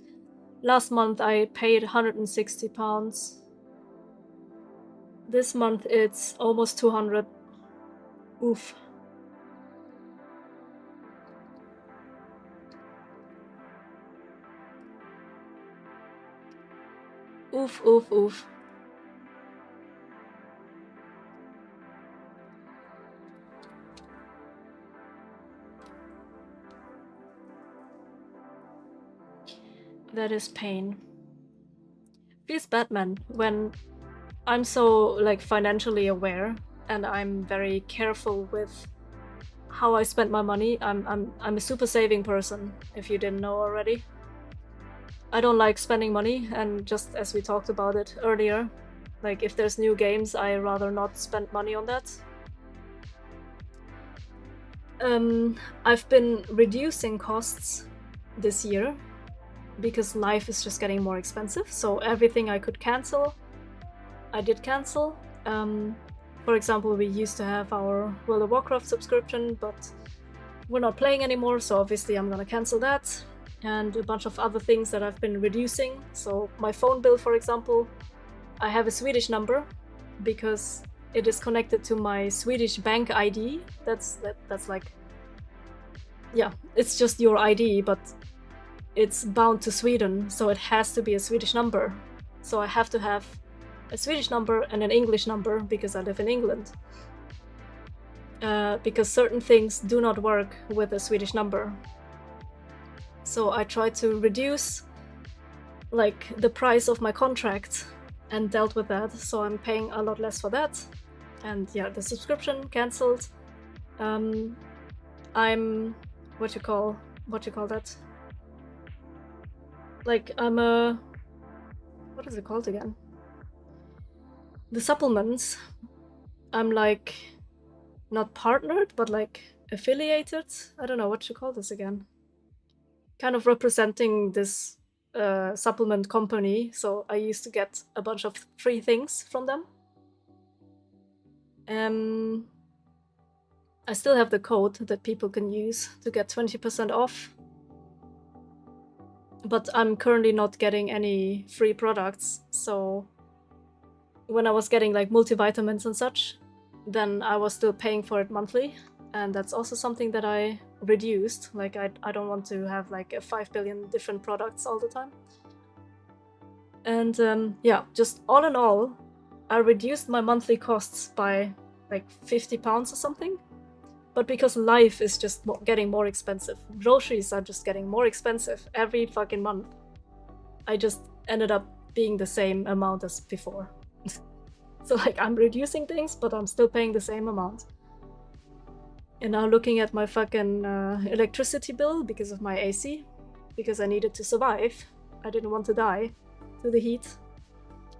Last month I paid £160. This month it's almost 200. Oof. Oof, oof, oof. That is pain. Feels bad, man, when I'm so like financially aware and I'm very careful with how I spend my money. I'm a super saving person, if you didn't know already. I don't like spending money, and just as we talked about it earlier, like if there's new games, I rather not spend money on that. I've been reducing costs this year because life is just getting more expensive, so everything I could cancel, I did cancel. For example, we used to have our World of Warcraft subscription, but we're not playing anymore, so obviously I'm gonna cancel that. And a bunch of other things that I've been reducing. So my phone bill, for example, I have a Swedish number because it is connected to my Swedish bank ID. That's like, yeah, it's just your ID, but it's bound to Sweden, so it has to be a Swedish number. So I have to have a Swedish number and an English number because I live in England. Because certain things do not work with a Swedish number. So I tried to reduce like the price of my contract and dealt with that. So I'm paying a lot less for that. And yeah, the subscription cancelled. I'm what you call that? Like I'm a, what is it called again? The supplements. I'm like not partnered, but like affiliated. I don't know what you call this again. Kind of representing this supplement company, so I used to get a bunch of free things from them. I still have the code that people can use to get 20% off, but I'm currently not getting any free products. So when I was getting like multivitamins and such, then I was still paying for it monthly. And that's also something that I reduced. Like I don't want to have like 5 billion different products all the time. And yeah, just all in all, I reduced my monthly costs by like £50 or something. But because life is just getting more expensive, groceries are just getting more expensive every fucking month, I just ended up being the same amount as before. So like I'm reducing things, but I'm still paying the same amount. And now looking at my fucking electricity bill because of my AC, because I needed to survive. I didn't want to die. to the heat.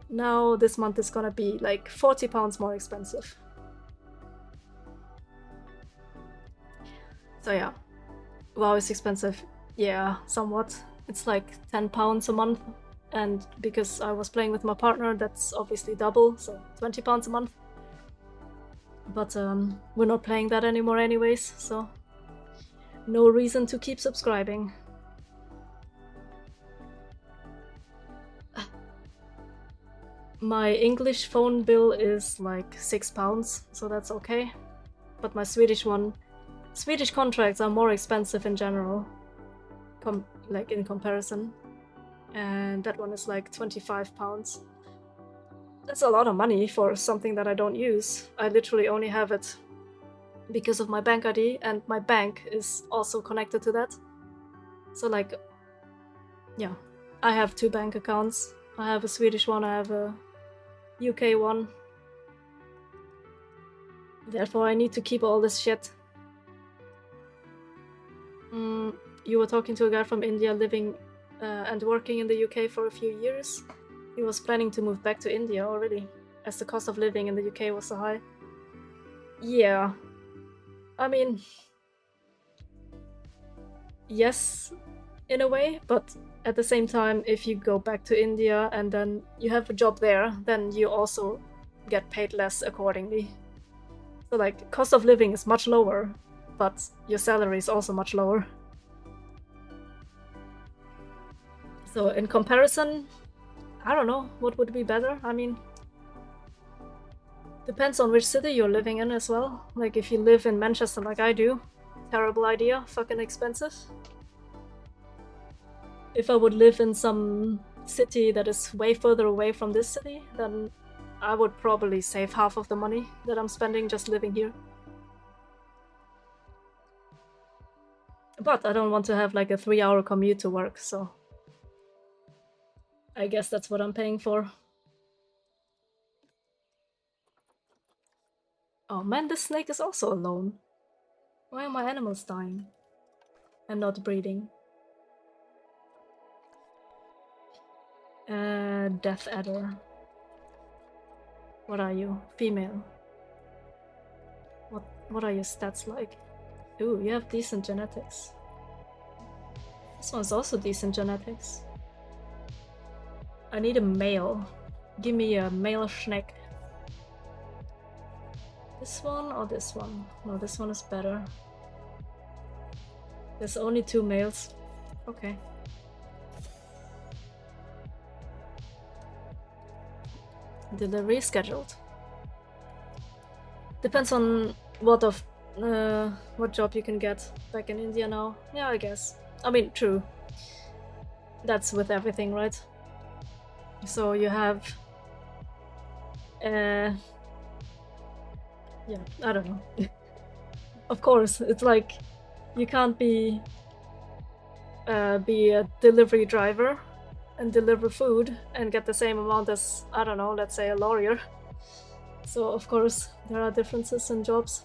Now this month is gonna be like £40 more expensive. So yeah, WoW is expensive. Yeah, somewhat. It's like £10 a month, and because I was playing with my partner, that's obviously double, so £20 a month. But we're not playing that anymore anyways, so no reason to keep subscribing. My English phone bill is like £6, so that's okay. But my Swedish contracts are more expensive in general, like in comparison. And that one is like £25. That's a lot of money for something that I don't use. I literally only have it because of my bank ID, and my bank is also connected to that. So like, yeah, I have 2 bank accounts. I have a Swedish one, I have a UK one. Therefore, I need to keep all this shit. You were talking to a guy from India living and working in the UK for a few years. He was planning to move back to India already, as the cost of living in the UK was so high. Yeah. I mean, yes, in a way, but at the same time, if you go back to India and then you have a job there, then you also get paid less accordingly. So like, cost of living is much lower, but your salary is also much lower. So in comparison, I don't know, what would be better? I mean, depends on which city you're living in as well. Like if you live in Manchester like I do, terrible idea, fucking expensive. If I would live in some city that is way further away from this city, then I would probably save half of the money that I'm spending just living here. But I don't want to have like a 3-hour commute to work, so I guess that's what I'm paying for. Oh man, this snake is also alone. Why are my animals dying and not breeding? Death adder. What are you? Female. What are your stats like? Ooh, you have decent genetics. This one's also decent genetics. I need a male. Give me a male schneck. This one or this one? No, this one is better. There's only 2 males. Okay. Delivery scheduled. Depends on what job you can get back in India now. Yeah, I guess. I mean, true. That's with everything, right? So you have... yeah, I don't know. Of course, it's like you can't be a delivery driver and deliver food and get the same amount as, I don't know, let's say a lawyer. So of course there are differences in jobs.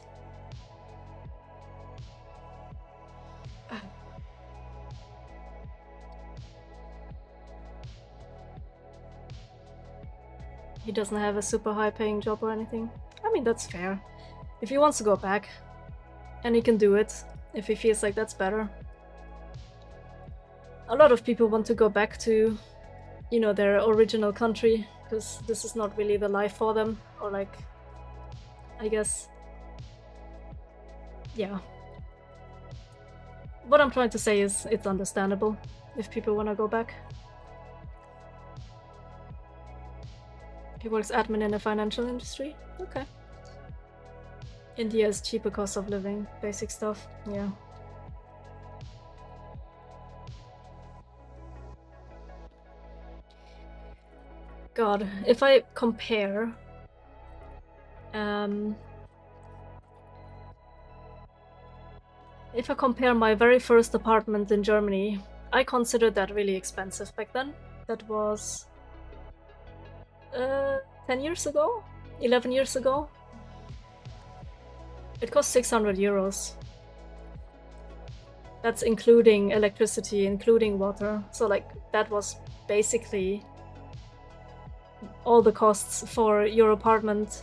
He doesn't have a super high paying job or anything. I mean, that's fair. If he wants to go back, and he can do it, if he feels like that's better. A lot of people want to go back to, you know, their original country, because this is not really the life for them, or like, I guess, yeah. What I'm trying to say is, it's understandable if people want to go back. He works admin in the financial industry? Okay. India is cheaper cost of living, basic stuff, yeah. God, if I compare... if I compare my very first apartment in Germany, I considered that really expensive back then. That was... 10 years ago? 11 years ago? It cost 600 euros. That's including electricity, including water. So like, that was basically all the costs for your apartment.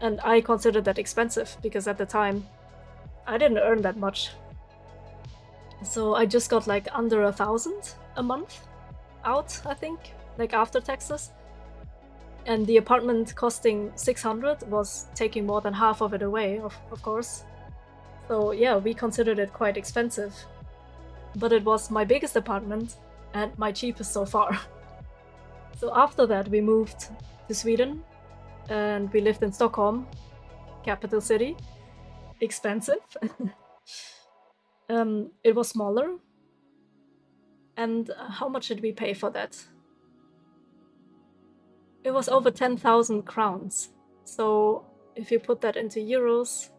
And I considered that expensive because at the time I didn't earn that much. So I just got like under 1,000 a month out, I think, like after taxes. And the apartment costing 600 was taking more than half of it away, of course. So yeah, we considered it quite expensive. But it was my biggest apartment and my cheapest so far. So after that we moved to Sweden and we lived in Stockholm, capital city. Expensive. It was smaller. And how much did we pay for that? It was over 10,000 crowns. So if you put that into euros,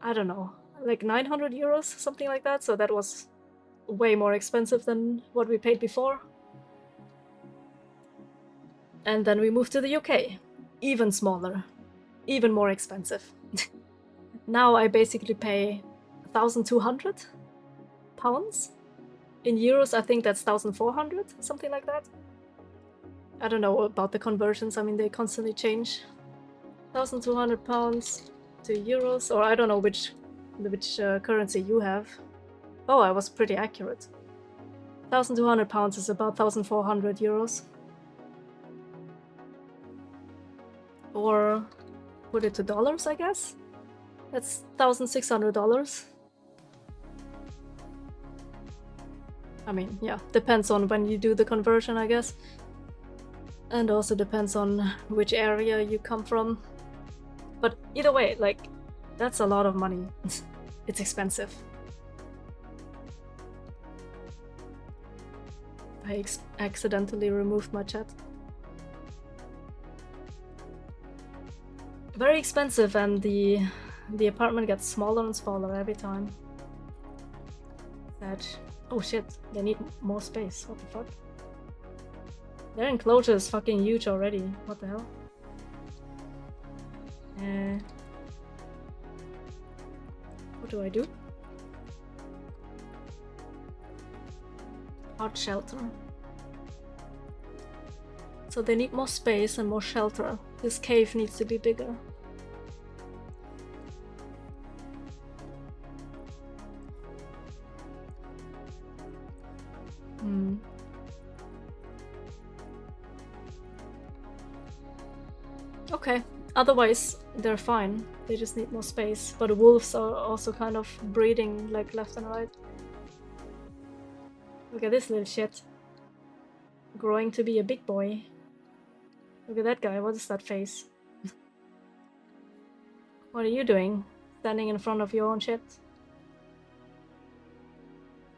I don't know, like 900 euros, something like that. So that was way more expensive than what we paid before. And then we moved to the UK, even smaller, even more expensive. Now I basically pay 1,200 pounds. In euros, I think that's 1,400, something like that. I don't know about the conversions, I mean, they constantly change. 1,200 pounds to euros, or I don't know which currency you have. Oh, I was pretty accurate. 1,200 pounds is about 1,400 euros. Or put it to dollars, I guess? That's $1,600. I mean, yeah, depends on when you do the conversion, I guess. And also depends on which area you come from. But either way, like, that's a lot of money. It's expensive. I accidentally removed my chat. Very expensive, and the apartment gets smaller and smaller every time. Sad. Oh shit, they need more space. What the fuck? Their enclosure is fucking huge already. What the hell? What do I do? Art shelter. So they need more space and more shelter. This cave needs to be bigger. Okay, otherwise they're fine. They just need more space. But wolves are also kind of breeding like left and right. Look at this little shit. Growing to be a big boy. Look at that guy, what is that face? What are you doing? Standing in front of your own shit?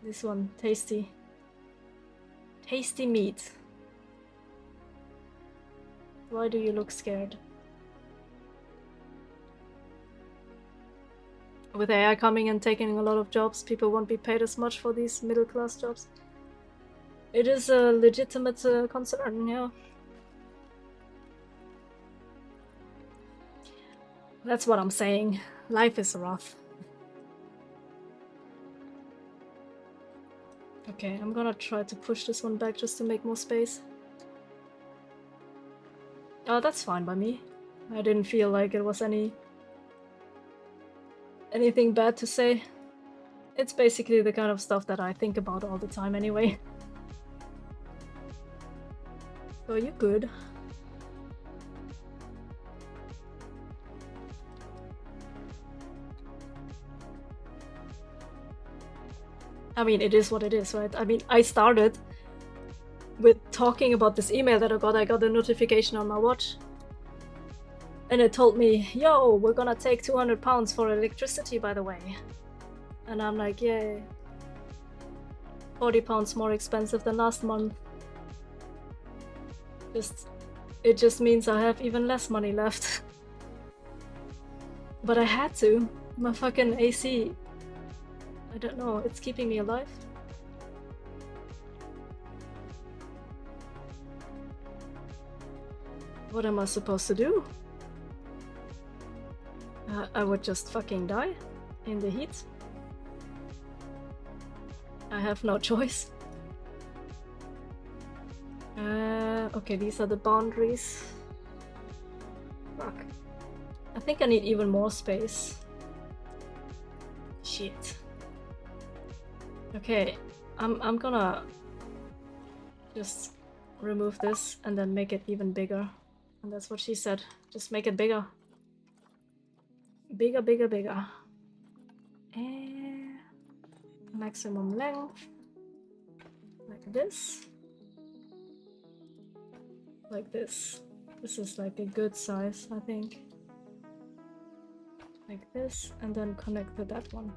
This one, tasty. Tasty meat. Why do you look scared? With AI coming and taking a lot of jobs, people won't be paid as much for these middle class jobs. It is a legitimate concern, yeah. That's what I'm saying. Life is rough. Okay, I'm gonna try to push this one back just to make more space. Oh, that's fine by me. I didn't feel like it was anything bad to say. It's basically the kind of stuff that I think about all the time anyway. So you're good. I mean, it is what it is, right? I mean, I started with talking about this email that I got a notification on my watch. And it told me, yo, we're gonna take 200 pounds for electricity, by the way. And I'm like, yay. 40 pounds more expensive than last month. It just means I have even less money left. But I had to. My fucking AC, I don't know, it's keeping me alive. What am I supposed to do? I would just fucking die in the heat. I have no choice. Okay, these are the boundaries. Fuck. I think I need even more space. Shit. Okay, I'm gonna just remove this and then make it even bigger. And that's what she said. Just make it bigger. Bigger, bigger, bigger. And maximum length. Like this. Like this. This is like a good size, I think. Like this, and then connect to that one.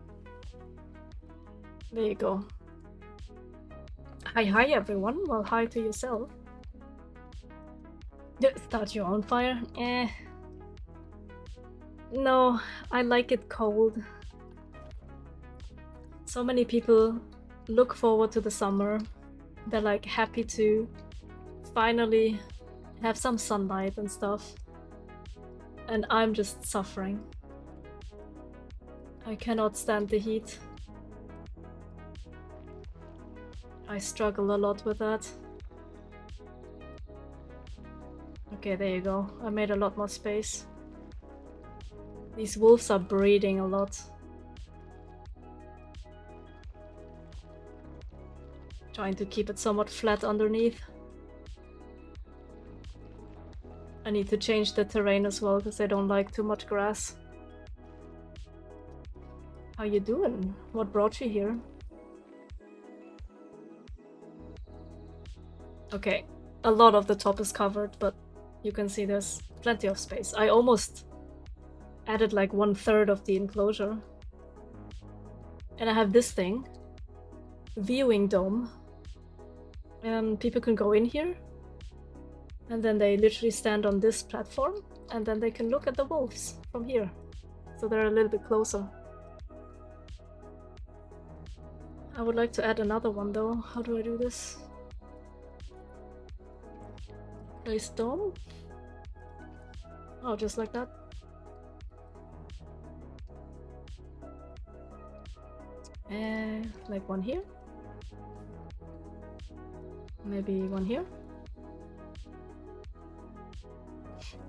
There you go. Hi everyone. Well, hi to yourself. Start your own fire? Eh. No, I like it cold. So many people look forward to the summer. They're like happy to finally have some sunlight and stuff. And I'm just suffering. I cannot stand the heat. I struggle a lot with that. Okay, there you go. I made a lot more space. These wolves are breeding a lot. Trying to keep it somewhat flat underneath. I need to change the terrain as well because I don't like too much grass. How you doing? What brought you here? Okay, a lot of the top is covered, but you can see there's plenty of space. I almost added like 1/3 of the enclosure. And I have this thing, viewing dome. And people can go in here. And then they literally stand on this platform. And then they can look at the wolves from here. So they're a little bit closer. I would like to add another one though. How do I do this? Place dome? Oh, just like that. And like one here. Maybe one here.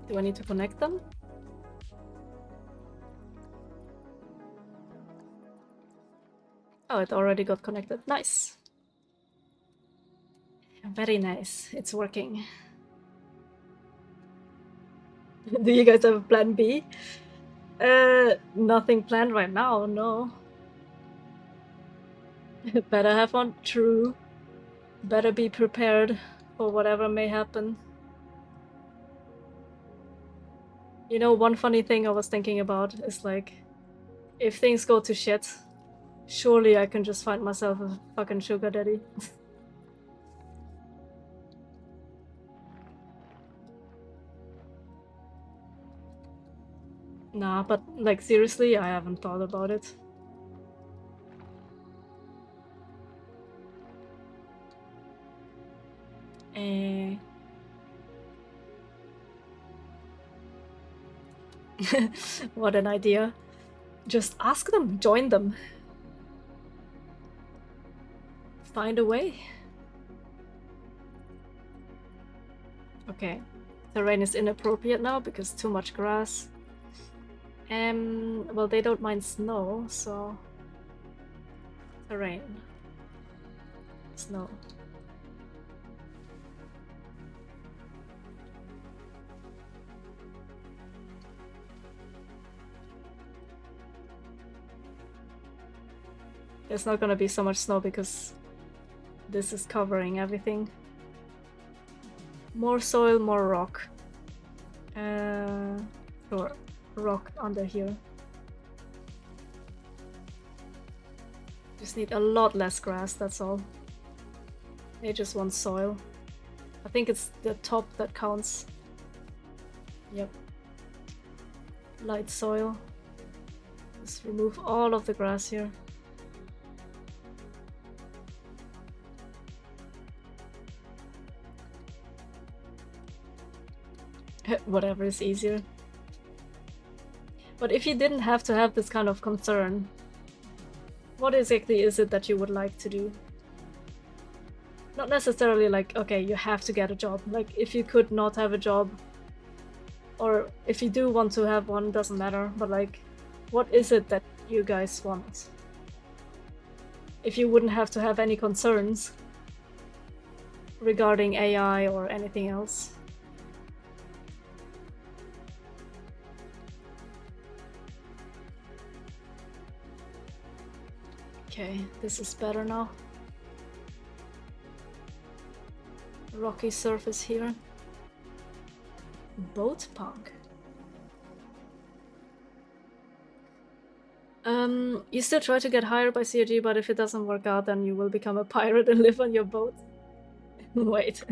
Do I need to connect them? Oh, it already got connected. Nice. Very nice. It's working. Do you guys have a plan B? Nothing planned right now, no. Better have one. True. Better be prepared for whatever may happen. You know, one funny thing I was thinking about is like, if things go to shit, surely I can just find myself a fucking sugar daddy. Nah, but like seriously, I haven't thought about it. What an idea. Just ask them, join them. Find a way. Okay, terrain is inappropriate now because too much grass. Well, they don't mind snow, so terrain. Snow. There's not gonna be so much snow because this is covering everything. More soil, more rock. Sure, rock under here. Just need a lot less grass, that's all. They just want soil. I think it's the top that counts. Yep. Light soil. Just remove all of the grass here. Whatever is easier. But if you didn't have to have this kind of concern, what exactly is it that you would like to do? Not necessarily like, okay, you have to get a job. Like, if you could not have a job, or if you do want to have one, doesn't matter. But like, what is it that you guys want? If you wouldn't have to have any concerns regarding AI or anything else. Okay, this is better now. Rocky surface here. Boat punk. You still try to get hired by CRG, but if it doesn't work out, then you will become a pirate and live on your boat. Wait.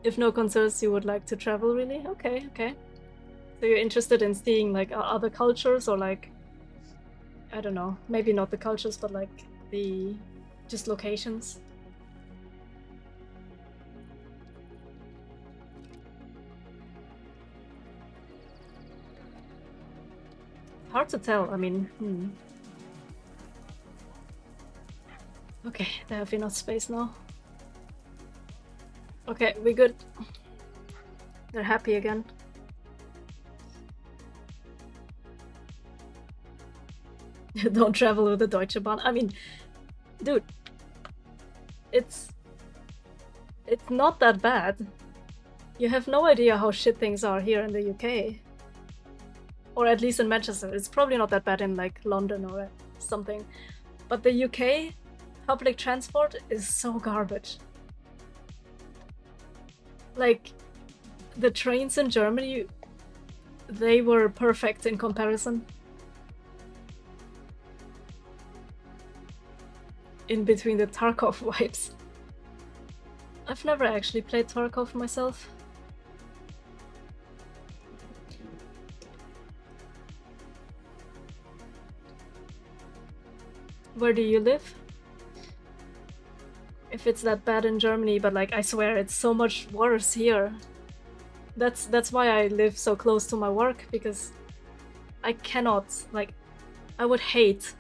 If no concerns, you would like to travel, really? Okay, okay. So you're interested in seeing like other cultures, or like, I don't know, maybe not the cultures, but like the just locations. Hard to tell, I mean, Okay, they have enough space now. Okay, we good. They're happy again. Don't travel with the Deutsche Bahn. I mean, dude, it's not that bad. You have no idea how shit things are here in the UK. Or at least in Manchester. It's probably not that bad in like London or something. But the UK public transport is so garbage. Like, the trains in Germany, they were perfect in comparison. In between the Tarkov vibes. I've never actually played Tarkov myself. Where do you live? If it's that bad in Germany, but like, I swear it's so much worse here. That's why I live so close to my work, because I cannot, like, I would hate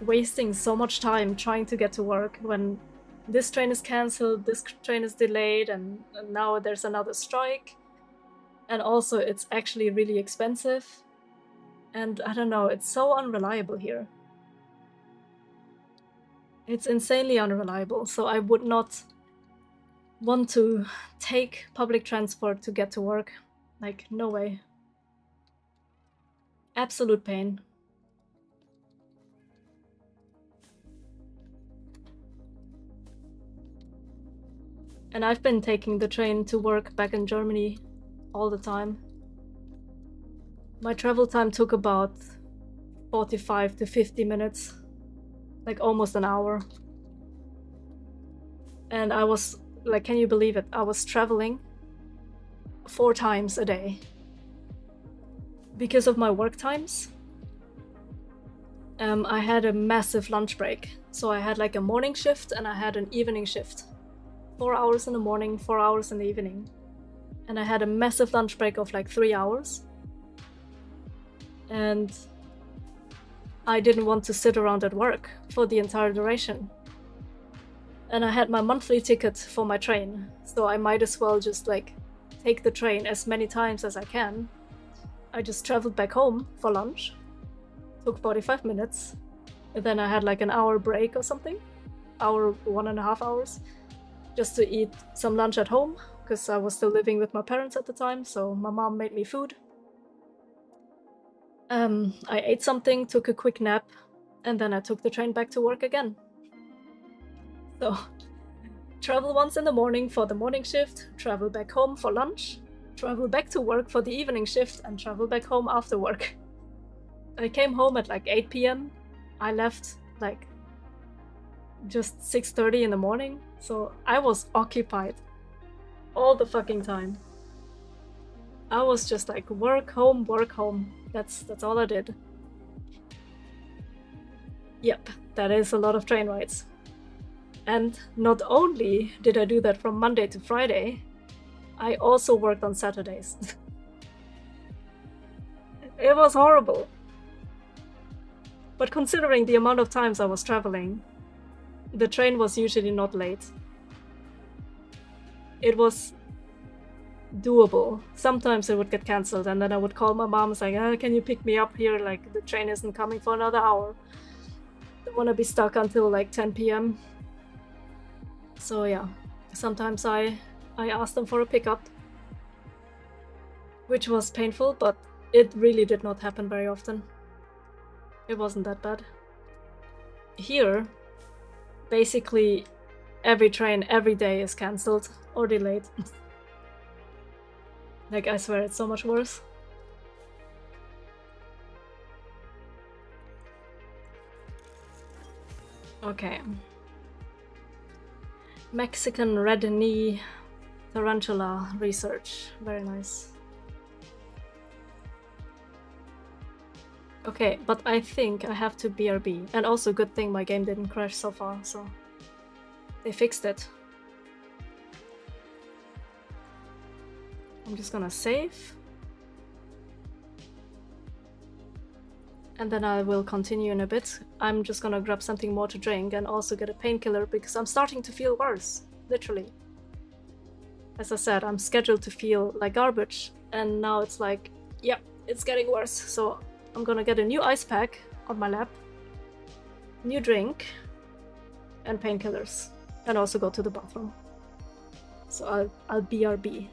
wasting so much time trying to get to work when this train is cancelled, this train is delayed, and now there's another strike. And also it's actually really expensive. And I don't know, it's so unreliable here. It's insanely unreliable, so I would not want to take public transport to get to work. Like, no way. Absolute pain. And I've been taking the train to work back in Germany all the time. My travel time took about 45 to 50 minutes. Like almost an hour. And I was, like, can you believe it? I was traveling 4 times a day. Because of my work times, I had a massive lunch break. So I had like a morning shift and I had an evening shift. 4 hours in the morning, 4 hours in the evening. And I had a massive lunch break of like 3 hours. And I didn't want to sit around at work for the entire duration. And I had my monthly ticket for my train, so I might as well just like take the train as many times as I can. I just traveled back home for lunch, took 45 minutes, and then I had like an hour break or something, 1.5 hours, just to eat some lunch at home, because I was still living with my parents at the time, so my mom made me food. I ate something, took a quick nap, and then I took the train back to work again. So, travel once in the morning for the morning shift, travel back home for lunch, travel back to work for the evening shift, and travel back home after work. I came home at like 8 p.m. I left like just 6:30 in the morning, so I was occupied all the fucking time. I was just like work, home, work, home. That's all I did. Yep, that is a lot of train rides. And not only did I do that from Monday to Friday, I also worked on Saturdays. It was horrible. But considering the amount of times I was traveling, the train was usually not late. It was doable. Sometimes it would get cancelled, and then I would call my mom saying, can you pick me up here? Like, the train isn't coming for another hour. Don't want to be stuck until like 10 p.m. So yeah, sometimes I asked them for a pickup, which was painful, but it really did not happen very often. It wasn't that bad. Here, basically every train every day is cancelled or delayed. Like, I swear, it's so much worse. Okay. Mexican red knee tarantula research. Very nice. Okay, but I think I have to BRB. And also, good thing my game didn't crash so far, so they fixed it. I'm just gonna save. And then I will continue in a bit. I'm just gonna grab something more to drink and also get a painkiller because I'm starting to feel worse, literally. As I said, I'm scheduled to feel like garbage, and now it's like, yep, it's getting worse. So I'm gonna get a new ice pack on my lap, new drink, and painkillers, and also go to the bathroom. So I'll BRB.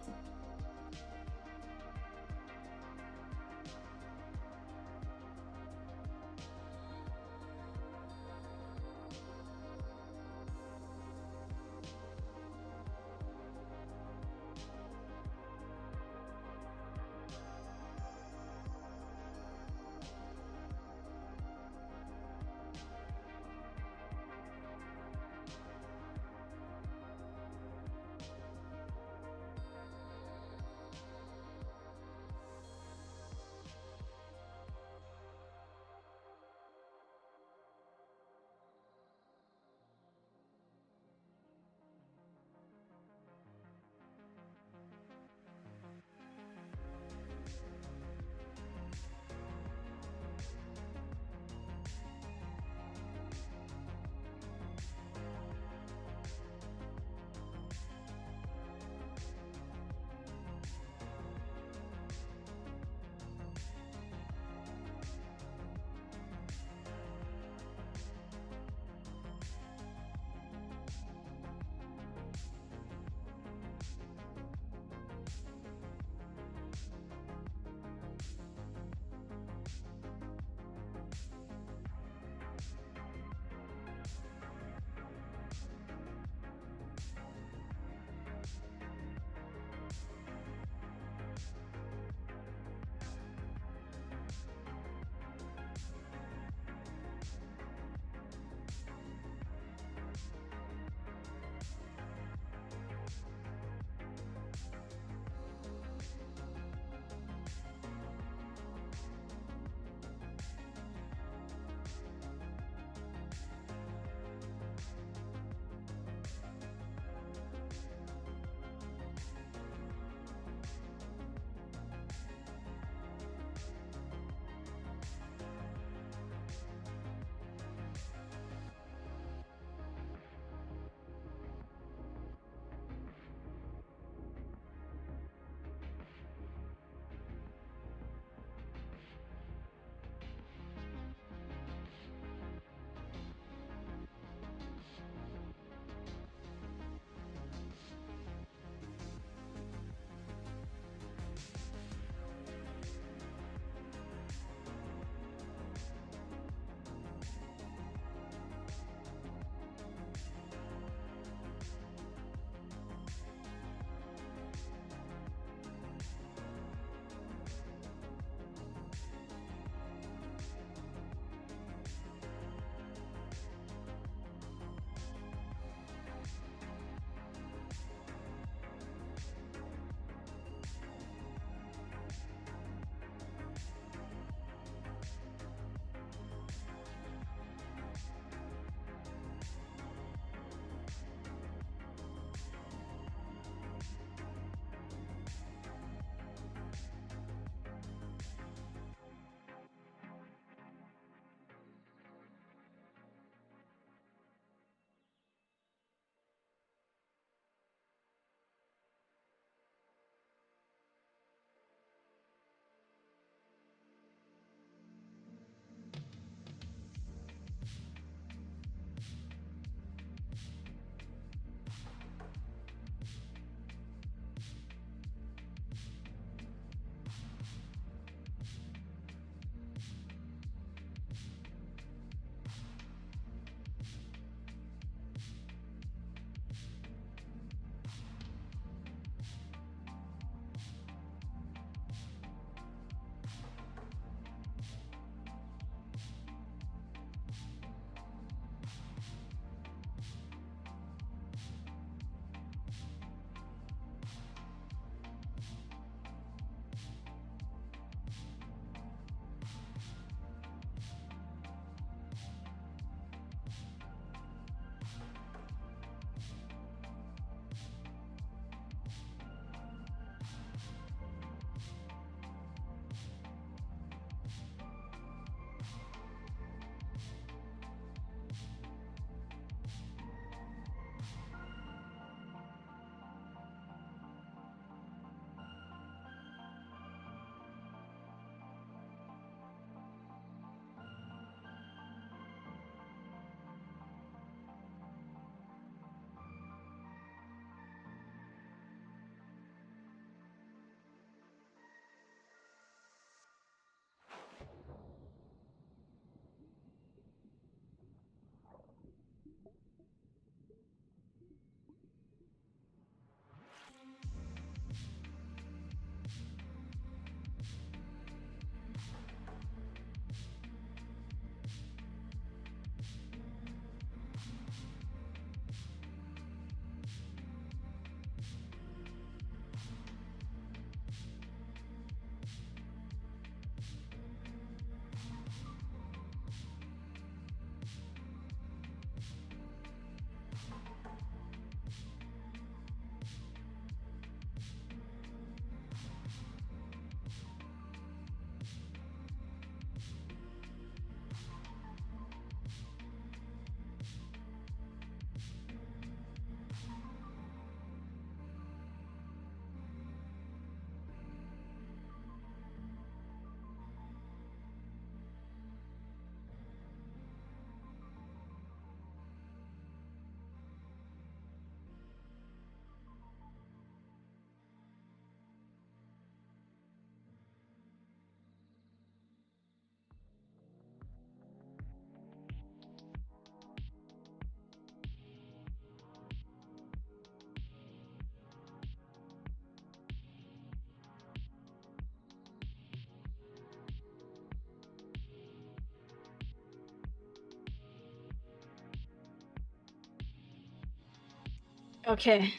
Okay.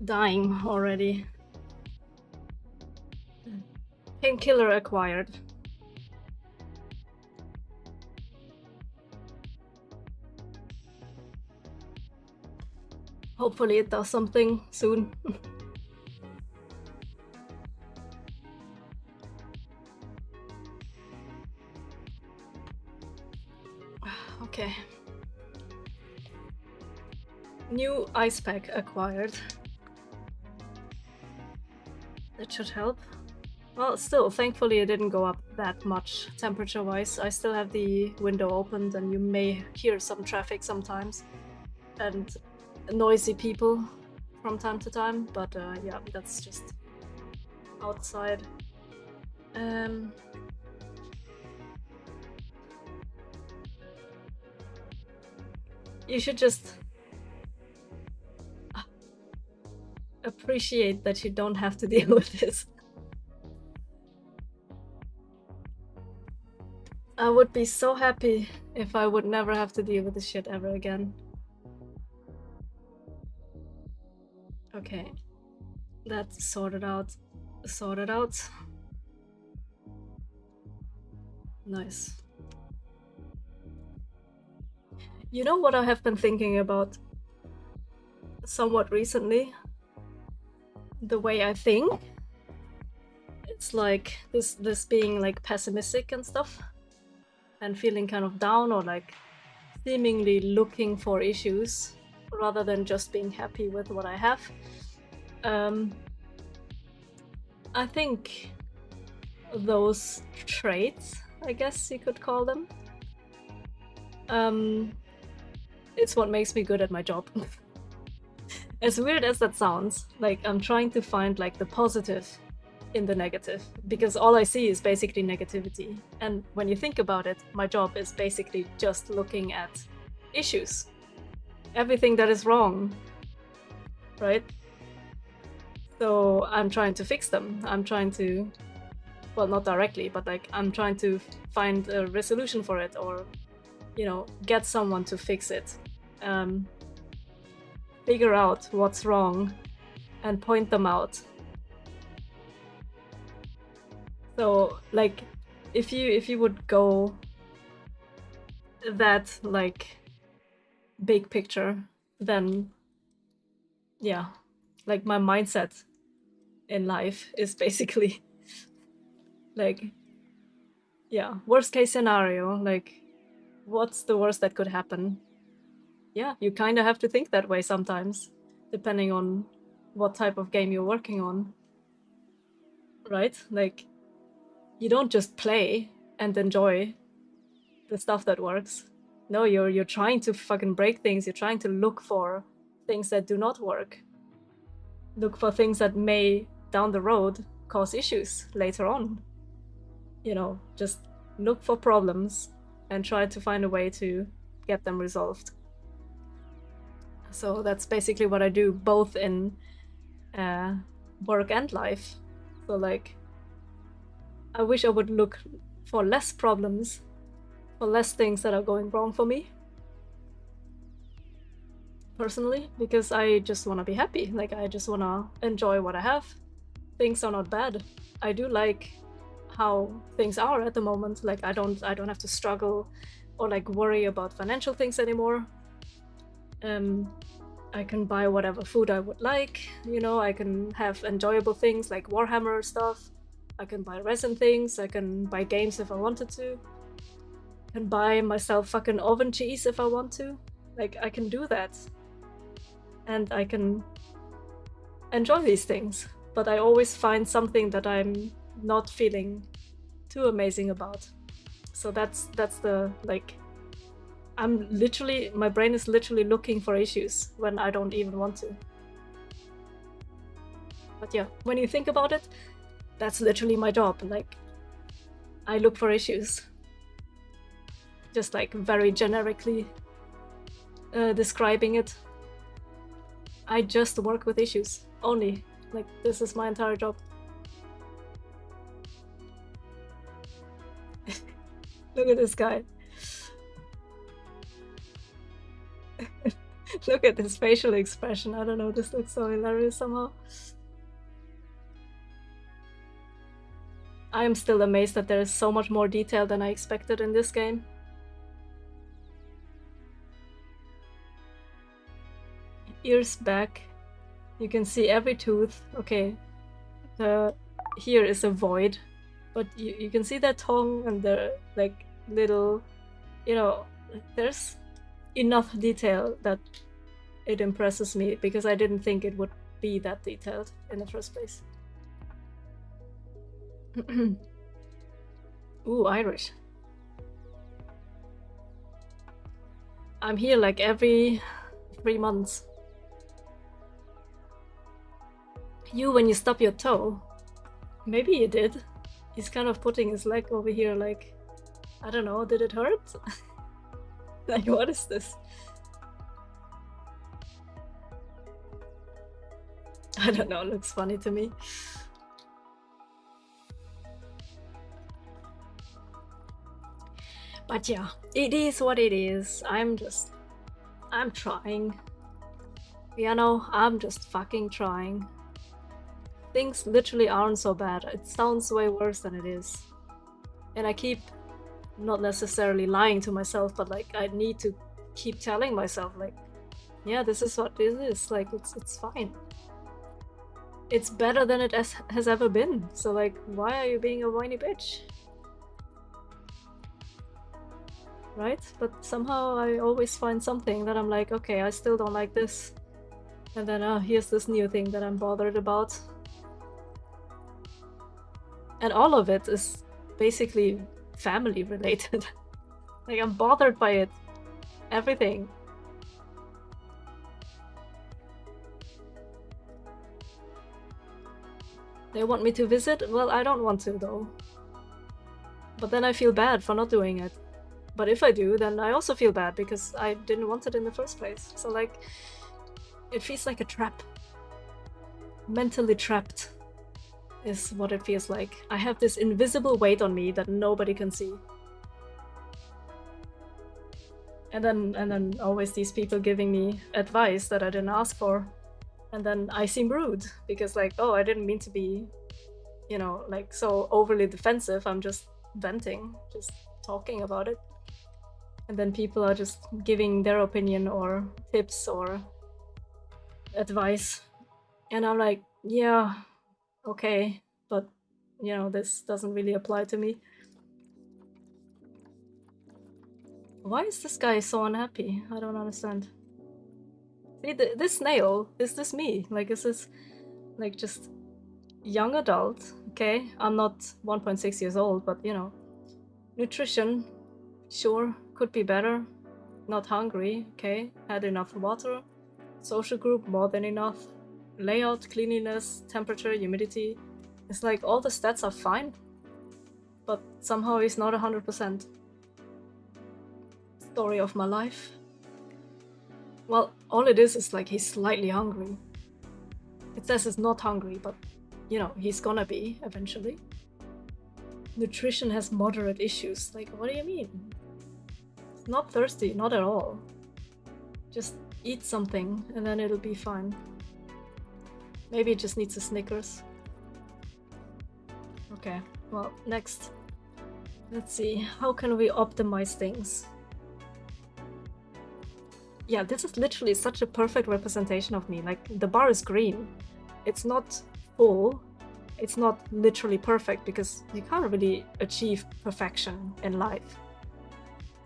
Dying already. Painkiller acquired. Hopefully it does something soon. Okay. New ice pack acquired. That should help. Well, still, thankfully it didn't go up that much temperature-wise. I still have the window opened and you may hear some traffic sometimes. And noisy people from time to time, but yeah, that's just outside. You should just appreciate that you don't have to deal with this. I would be so happy if I would never have to deal with this shit ever again. Okay, that's sorted out. Sorted out. Nice. You know what I have been thinking about somewhat recently? The way I think. It's like this being like pessimistic and stuff. And feeling kind of down or like seemingly looking for issues rather than just being happy with what I have. I think those traits, I guess you could call them, it's what makes me good at my job. As weird as that sounds, like I'm trying to find like the positive in the negative, because all I see is basically negativity. And when you think about it, my job is basically just looking at issues. Everything that is wrong, right? So I'm trying to fix them. I'm trying to, well, not directly, but like I'm trying to find a resolution for it, or, you know, get someone to fix it. Figure out what's wrong and point them out. So like if you would go that like big picture, then yeah, like my mindset in life is basically like, yeah, worst case scenario, like what's the worst that could happen? Yeah, you kind of have to think that way sometimes, depending on what type of game you're working on, right? Like you don't just play and enjoy the stuff that works. No, you're trying to fucking break things. You're trying to look for things that do not work. Look for things that may, down the road, cause issues later on. You know, just look for problems and try to find a way to get them resolved. So that's basically what I do, both in work and life. So like, I wish I would look for less problems, for less things that are going wrong for me, personally, because I just want to be happy. Like I just want to enjoy what I have. Things are not bad. I do like how things are at the moment. Like I don't have to struggle or like worry about financial things anymore. I can buy whatever food I would like, you know, I can have enjoyable things like Warhammer stuff. I can buy resin things, I can buy games if I wanted to. I can buy myself fucking oven cheese if I want to. Like, I can do that. And I can enjoy these things. But I always find something that I'm not feeling too amazing about. So that's the, like, my brain is literally looking for issues when I don't even want to. But yeah, when you think about it, that's literally my job. Like, I look for issues. Just like very generically describing it. I just work with issues, only. Like, this is my entire job. Look at this guy. Look at this facial expression. I don't know, this looks so hilarious somehow. I am still amazed that there is so much more detail than I expected in this game. Ears back. You can see every tooth. Okay. Here is a void. But you can see their tongue and their like little, you know, there's enough detail that it impresses me because I didn't think it would be that detailed in the first place. Ooh, Irish. I'm here like every 3 months. You, when you stub your toe, maybe you did. He's kind of putting his leg over here like, I don't know, did it hurt? Like, what is this? I don't know, it looks funny to me. But yeah, it is what it is. I'm trying. You know, I'm just fucking trying. Things literally aren't so bad. It sounds way worse than it is. And I keep not necessarily lying to myself, but like I need to keep telling myself like, yeah, this is what this is. Like it's fine. It's better than it has ever been. So like, why are you being a whiny bitch? Right? But somehow I always find something that I'm like, okay, I still don't like this. And then here's this new thing that I'm bothered about. And all of it is basically family related. Like I'm bothered by it. Everything. They want me to visit? Well, I don't want to though. But then I feel bad for not doing it. But if I do, then I also feel bad because I didn't want it in the first place. So like, it feels like a trap. Mentally trapped is what it feels like. I have this invisible weight on me that nobody can see. And then always these people giving me advice that I didn't ask for. And then I seem rude because like, oh, I didn't mean to be, you know, like so overly defensive. I'm just venting, just talking about it. And then people are just giving their opinion or tips or advice. And I'm like, yeah, okay, but you know, this doesn't really apply to me. Why is this guy so unhappy? I don't understand. See, this snail, is this me? Like, is this like just young adult? Okay, I'm not 1.6 years old, but you know, nutrition, sure, could be better. Not hungry, okay, had enough water. Social group, more than enough. Layout, cleanliness, temperature, humidity. It's like all the stats are fine, but somehow he's not 100%. Story of my life. Well, all it is like he's slightly hungry. It says he's not hungry, but you know, he's gonna be eventually. Nutrition has moderate issues. Like, what do you mean? It's not thirsty, not at all. Just eat something and then it'll be fine. Maybe it just needs a Snickers. Okay, well, next. Let's see, how can we optimize things? Yeah, this is literally such a perfect representation of me. Like, the bar is green. It's not full. It's not literally perfect because you can't really achieve perfection in life.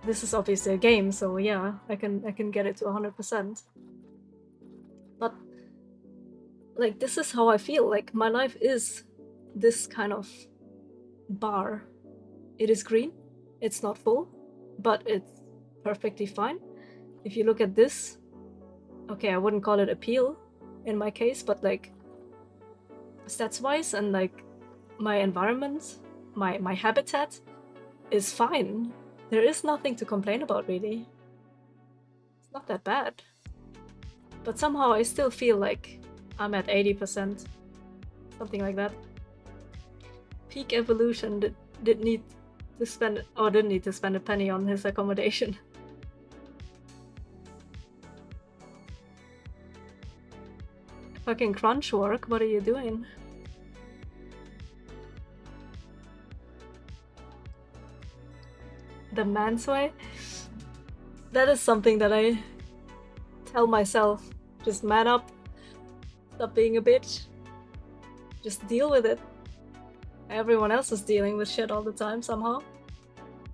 This is obviously a game, so yeah, I can get it to 100%. But like, this is how I feel. Like, my life is this kind of bar. It is green. It's not full, but it's perfectly fine. If you look at this, okay, I wouldn't call it appeal in my case, but like stats wise and like my environment, my habitat is fine. There is nothing to complain about really. It's not that bad. But somehow I still feel like I'm at 80%. Something like that. Peak evolution didn't need to spend a penny on his accommodation. fucking crunch work. What are you doing? The man's way? That is something that I tell myself. Just man up. Stop being a bitch. Just deal with it. Everyone else is dealing with shit all the time somehow.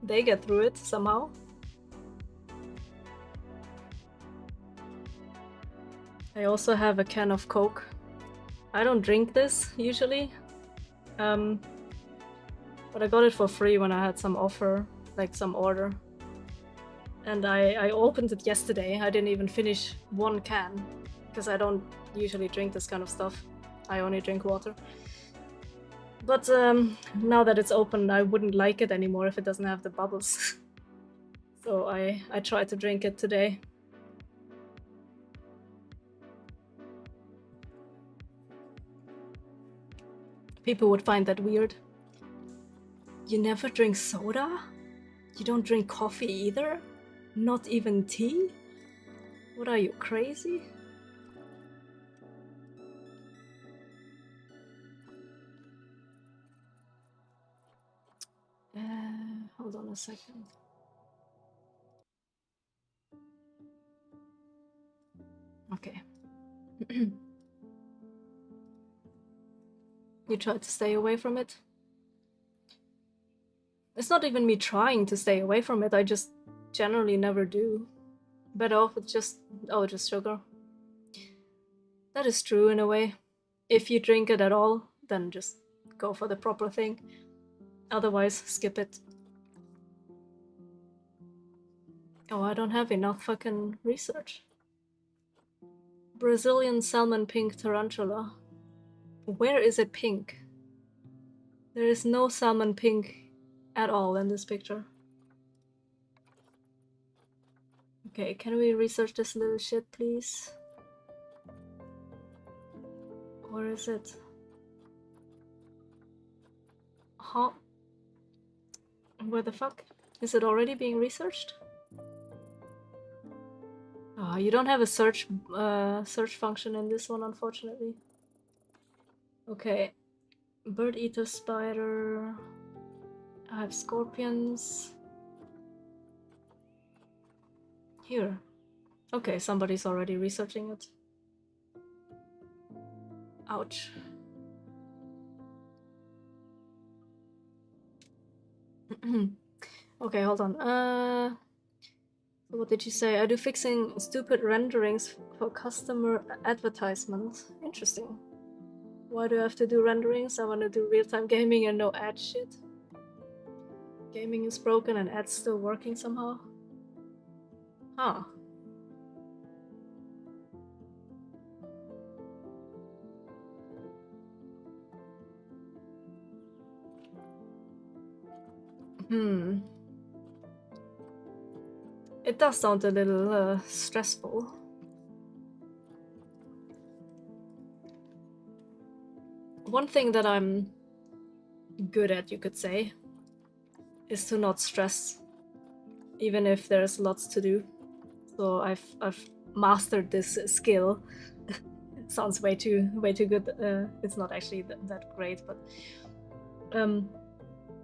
They get through it somehow. I also have a can of Coke. I don't drink this usually. But I got it for free when I had some offer, like some order. And I opened it yesterday. I didn't even finish one can because I don't usually drink this kind of stuff. I only drink water. But now that it's open, I wouldn't like it anymore if it doesn't have the bubbles. So I tried to drink it today. People would find that weird. You never drink soda? You don't drink coffee either? Not even tea? What are you, crazy? Hold on a second. Okay. You tried to stay away from it? It's not even me trying to stay away from it, I just generally never do. Better off with just sugar. That is true in a way. If you drink it at all, then just go for the proper thing. Otherwise, skip it. Oh, I don't have enough fucking research. Brazilian salmon pink tarantula. Where is it pink? There is no salmon pink at all in this picture. Okay, can we research this little shit, please? Where is it? Huh? Where the fuck? Is it already being researched? Oh, you don't have a search function in this one, unfortunately. Okay. Bird eater spider. I have scorpions. Here. Okay, somebody's already researching it. Ouch. Okay, hold on. What did you say? I do fixing stupid renderings for customer advertisements. Interesting. Why do I have to do renderings? I want to do real-time gaming and no ad shit. Gaming is broken and ads still working somehow. Huh. It does sound a little stressful. One thing that I'm good at, you could say, is to not stress, even if there's lots to do. So I've mastered this skill. Sounds way too good. It's not actually that great, but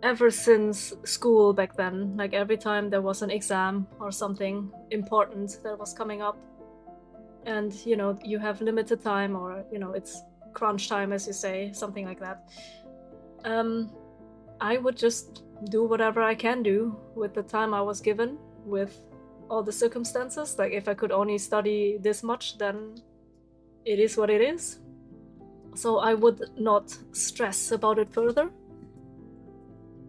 ever since school back then, like every time there was an exam or something important that was coming up, and you know you have limited time, or you know it's crunch time, as you say, something like that. I would just do whatever I can do with the time I was given, with all the circumstances. Like if I could only study this much, then it is what it is. So I would not stress about it further.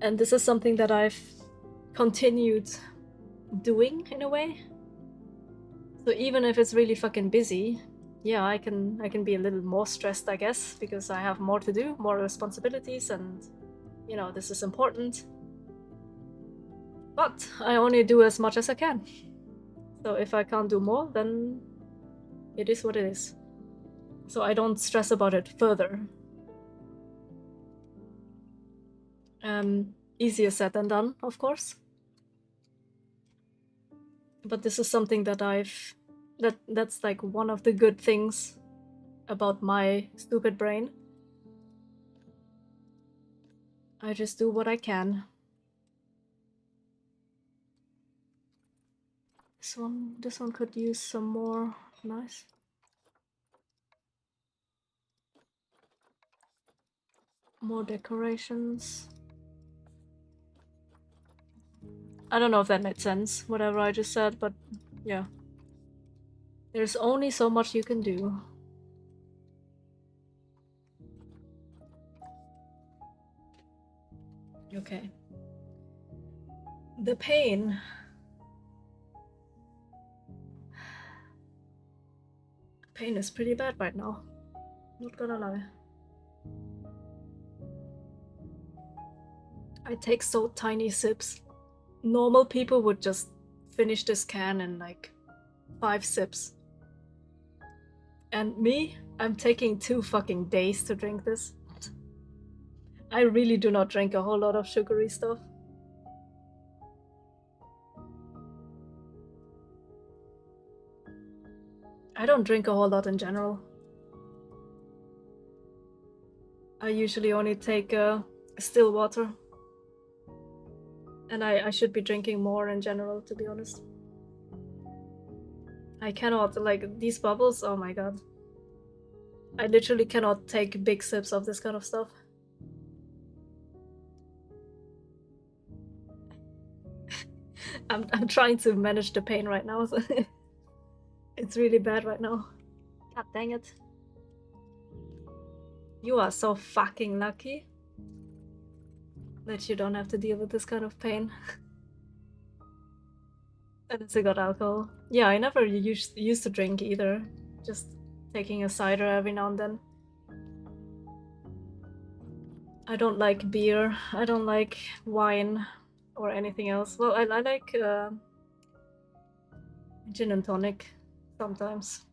And this is something that I've continued doing in a way. So even if it's really fucking busy, yeah, I can be a little more stressed, I guess, because I have more to do, more responsibilities, and you know, this is important. But I only do as much as I can. So if I can't do more, then it is what it is. So I don't stress about it further. Easier said than done, of course. But this is something that that's like one of the good things about my stupid brain. I just do what I can. This one could use some more. Nice. More decorations. I don't know if that made sense, whatever I just said, but yeah. There's only so much you can do. Okay. The pain. Pain is pretty bad right now. Not gonna lie. I take so tiny sips. Normal people would just finish this can in like 5 sips. And me, I'm taking 2 fucking days to drink this. I really do not drink a whole lot of sugary stuff. I don't drink a whole lot in general. I usually only take still water. And I should be drinking more in general, to be honest. I cannot, like, these bubbles, oh my god. I literally cannot take big sips of this kind of stuff. I'm trying to manage the pain right now, so it's really bad right now. God dang it. You are so fucking lucky that you don't have to deal with this kind of pain. And it's a good alcohol. Yeah, I never used to drink either. Just taking a cider every now and then. I don't like beer. I don't like wine or anything else. Well, I like gin and tonic sometimes.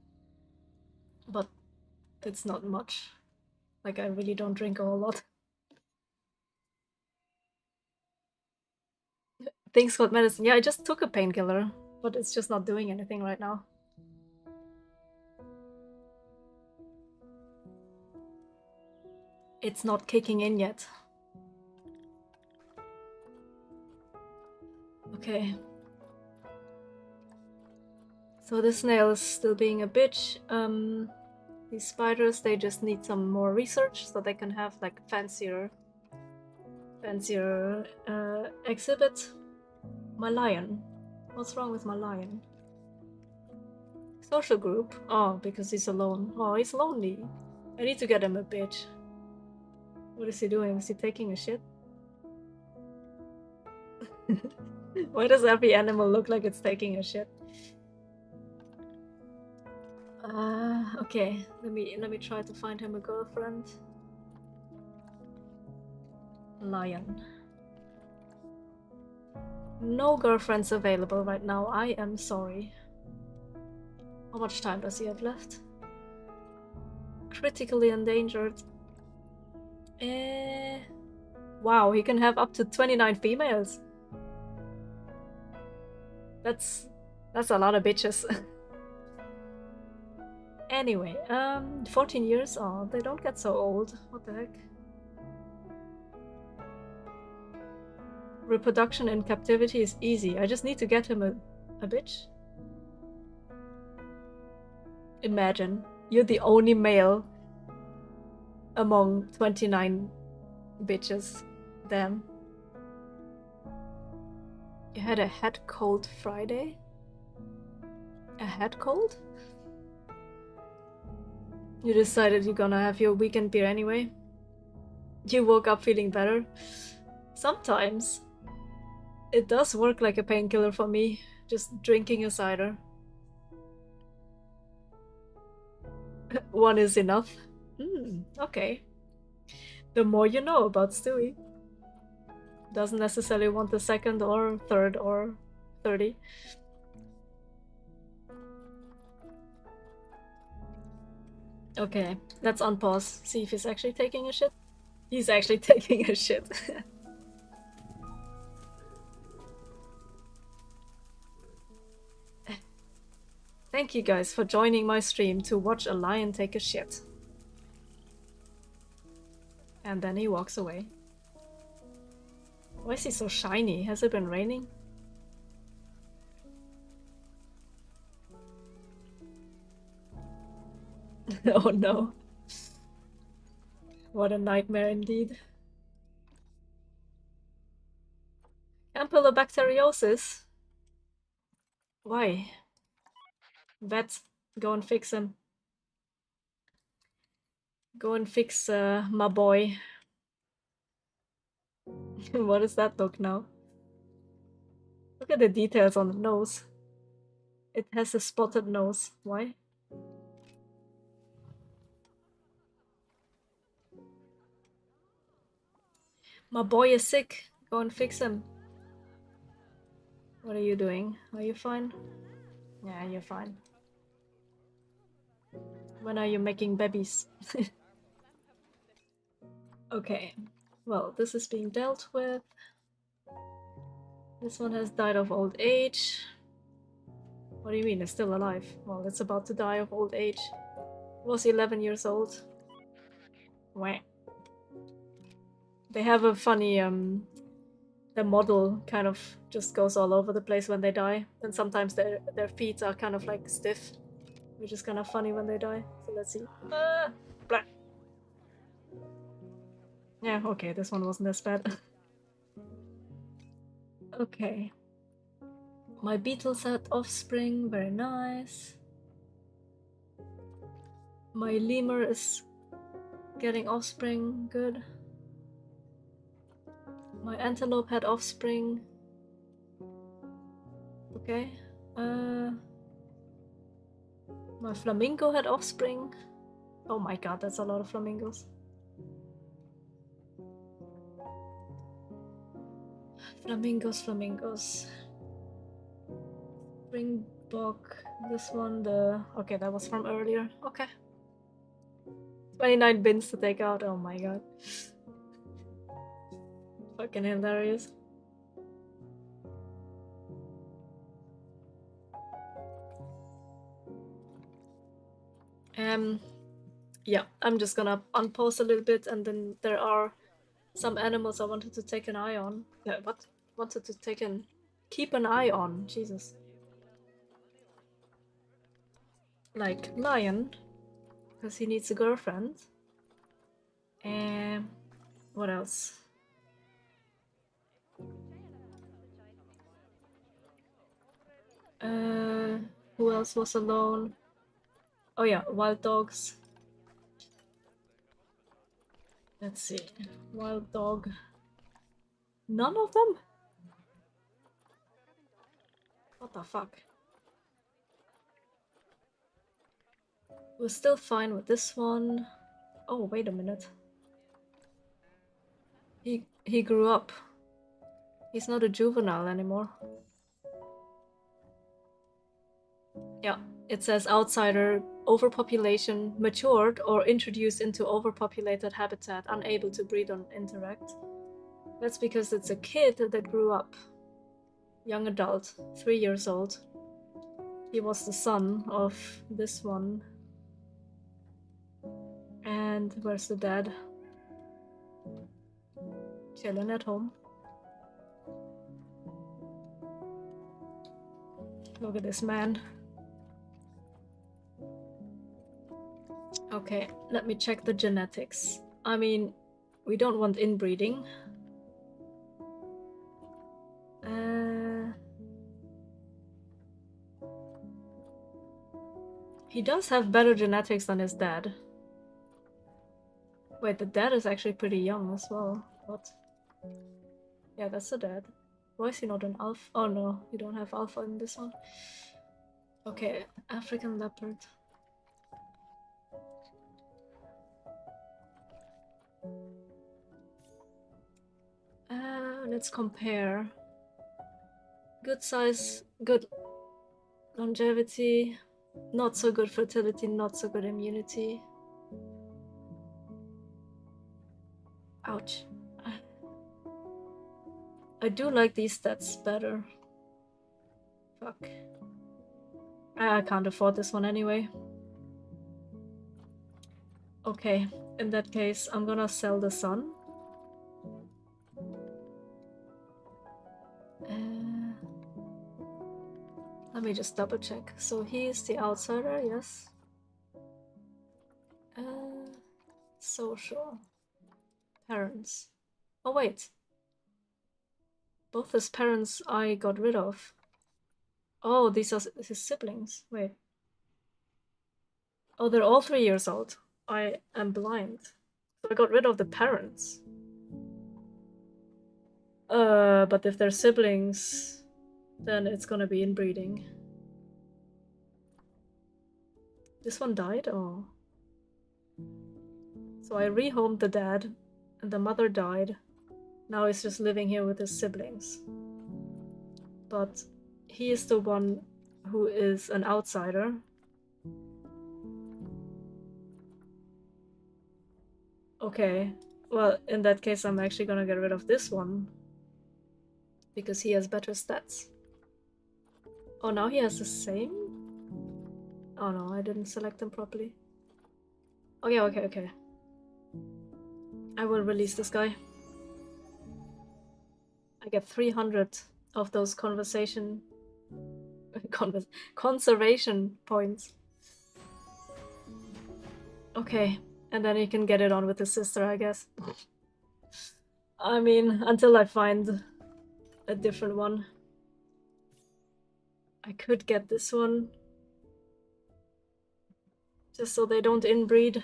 But it's not much. Like, I really don't drink a whole lot. Things called medicine. Yeah, I just took a painkiller, but it's just not doing anything right now. It's not kicking in yet. Okay. So this snail is still being a bitch. These spiders, they just need some more research so they can have like fancier exhibit. My lion. What's wrong with my lion? Social group? Oh, because he's alone. Oh, he's lonely. I need to get him a bitch. What is he doing? Is he taking a shit? Why does every animal look like it's taking a shit? Okay. Let me try to find him a girlfriend. Lion. No girlfriends available right now. I am sorry. How much time does he have left? Critically endangered. Wow, he can have up to 29 females. That's a lot of bitches. Anyway, 14 years. Oh, they don't get so old. What the heck? Reproduction in captivity is easy. I just need to get him a bitch. Imagine, you're the only male among 29 bitches. Damn. You had a head cold Friday? A head cold? You decided you're gonna have your weekend beer anyway? You woke up feeling better? Sometimes. It does work like a painkiller for me, just drinking a cider. One is enough. Okay. The more you know about Stewie. Doesn't necessarily want the second or third or 30. Okay, let's unpause. See if he's actually taking a shit. He's actually taking a shit. Thank Thank you guys for joining my stream to watch a lion take a shit. And then he walks away. Why is he so shiny? Has it been raining? Oh no. What a nightmare indeed. Campylobacteriosis? Why? Vet, go and fix him. Go and fix my boy. What does that look now? Look at the details on the nose. It has a spotted nose. Why? My boy is sick. Go and fix him. What are you doing? Are you fine? Yeah, you're fine. When are you making babies? Okay. Well, this is being dealt with. This one has died of old age. What do you mean? It's still alive. Well, it's about to die of old age. It was 11 years old. Wah. They have a funny, the model kind of just goes all over the place when they die. And sometimes their feet are kind of like stiff, which is kind of funny when they die. So let's see. Blah. Yeah, okay, this one wasn't as bad. Okay. My beetles had offspring, very nice. My lemur is getting offspring, good. My antelope had offspring. Okay. My flamingo had offspring. Oh my god, that's a lot of flamingos. Flamingos. Springbok. This one, okay, that was from earlier. Okay. 29 bins to take out. Oh my god. Fucking hilarious. Yeah, I'm just gonna unpause a little bit, and then there are some animals I wanted to take an eye on. Yeah, what? Wanted to keep an eye on. Jesus. Like lion, because he needs a girlfriend. And what else? Who else was alone? Oh yeah, wild dogs. Let's see. Wild dog. None of them? What the fuck? We're still fine with this one. Oh, wait a minute. He grew up. He's not a juvenile anymore. Yeah, it says outsider, overpopulation, matured or introduced into overpopulated habitat, unable to breed or interact. That's because it's a kid that grew up. Young adult, 3 years old. He was the son of this one. And where's the dad? Chilling at home. Look at this man. Okay, let me check the genetics. I mean, we don't want inbreeding. He does have better genetics than his dad. Wait, the dad is actually pretty young as well. What? Yeah, that's the dad. Why is he not an alpha? Oh no, you don't have alpha in this one. Okay, African leopard. Let's compare. Good size, good longevity, not so good fertility, not so good immunity. Ouch. I do like these stats better. Fuck. I can't afford this one anyway. Okay, in that case, I'm gonna sell the sun. Let me just double check. So he's the outsider, yes. Social. Parents. Oh wait. Both his parents I got rid of. Oh, these are his siblings. Wait. Oh, they're all 3 years old. I am blind. So I got rid of the parents. But if they're siblings, then it's gonna be inbreeding. This one died? Oh. So I rehomed the dad, and the mother died. Now he's just living here with his siblings. But he is the one who is an outsider. Okay, well, in that case, I'm actually gonna get rid of this one. Because he has better stats. Oh, now he has the same? Oh no, I didn't select him properly. Okay. I will release this guy. I get 300 of those conservation points. Okay, and then he can get it on with his sister, I guess. I mean, until I find a different one. I could get this one. Just so they don't inbreed.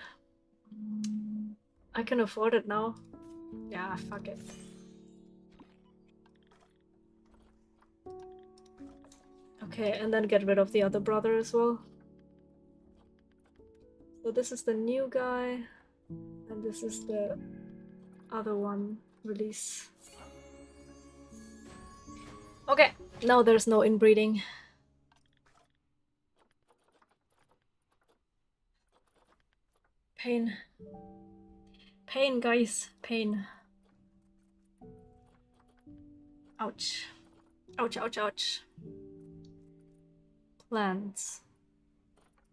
I can afford it now. Yeah, fuck it. Okay, and then get rid of the other brother as well. So this is the new guy, and this is the other one. Release. Okay, now there's no inbreeding. Pain. Pain, guys. Pain. Ouch. Ouch. Plants.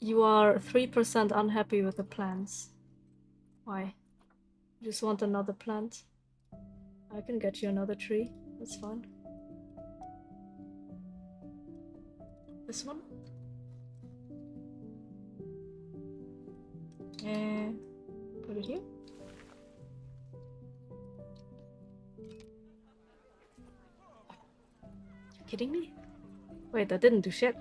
You are 3% unhappy with the plants. Why? You just want another plant? I can get you another tree. That's fine. This one? Put it here. You kidding me? Wait, that didn't do shit.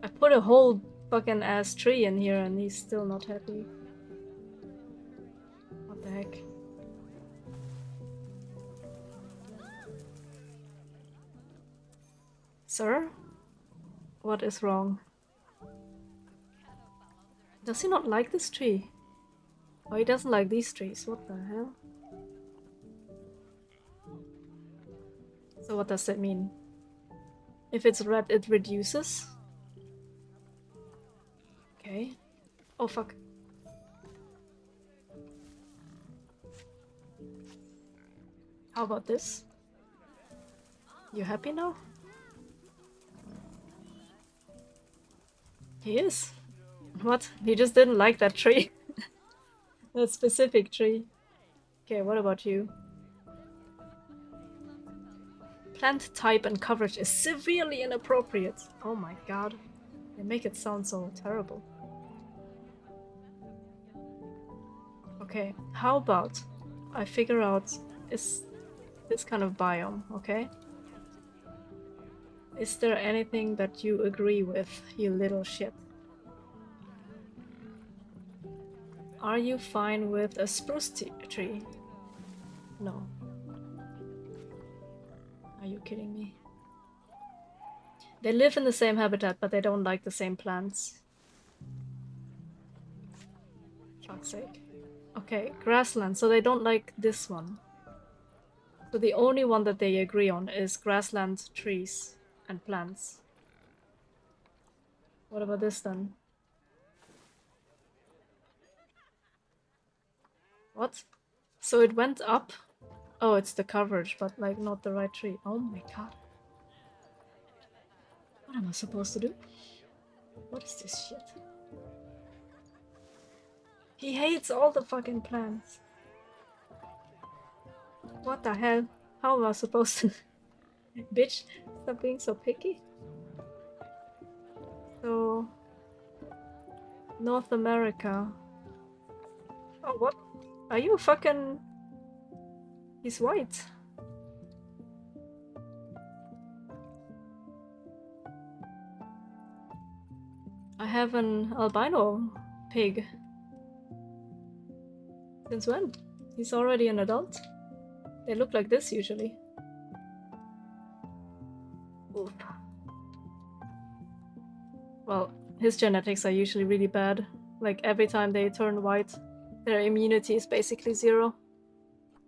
I put a whole fucking ass tree in here and he's still not happy. What the heck? Sir? What is wrong? Does he not like this tree? Oh, he doesn't like these trees. What the hell? So what does that mean? If it's red, it reduces? Okay. Oh, fuck. How about this? You happy now? He is. What? He just didn't like that tree. That specific tree. Okay, what about you? Plant type and coverage is severely inappropriate. Oh my god. They make it sound so terrible. Okay, how about I figure out is this kind of biome, okay? Is there anything that you agree with, you little shit? Are you fine with a spruce tree? No. Are you kidding me? They live in the same habitat, but they don't like the same plants. Fuck's sake. Okay, grassland, so they don't like this one. So the only one that they agree on is grassland trees and plants. What about this then? What? So it went up? Oh, it's the coverage, but like not the right tree. Oh my god. What am I supposed to do? What is this shit? He hates all the fucking plants. What the hell? How am I supposed to... Bitch, stop being so picky. So... North America. Oh, what? Are you fucking... He's white. I have an albino pig. Since when? He's already an adult? They look like this usually. Oof. Well, his genetics are usually really bad. Like every time they turn white, their immunity is basically 0.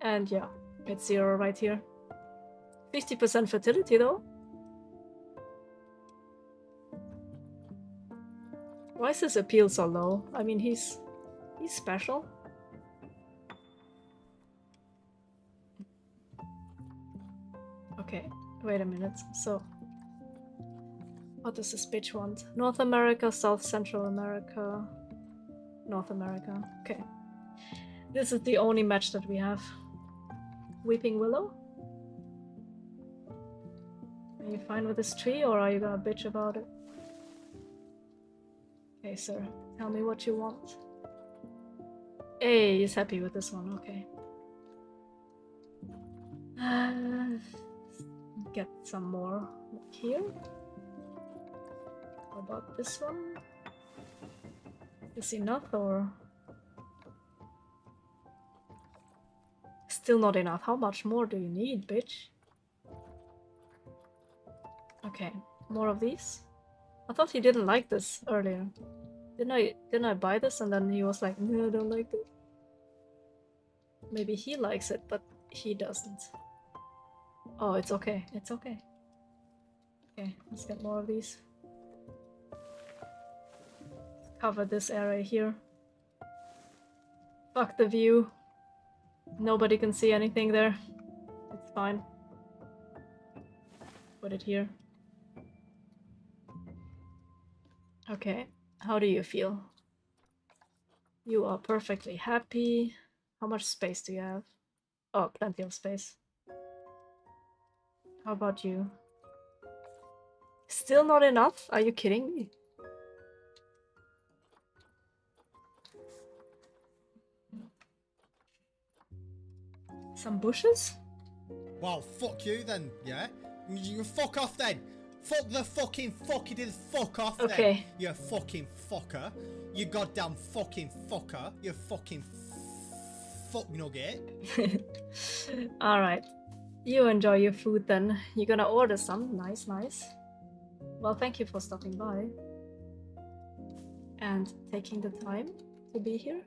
And yeah, it's 0 right here. 50% fertility though. Why is his appeal so low? I mean, he's special. Okay, wait a minute. So, what does this bitch want? North America, South Central America, North America. Okay. This is the only match that we have. Weeping Willow? Are you fine with this tree or are you gonna bitch about it? Okay, sir. Tell me what you want. Hey, he's happy with this one. Okay. Get some more here. How about this one? Is enough or... Still not enough. How much more do you need, bitch? Okay, more of these. I thought he didn't like this earlier. Didn't I buy this and then he was like, no, I don't like it. Maybe he likes it, but he doesn't. Oh, it's okay. It's okay. Okay, let's get more of these. Cover this area here. Fuck the view. Nobody can see anything there. It's fine. Put it here. Okay, how do you feel? You are perfectly happy. How much space do you have? Oh, plenty of space. How about you? Still not enough? Are you kidding me? Some bushes? Well, fuck you then, yeah? You fuck off then. Fuck the fucking fuck off then. Okay. You fucking fucker. You goddamn fucking fucker. You fucking fuck nugget. Alright. You enjoy your food then. You're gonna order some. Nice, nice. Well, thank you for stopping by. And taking the time to be here.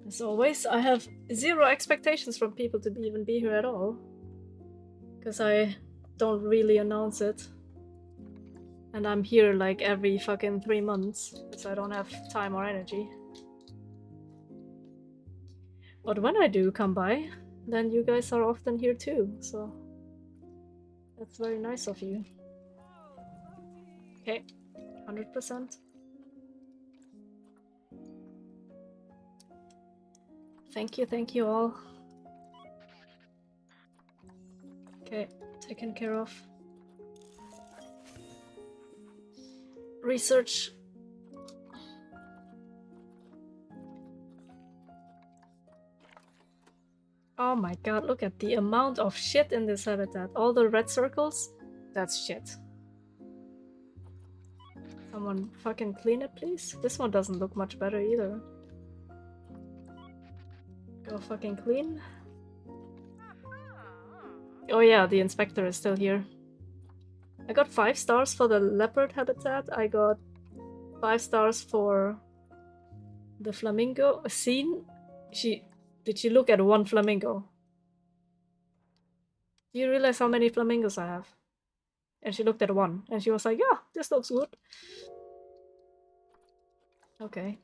As always, I have 0 expectations from people to even be here at all. Because I don't really announce it. And I'm here like every fucking 3 months. Because I don't have time or energy. But when I do come by, then you guys are often here too. So that's very nice of you. Okay, 100%. Thank you all. Okay, taken care of. Research. Oh my god, look at the amount of shit in this habitat. All the red circles, that's shit. Someone fucking clean it, please? This one doesn't look much better either. Go fucking clean. Oh yeah, the inspector is still here. I got 5 stars for the leopard habitat. I got 5 stars for the flamingo scene. Did she look at one flamingo? Do you realize how many flamingos I have? And she looked at one and she was like, yeah, this looks good. Okay.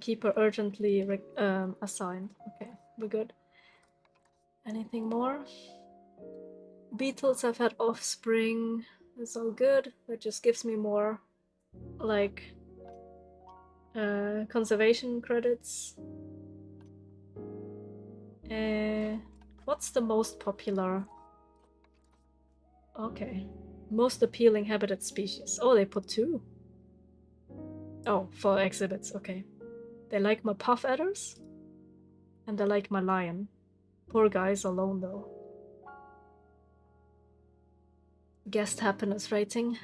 Keep her urgently assigned. Okay, we're good. Anything more? Beetles have had offspring. It's all good. That just gives me more, like, conservation credits. What's the most popular? Okay. Most appealing habitat species. Oh, they put 2. Oh, for exhibits, okay. They like my puff adders. And they like my lion. Poor guy's alone though. Guest happiness rating.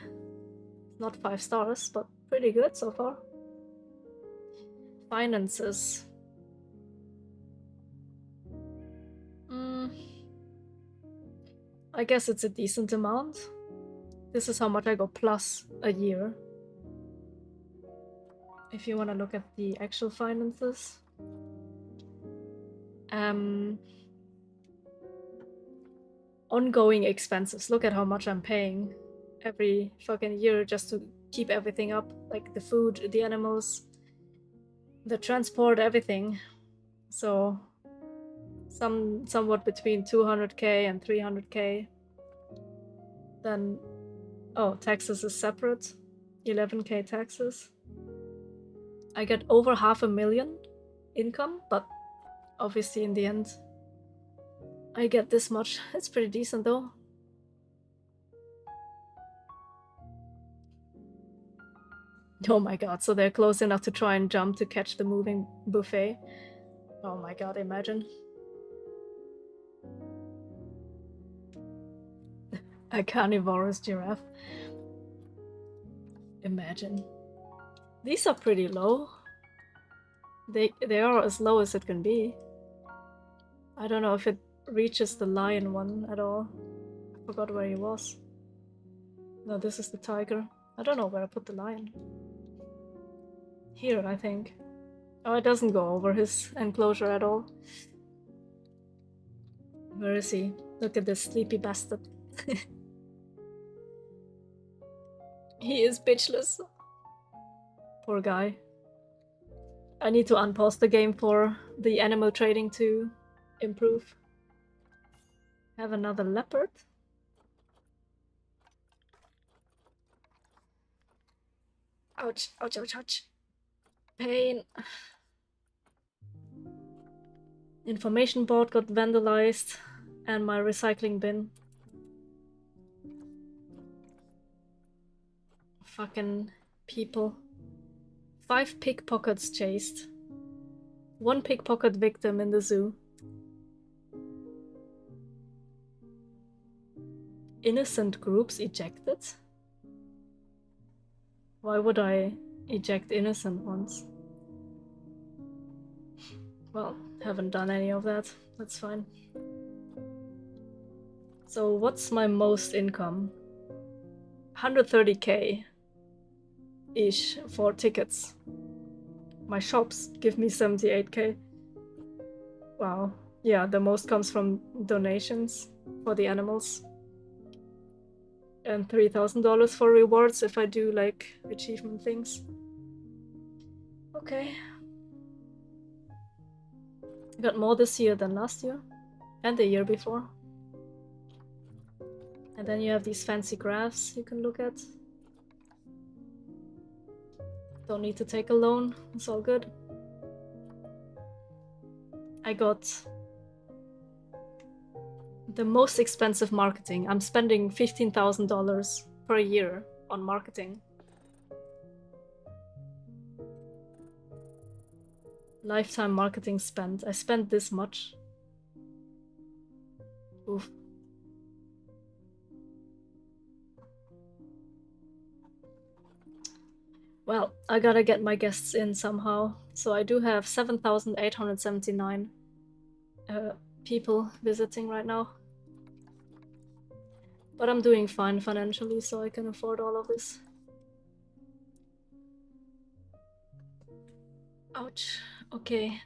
Not 5 stars, but pretty good so far. Finances. I guess it's a decent amount. This is how much I go plus a year. If you want to look at the actual finances. Ongoing expenses. Look at how much I'm paying every fucking year just to keep everything up. Like the food, the animals, the transport, everything. So somewhat between 200k and 300k. Then, oh, taxes is separate. 11k taxes. I get over 500,000 income, but obviously in the end I get this much. It's pretty decent though. Oh my god, so they're close enough to try and jump to catch the moving buffet. Oh my god, imagine. A carnivorous giraffe. Imagine. These are pretty low. They are as low as it can be. I don't know if it reaches the lion one at all. I forgot where he was. No, this is the tiger. I don't know where I put the lion. Here, I think. Oh, it doesn't go over his enclosure at all. Where is he? Look at this sleepy bastard. He is bitchless. Poor guy. I need to unpause the game for the animal trading to improve. Have another leopard. Ouch, ouch, ouch, ouch. Pain. Information board got vandalized and my recycling bin. Fucking people. 5 pickpockets chased. 1 pickpocket victim in the zoo. Innocent groups ejected? Why would I eject innocent ones? Well, haven't done any of that. That's fine. So what's my most income? 130k ish for tickets. My shops give me 78k. Wow. Yeah, the most comes from donations for the animals. And $3,000 for rewards if I do like achievement things. Okay. I got more this year than last year. And the year before. And then you have these fancy graphs you can look at. Don't need to take a loan, it's all good. I got the most expensive marketing. I'm spending $15,000 per year on marketing. Lifetime marketing spend. I spent this much. Oof. Well, I gotta get my guests in somehow. So I do have 7,879 people visiting right now. But I'm doing fine financially, so I can afford all of this. Ouch. Okay.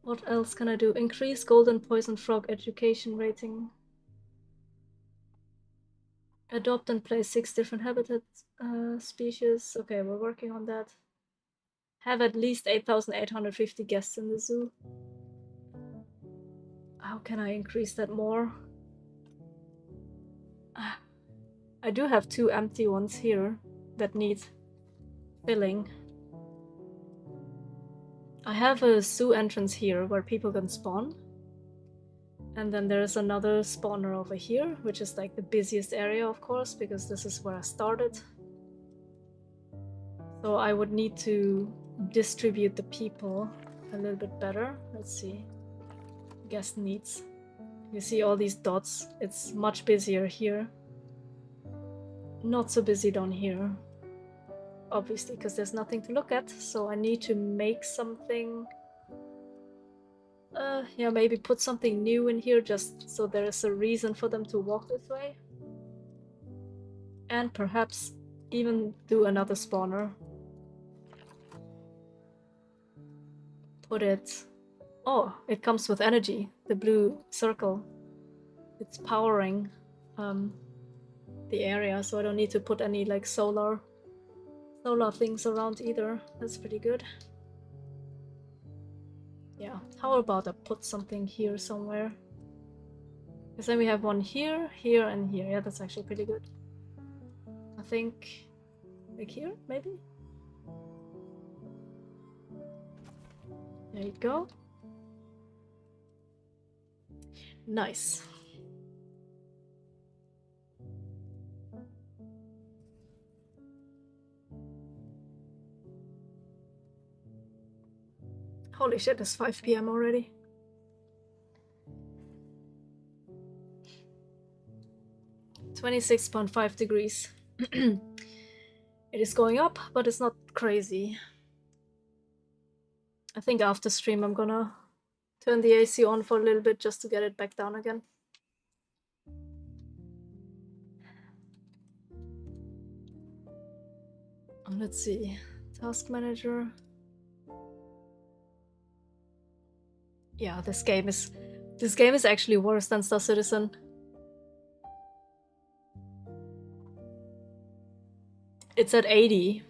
What else can I do? Increase golden poison frog education rating. Adopt and place 6 different habitat species. Okay, we're working on that. Have at least 8,850 guests in the zoo. How can I increase that more? I do have 2 empty ones here that need filling. I have a zoo entrance here where people can spawn. And then there's another spawner over here, which is like the busiest area, of course, because this is where I started. So I would need to distribute the people a little bit better. Let's see. Guest needs. You see all these dots? It's much busier here. Not so busy down here. Obviously, because there's nothing to look at. So I need to make something. Yeah, maybe put something new in here just so there is a reason for them to walk this way. And perhaps even do another spawner. Put it... Oh, it comes with energy. The blue circle. It's powering the area, so I don't need to put any like solar things around either. That's pretty good. Yeah, how about I put something here somewhere? Because then we have one here, here, and here. Yeah, that's actually pretty good. I think like here, maybe? There you go. Nice. Holy shit, it's 5 PM already. (26.5 degrees). It is going up, but it's not crazy. I think after stream I'm gonna turn the AC on for a little bit just to get it back down again. Let's see. Task manager. Yeah, this game is actually worse than Star Citizen. It's at 80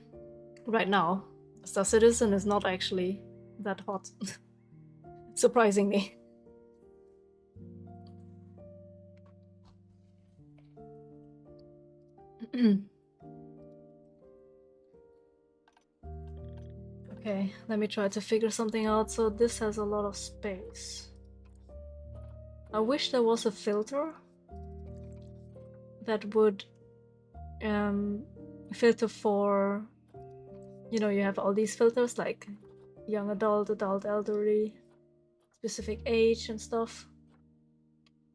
right now. Star Citizen is not actually that hot. Surprisingly. Okay, let me try to figure something out. So this has a lot of space. I wish there was a filter that would filter for, you know, you have all these filters like young adult, adult, elderly, specific age and stuff.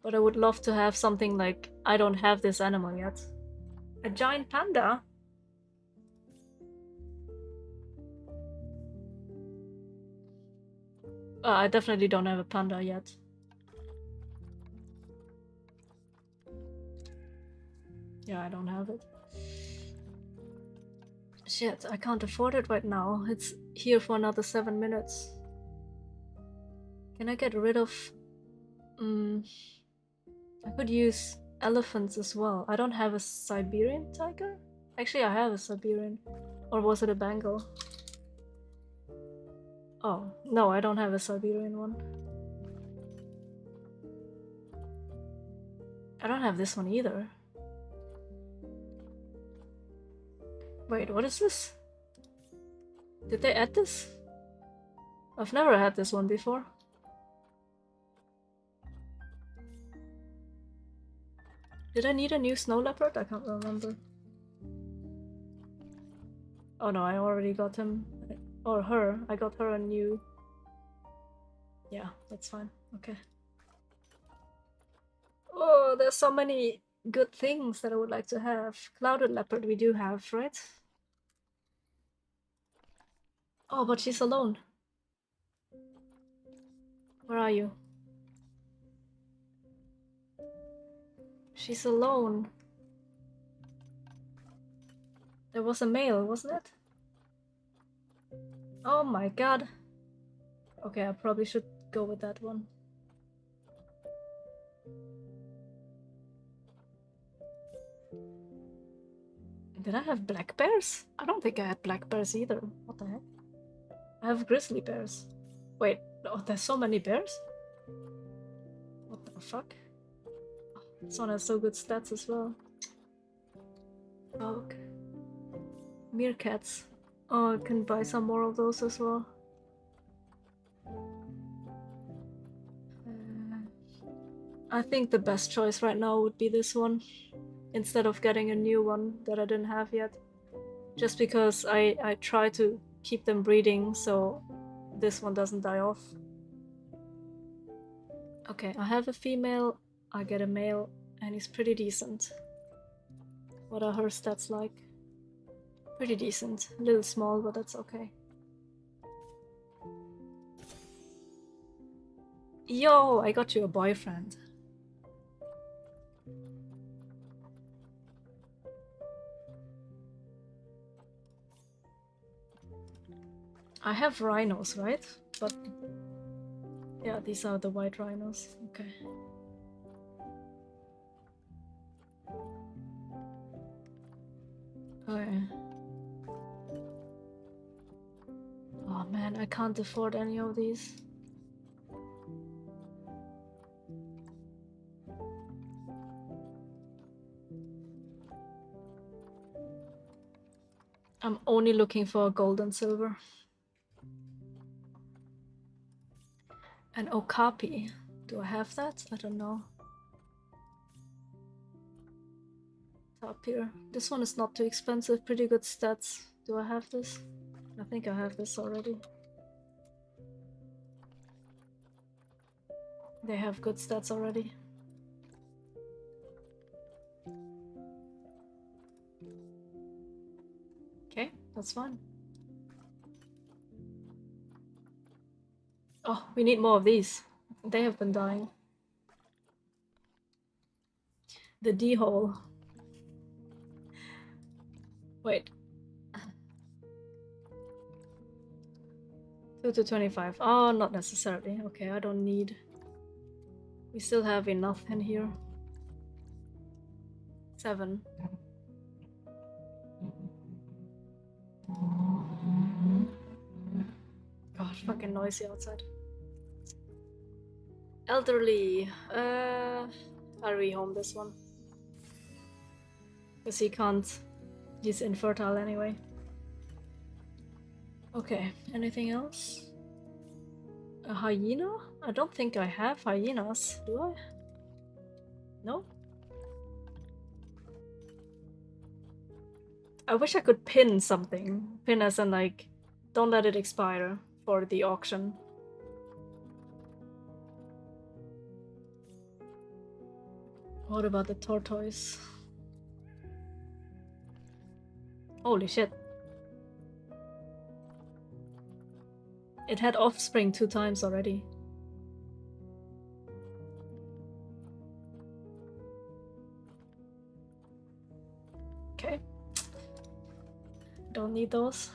But I would love to have something like, I don't have this animal yet. A giant panda? I definitely don't have a panda yet. Yeah, I don't have it. Shit, I can't afford it right now. It's here for another 7 minutes. Can I get rid of... I could use elephants as well. I don't have a Siberian tiger? Actually, I have a Siberian. Or was it a Bengal? Oh, no, I don't have a Siberian one. I don't have this one either. Wait, what is this? Did they add this? I've never had this one before. Did I need a new snow leopard? I can't remember. Oh no, I already got him. Or her. I got her a new... Yeah, that's fine. Okay. Oh, there's so many good things that I would like to have. Clouded leopard we do have, right? Oh, but she's alone. Where are you? She's alone. There was a male, wasn't it? Oh my god. Okay, I probably should go with that one. Did I have black bears? I don't think I had black bears either. What the heck? I have grizzly bears. Wait, oh, there's so many bears? What the fuck? Oh, this one has so good stats as well. Oh, okay. Meerkats. Oh, I can buy some more of those as well. I think the best choice right now would be this one, instead of getting a new one that I didn't have yet. Just because I try to keep them breeding so this one doesn't die off. Okay, I have a female, I get a male, and he's pretty decent. What are her stats like? Pretty decent. A little small, but that's okay. Yo, I got you a boyfriend. I have rhinos, right? But yeah, these are the white rhinos. Okay. Okay. Oh man, I can't afford any of these. I'm only looking for gold and silver. An okapi. Do I have that? I don't know. Top here. This one is not too expensive, pretty good stats. Do I have this? I think I have this already. They have good stats already. Okay, that's fine. Oh, we need more of these. They have been dying. The D-hole. Wait. 2 to 25. Oh, not necessarily. Okay, I don't need. We still have enough in here. 7. God, fucking noisy outside. Elderly. I'll rehome this one. Because he can't. He's infertile anyway. Okay, anything else? A hyena? I don't think I have hyenas, do I? No? I wish I could pin something. Pin as in like, don't let it expire for the auction. What about the tortoise? Holy shit. It had offspring 2 times already. Okay. Don't need those.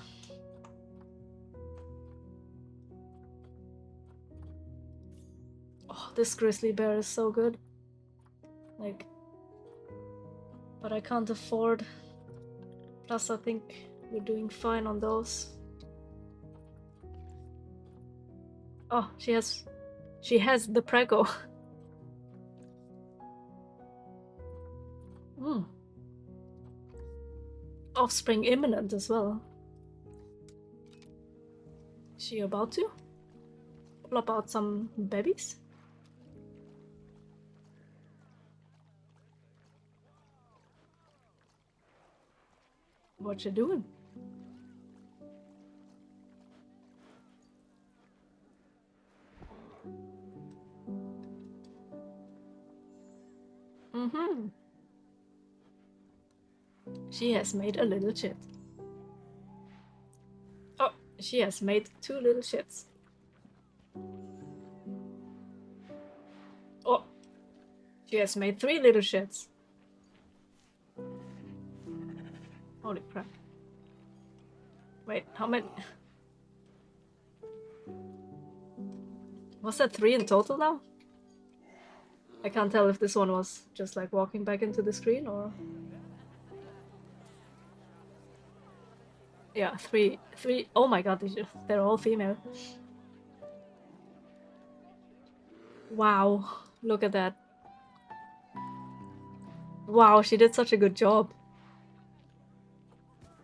Oh, this grizzly bear is so good. Like, but I can't afford. Plus, I think we're doing fine on those. Oh, she has the prego. Offspring imminent as well. Is she about to? Plop out some babies? What you doing? She has made a little shit. Oh, she has made 2 little shits. Oh, she has made 3 little shits. Holy crap. Wait, how many? Was that 3 in total now? I can't tell if this one was just like walking back into the screen or... Yeah, three. Oh my god, they're all female. Wow, look at that. Wow, she did such a good job.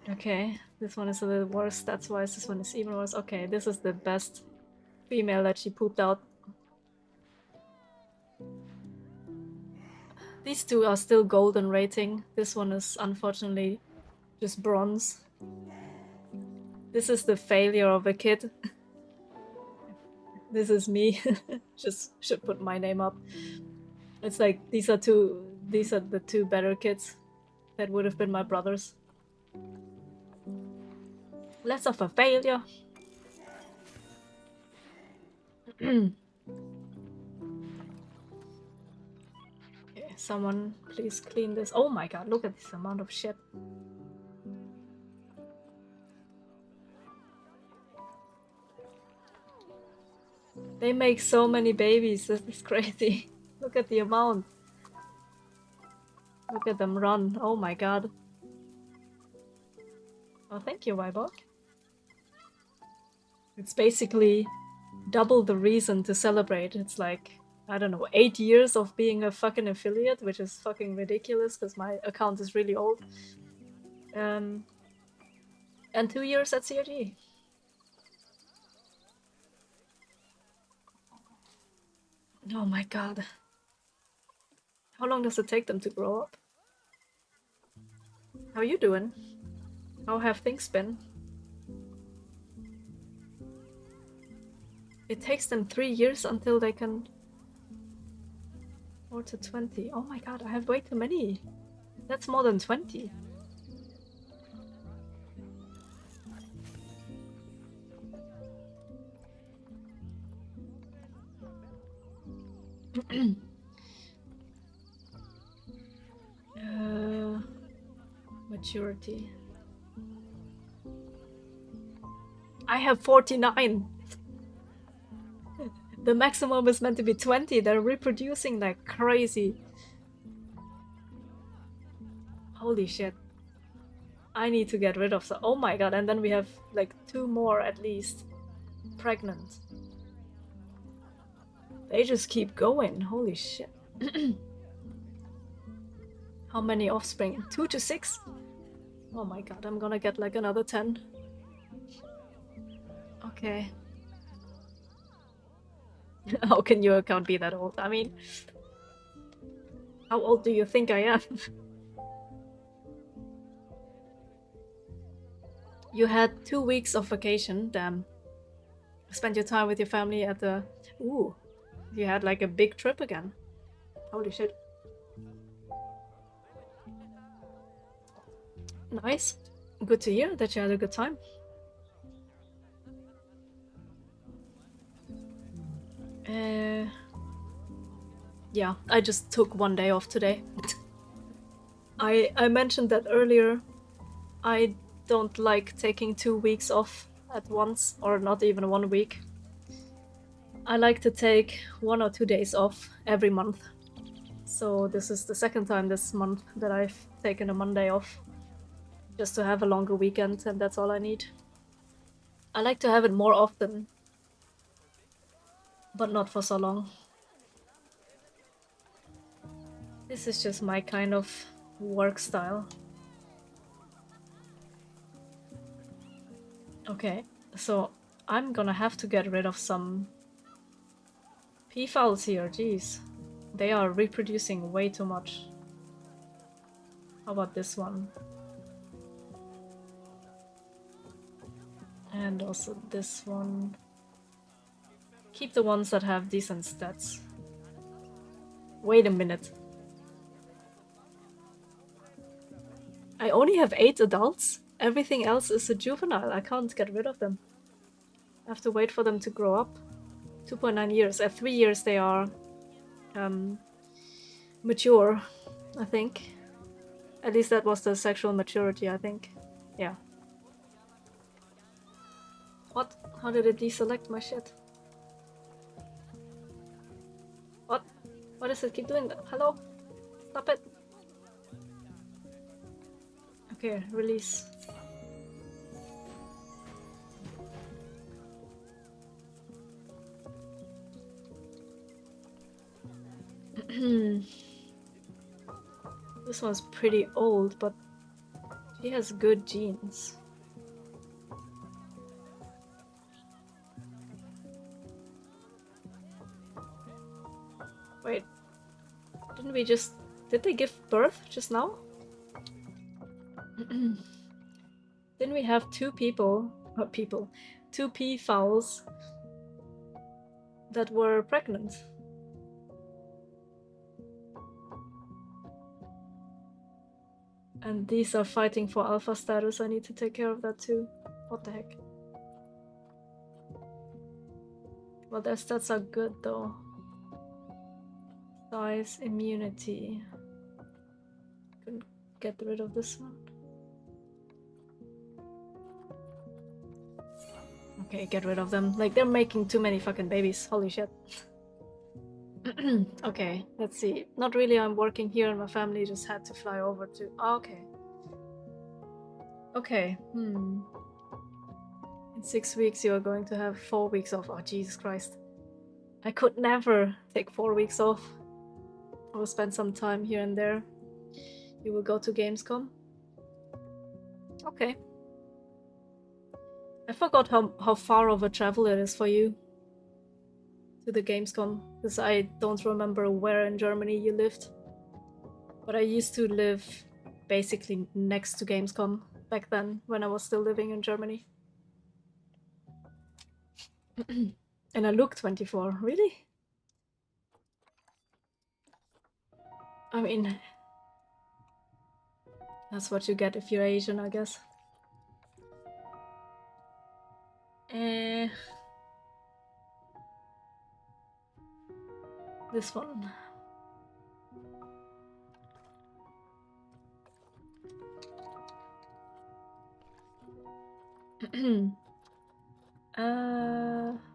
Okay, this one is a little worse, that's why this one is even worse. Okay, this is the best female that she pooped out. These two are still golden rating. This one is unfortunately just bronze. This is the failure of a kid. This is me. Just should put my name up. It's like these are the two better kids that would have been my brothers. Less of a failure. Okay, someone please clean this. Oh my god, look at this amount of shit. They make so many babies, this is crazy. Look at the amount. Look at them run, oh my god. Oh, thank you, Weibo. It's basically double the reason to celebrate. It's like, I don't know, 8 years of being a fucking affiliate, which is fucking ridiculous because my account is really old. And 2 years at CRG. Oh my god. How long does it take them to grow up? How you doing? How have things been? It takes them 3 years until they can... 4 to 20. Oh my god, I have way too many. That's more than 20. Maturity. I have 49. The maximum is meant to be 20. They're reproducing like crazy. Holy shit. I need to get rid of some. Oh my god, and then we have like 2 more at least pregnant. They just keep going. Holy shit. How many offspring? 2 to 6? Oh my god, I'm gonna get like another 10. Okay. How can your account be that old? I mean, how old do you think I am? You had 2 weeks of vacation, damn. Spend your time with your family at the... Ooh, you had like a big trip again. Holy shit. Nice. Good to hear that you had a good time. Yeah, I just took 1 day off today. I mentioned that earlier. I don't like taking 2 weeks off at once, or not even 1 week. I like to take 1 or 2 days off every month. So this is the second time this month that I've taken a Monday off. Just to have a longer weekend, and that's all I need. I like to have it more often. But not for so long. This is just my kind of work style. Okay, so I'm gonna have to get rid of some peafowls here, jeez. They are reproducing way too much. How about this one? And also this one. Keep the ones that have decent stats. Wait a minute. I only have 8 adults? Everything else is a juvenile. I can't get rid of them. I have to wait for them to grow up. 2.9 years. At 3 years they are mature, I think. At least that was the sexual maturity, I think. Yeah. What? How did it deselect my shit? What? Why does it keep doing that? Hello? Stop it. Okay, release. This one's pretty old, but she has good genes. Wait, didn't we just... Did they give birth just now? Didn't we have two peafowls that were pregnant? And these are fighting for alpha status. I need to take care of that too. What the heck? Well, their stats are good though. Size, immunity. Couldn't get rid of this one. Okay, get rid of them. Like, they're making too many fucking babies. Holy shit. Okay, let's see. Not really, I'm working here and my family just had to fly over to... Oh, okay. Okay, In 6 weeks you are going to have 4 weeks off. Oh, Jesus Christ. I could never take 4 weeks off. I will spend some time here and there. You will go to Gamescom? Okay. I forgot how far of a travel it is for you to the Gamescom, because I don't remember where in Germany you lived. But I used to live basically next to Gamescom back then, when I was still living in Germany. And I look 24, really? I mean, that's what you get if you're Asian, I guess. This one.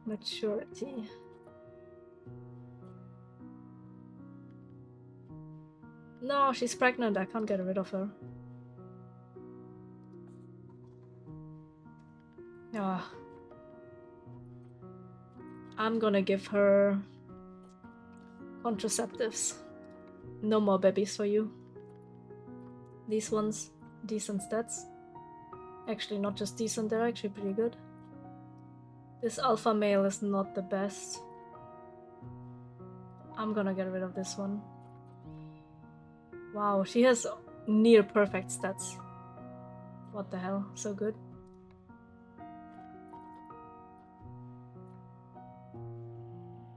Maturity. No, she's pregnant. I can't get rid of her. Ah. I'm gonna give her contraceptives. No more babies for you. These ones, decent stats. Actually, not just decent, they're actually pretty good. This alpha male is not the best. I'm gonna get rid of this one. Wow, she has near perfect stats. What the hell, so good.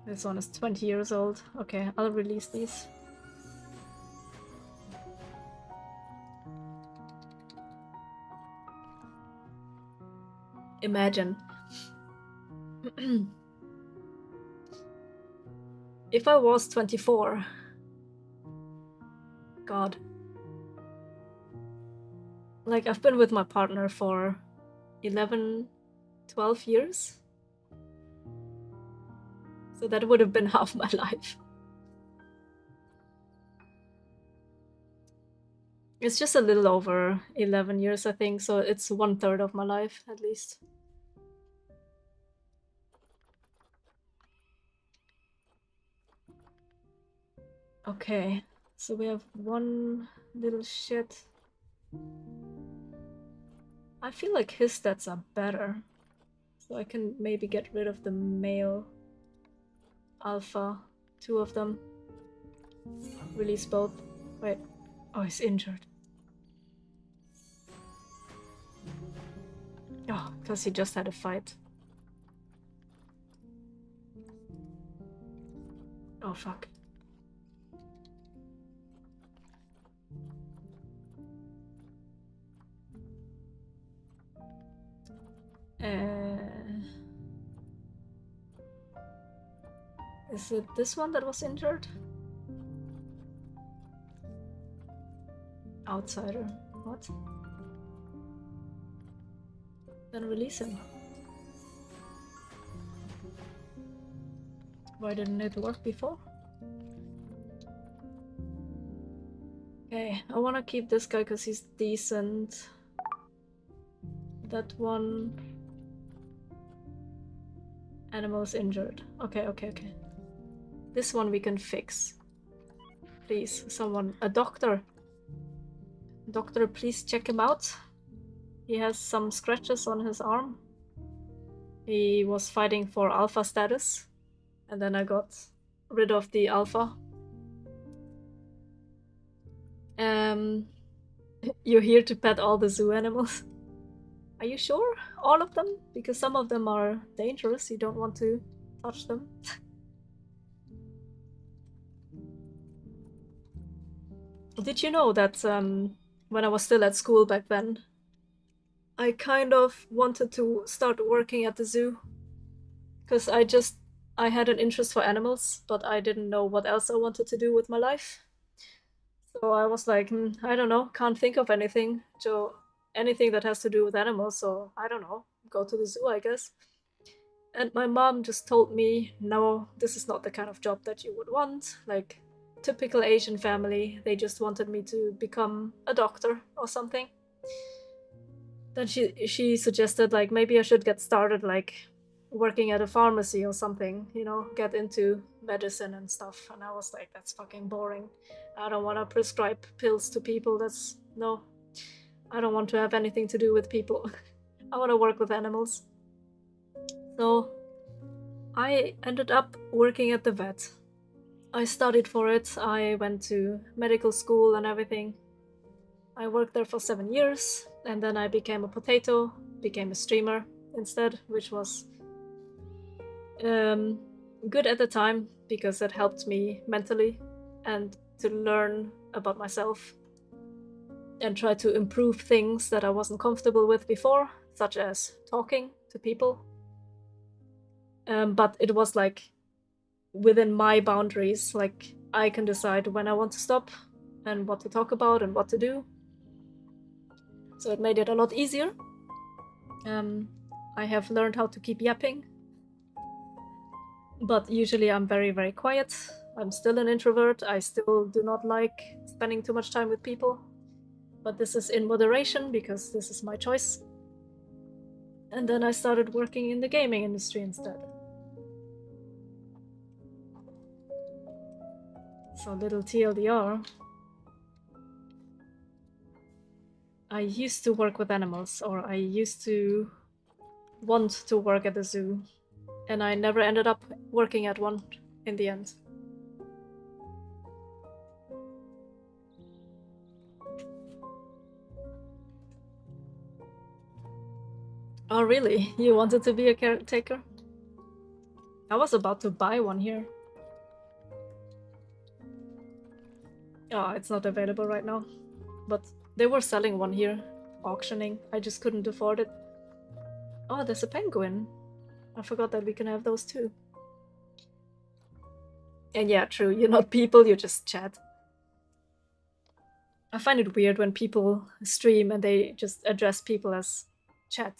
This one is 20 years old. Okay, I'll release these. Imagine. If I was 24. God. Like, I've been with my partner for 11, 12 years. So that would have been half my life. It's just a little over 11 years, I think, so it's 1/3 of my life, at least. Okay, so we have one little shit. I feel like his stats are better. So I can maybe get rid of the male alpha, 2 of them. Release both. Wait, oh, he's injured. Oh, because he just had a fight. Oh, fuck. Is it this one that was injured? Outsider. What? Then release him. Why didn't it work before? Okay, I want to keep this guy because he's decent. That one... Animal's injured. Okay. This one we can fix. Please, someone, a doctor. Doctor, please check him out. He has some scratches on his arm. He was fighting for alpha status, and then I got rid of the alpha. You're here to pet all the zoo animals. Are you sure? All of them? Because some of them are dangerous. You don't want to touch them. Did you know that when I was still at school back then, I kind of wanted to start working at the zoo? Because I had an interest for animals, but I didn't know what else I wanted to do with my life. So I was like, I don't know, can't think of anything. So anything that has to do with animals, so I don't know, go to the zoo, I guess. And my mom just told me, no, this is not the kind of job that you would want. Like, typical Asian family, they just wanted me to become a doctor or something. Then she suggested, like, maybe I should get started, like, working at a pharmacy or something, you know, get into medicine and stuff. And I was like, that's fucking boring. I don't want to prescribe pills to people. No, I don't want to have anything to do with people. I want to work with animals. So I ended up working at the vet. I studied for it. I went to medical school and everything. I worked there for 7 years, and then I became a potato, became a streamer instead, which was good at the time because it helped me mentally and to learn about myself and try to improve things that I wasn't comfortable with before, such as talking to people. But it was like within my boundaries, like I can decide when I want to stop and what to talk about and what to do. So it made it a lot easier. I have learned how to keep yapping. But usually I'm very, very quiet. I'm still an introvert. I still do not like spending too much time with people. But this is in moderation because this is my choice. And then I started working in the gaming industry instead. So little TLDR. I used to work with animals, or I used to want to work at the zoo. And I never ended up working at one in the end. Oh really? You wanted to be a caretaker? I was about to buy one here. Oh, it's not available right now. But they were selling one here, auctioning. I just couldn't afford it. Oh, there's a penguin. I forgot that we can have those too. And yeah, true, you're not people, you just chat. I find it weird when people stream and they just address people as chat.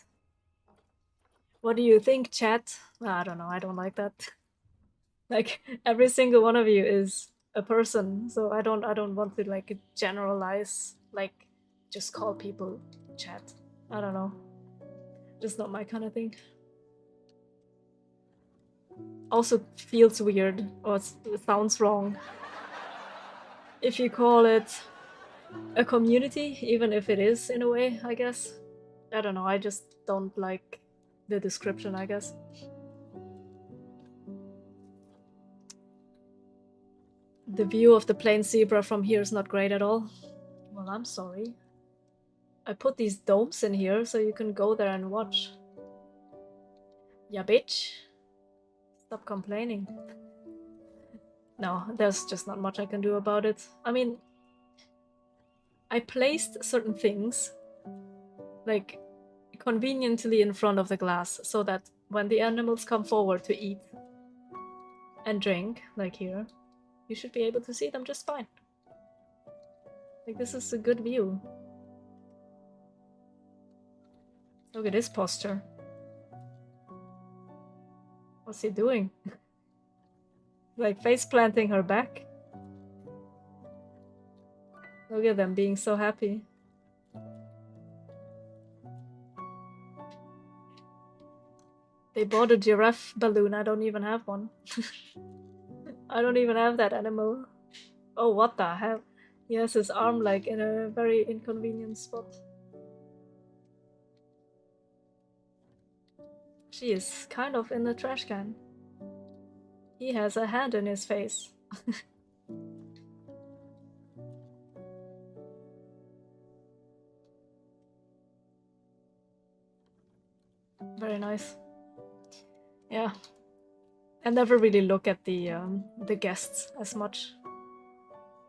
What do you think, chat? I don't know, I don't like that. Like, every single one of you is a person, so I don't want to like generalize, like just call people chat. I don't know. Just not my kind of thing. Also feels weird, or it sounds wrong if you call it a community, even if it is in a way, I guess. I don't know, I just don't like the description, I guess. The view of the plain zebra from here is not great at all. Well, I'm sorry. I put these domes in here so you can go there and watch. Yeah, bitch. Stop complaining. No, there's just not much I can do about it. I mean, I placed certain things, like, conveniently in front of the glass, so that when the animals come forward to eat and drink, like here, you should be able to see them just fine. Like, this is a good view. Look at his posture. What's he doing? Like, face planting her back. Look at them being so happy. They bought a giraffe balloon. I don't even have one. I don't even have that animal. Oh, what the hell? He has his arm like in a very inconvenient spot. She is kind of in the trash can. He has a hand in his face. Very nice. Yeah. I never really look at the guests as much.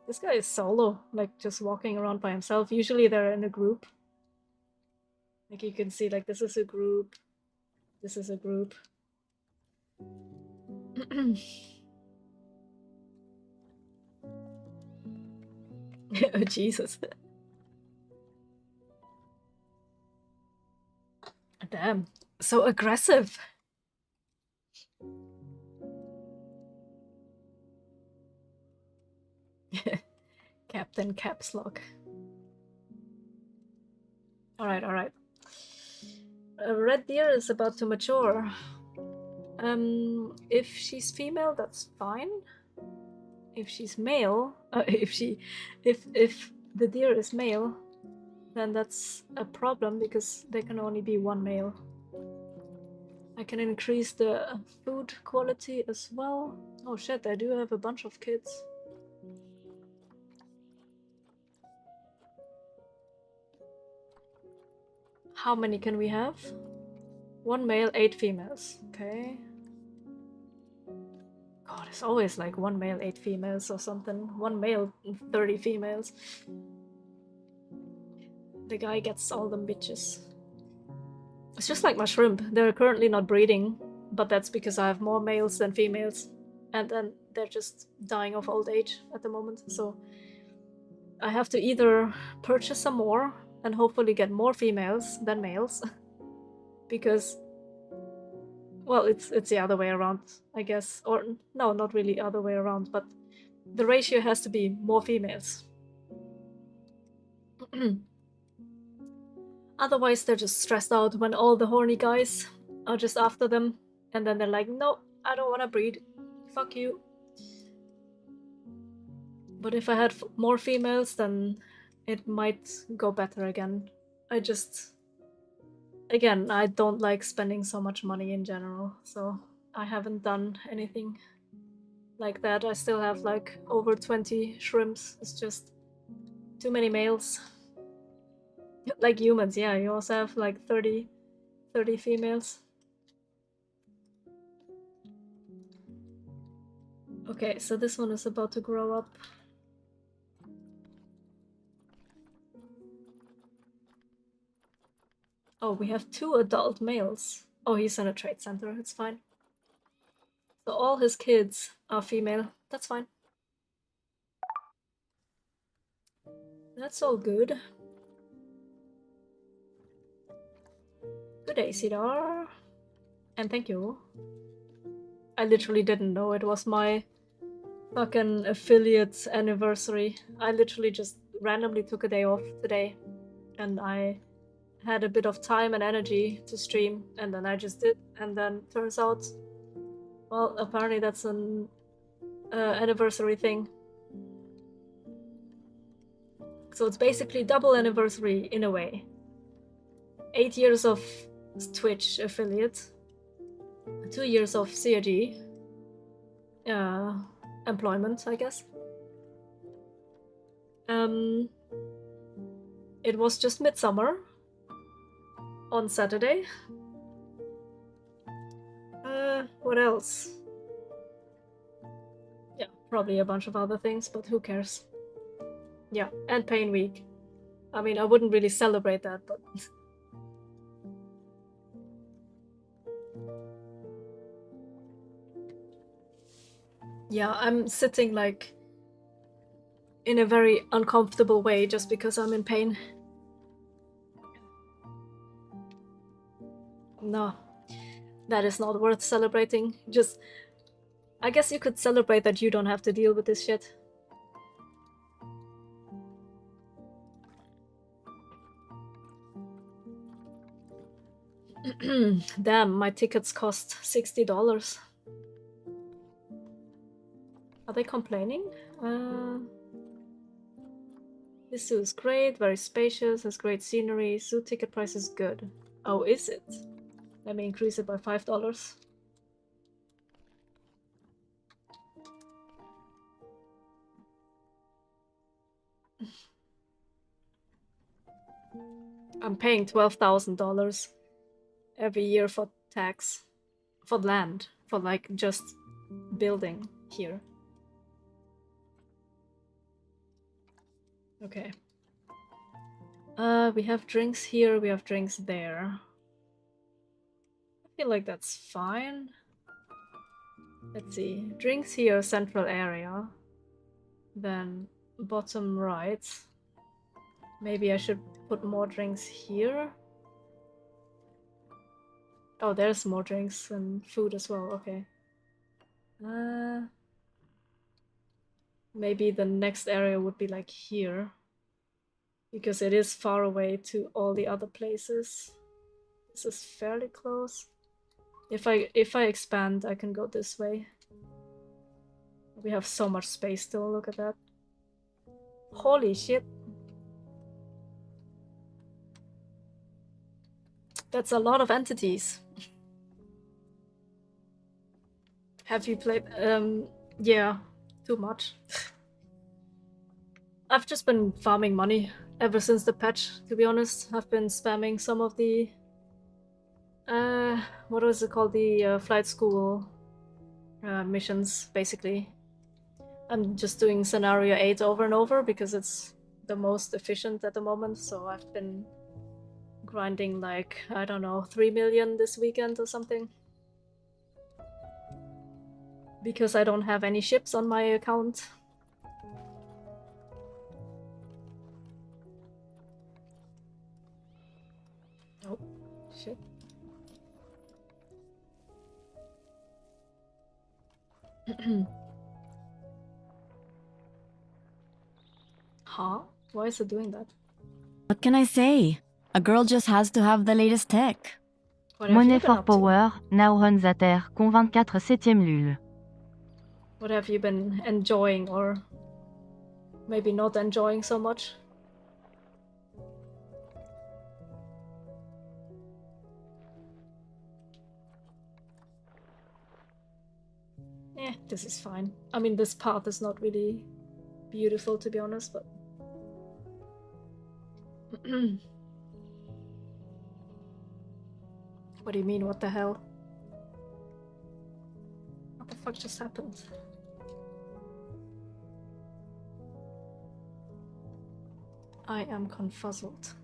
This guy is solo, like just walking around by himself. Usually they're in a group. Like you can see, like this is a group. This is a group. Oh, Jesus. Damn. So aggressive. Captain Caps Lock. Alright, alright. A red deer is about to mature. If she's female, that's fine. If she's male, if the deer is male, then that's a problem because there can only be one male. I can increase the food quality as well. Oh shit, I do have a bunch of kids. How many can we have? 1 male, 8 females. Okay. God, it's always like 1 male, 8 females or something. 1 male, 30 females. The guy gets all them bitches. It's just like my shrimp. They're currently not breeding, but that's because I have more males than females. And then they're just dying of old age at the moment. So I have to either purchase some more and hopefully get more females than males. Because, well, it's the other way around, I guess. Or no, not really other way around, but the ratio has to be more females. Otherwise, they're just stressed out when all the horny guys are just after them. And then they're like, no, I don't want to breed. Fuck you. But if I had more females, then it might go better again. Again, I don't like spending so much money in general, so I haven't done anything like that. I still have like over 20 shrimps. It's just too many males. Like humans, yeah, you also have like 30 females. Okay, so this one is about to grow up. Oh, we have 2 adult males. Oh, he's in a trade center, it's fine. So all his kids are female, that's fine. That's all good. Good day, Cedar. And thank you. I literally didn't know it was my fucking affiliate anniversary. I literally just randomly took a day off today. And I had a bit of time and energy to stream. And then I just did. And then turns out, well, apparently that's an anniversary thing. So it's basically double anniversary in a way. 8 years of Twitch affiliate. 2 years of CRG employment, I guess. It was just midsummer on Saturday. What else? Yeah, probably a bunch of other things, but who cares? Yeah, and Pain Week. I mean, I wouldn't really celebrate that, but... Yeah, I'm sitting like in a very uncomfortable way just because I'm in pain. No, that is not worth celebrating. Just, I guess you could celebrate that you don't have to deal with this shit. Damn, my tickets cost $60. Are they complaining? This zoo is great, very spacious, has great scenery. Zoo ticket price is good. Oh, is it? Let me increase it by $5. I'm paying $12,000 every year for tax, for land, for like just building here. Okay. We have drinks here, we have drinks there. I feel like that's fine. Let's see. Drinks here, central area. Then bottom right. Maybe I should put more drinks here. Oh, there's more drinks and food as well. Okay. Maybe the next area would be like here. Because it is far away to all the other places. This is fairly close. If I expand, I can go this way. We have so much space still, look at that. Holy shit. That's a lot of entities. Have you played? Yeah, too much. I've just been farming money ever since the patch, to be honest. I've been spamming some of the what was it called? The flight school missions, basically. I'm just doing scenario 8 over and over because it's the most efficient at the moment, so I've been grinding like, I don't know, 3 million this weekend or something. Because I don't have any ships on my account. Oh, shit. Huh? Why is it doing that? What can I say? A girl just has to have the latest tech. What have you Money been for up to? power, now on the terre, con 24 septième lul. What have you been enjoying or maybe not enjoying so much? This is fine. I mean, this path is not really beautiful, to be honest, but... What do you mean, what the hell? What the fuck just happened? I am confuzzled.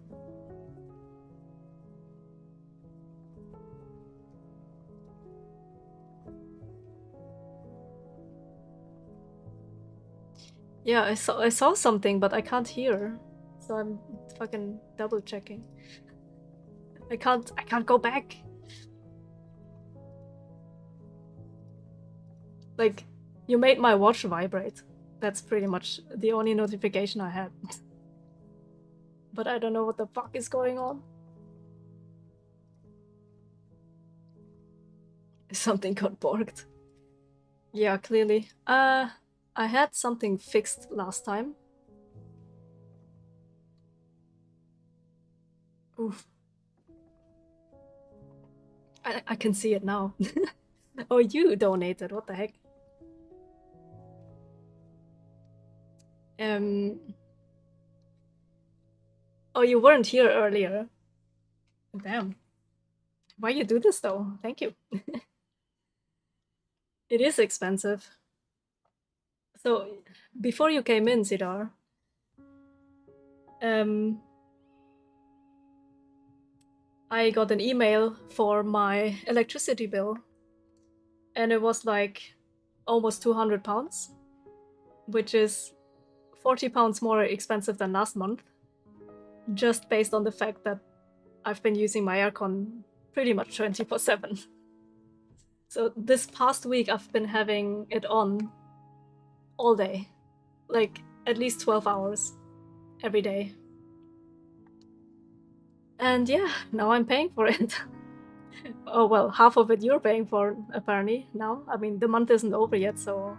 Yeah, I saw something, but I can't hear. So I'm fucking double checking. I can't go back. Like, you made my watch vibrate. That's pretty much the only notification I had. But I don't know what the fuck is going on. Something got borked. Yeah, clearly. I had something fixed last time. Oof. I can see it now. Oh, you donated, what the heck? Oh, you weren't here earlier. Damn. Why you do this though? Thank you. It is expensive. So, before you came in, Sidar, I got an email for my electricity bill, and it was like almost £200, which is £40 more expensive than last month, just based on the fact that I've been using my aircon pretty much 24/7. So this past week I've been having it on all day, like at least 12 hours every day. And yeah, now I'm paying for it. Oh well, half of it you're paying for apparently now. I mean, the month isn't over yet, so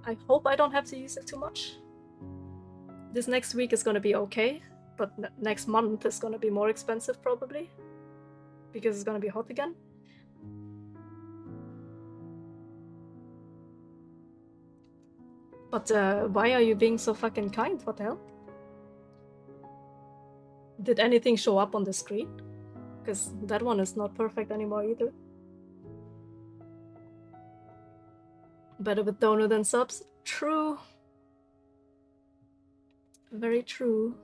I hope I don't have to use it too much. This next week is gonna be okay, but next month is gonna be more expensive probably. Because it's gonna be hot again. But why are you being so fucking kind? What the hell? Did anything show up on the screen? Because that one is not perfect anymore either. Better with donut than subs? True. Very true.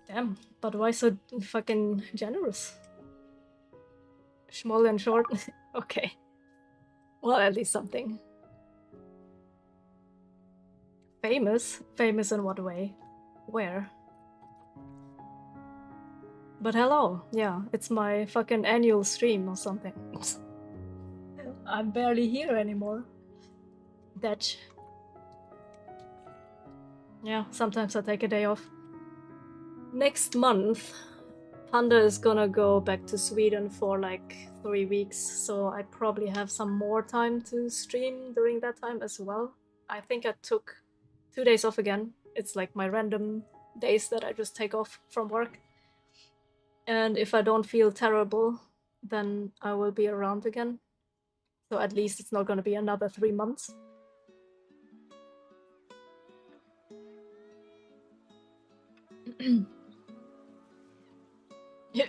Damn, but why so fucking generous? Small and short? Okay. Well, at least something. Famous? Famous in what way? Where? But hello, yeah, it's my fucking annual stream or something. I'm barely here anymore. That. Yeah, sometimes I take a day off. Next month, Panda is gonna go back to Sweden for like 3 weeks, so I probably have some more time to stream during that time as well. I think I took 2 days off again. It's like my random days that I just take off from work. And if I don't feel terrible, then I will be around again. So at least it's not gonna be another 3 months.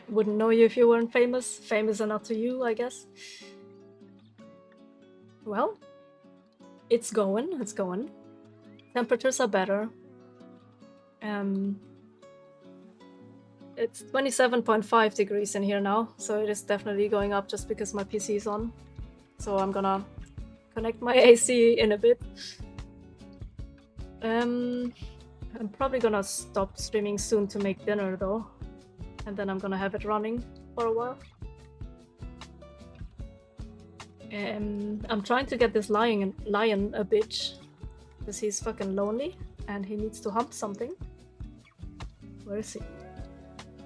Wouldn't know you if you weren't famous. Famous enough to you, I guess. Well, it's going, it's going. Temperatures are better. It's 27.5 degrees in here now, so it is definitely going up just because my PC is on. So I'm gonna connect my AC in a bit. I'm probably gonna stop streaming soon to make dinner though. And then I'm gonna have it running for a while. I'm trying to get this lion a bitch. Because he's fucking lonely and he needs to hump something. Where is he?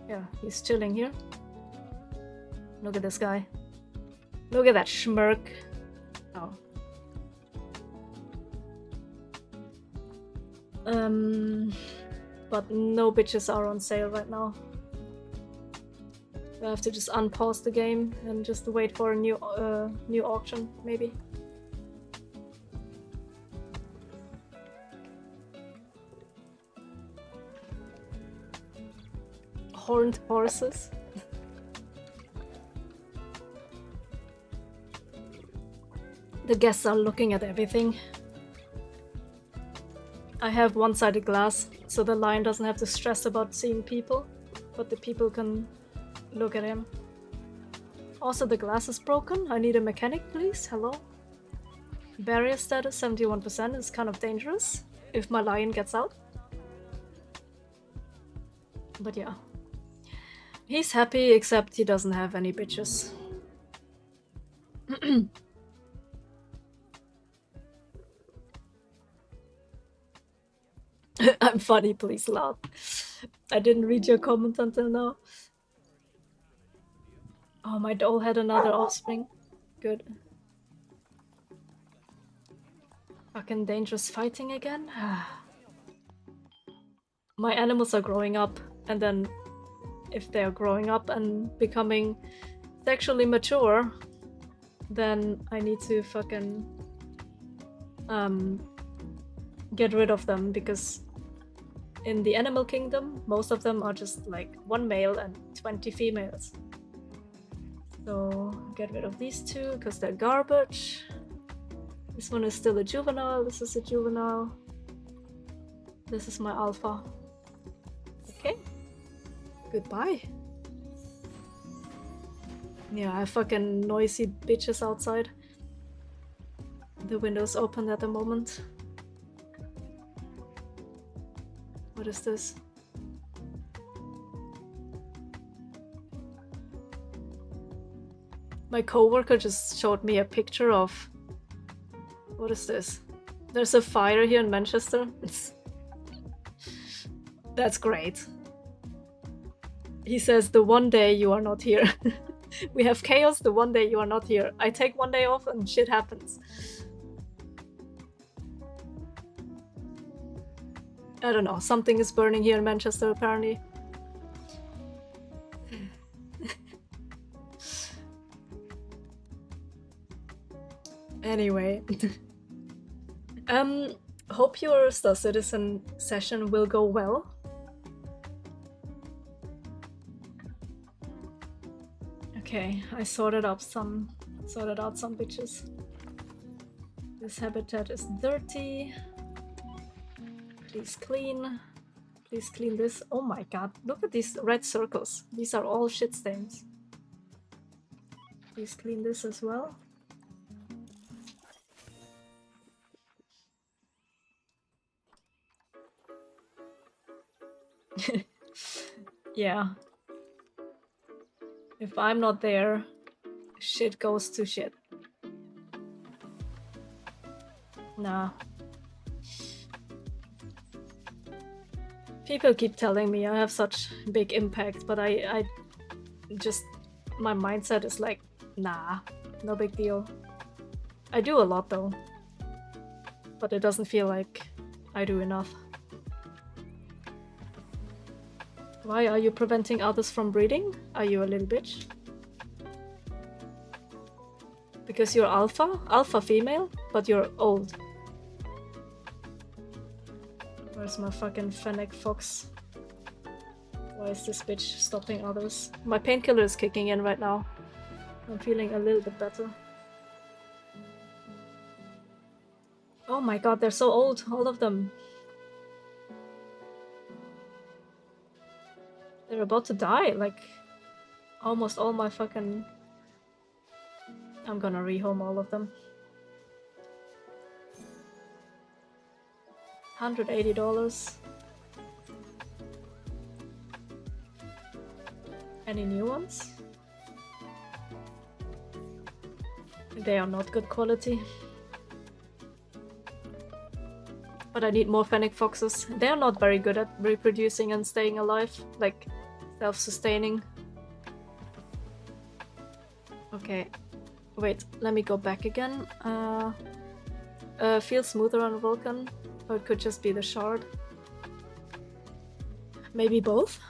Yeah, he's chilling here. Look at this guy. Look at that schmirk. Oh. But no bitches are on sale right now. I have to just unpause the game and just wait for a new auction, maybe. Horned horses. The guests are looking at everything. I have one-sided glass, so the lion doesn't have to stress about seeing people, but the people can look at him. Also, the glass is broken. I need a mechanic, please. Hello? Barrier status 71% is kind of dangerous if my lion gets out. But yeah. He's happy, except he doesn't have any bitches. I'm funny, please laugh. I didn't read your comment until now. Oh, my doll had another offspring. Good. Fucking dangerous fighting again? My animals are growing up, and then if they're growing up and becoming sexually mature, then I need to fucking get rid of them, because in the animal kingdom, most of them are just like 1 male and 20 females. So get rid of these 2 because they're garbage. This one is still a juvenile. This is a juvenile. This is my alpha. Okay. Goodbye. Yeah, I have fucking noisy bitches outside. The window's open at the moment. What is this? My coworker just showed me a picture of... What is this? There's a fire here in Manchester. That's great. He says the one day you are not here. We have chaos the one day you are not here. I take one day off and shit happens. I don't know, something is burning here in Manchester apparently. Anyway. Hope your Star Citizen session will go well. Okay, I sorted out some bitches. This habitat is dirty. Please clean this. Oh my god, look at these red circles. These are all shit stains. Please clean this as well. Yeah. If I'm not there, shit goes to shit. Nah. People keep telling me I have such big impact, but I just, my mindset is like, nah, no big deal. I do a lot though, but it doesn't feel like I do enough. Why are you preventing others from breeding? Are you a little bitch? Because you're alpha female, but you're old. Where's my fucking fennec fox? Why is this bitch stopping others? My painkiller is kicking in right now. I'm feeling a little bit better. Oh my god, they're so old, all of them. They're about to die, like almost all my fucking... I'm gonna rehome all of them. $180. Any new ones? They are not good quality. But I need more fennec foxes. They are not very good at reproducing and staying alive, like self-sustaining. Okay, wait, let me go back again. Feels smoother on Vulcan, or it could just be the shard. Maybe both?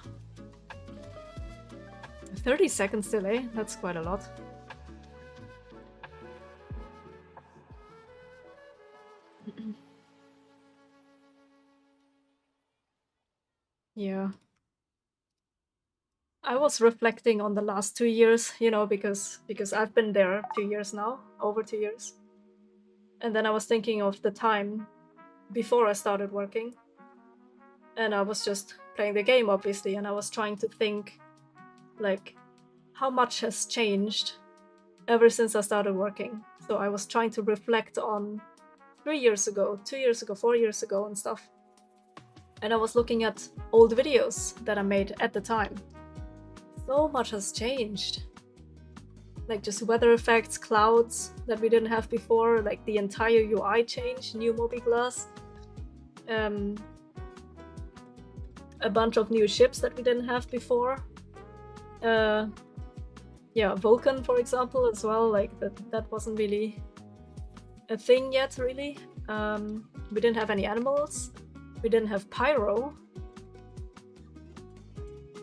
30 seconds delay, that's quite a lot. Yeah. I was reflecting on the last 2 years, you know, because I've been there 2 years now, over 2 years. And then I was thinking of the time before I started working. And I was just playing the game, obviously, and I was trying to think, like, how much has changed ever since I started working. So I was trying to reflect on 3 years ago, 2 years ago, 4 years ago and stuff. And I was looking at old videos that I made at the time. So much has changed. Like just weather effects, clouds that we didn't have before, like the entire UI changed, new mobi-glass. A bunch of new ships that we didn't have before. Yeah, Vulcan, for example, as well, like that wasn't really a thing yet, really. We didn't have any animals. We didn't have pyro.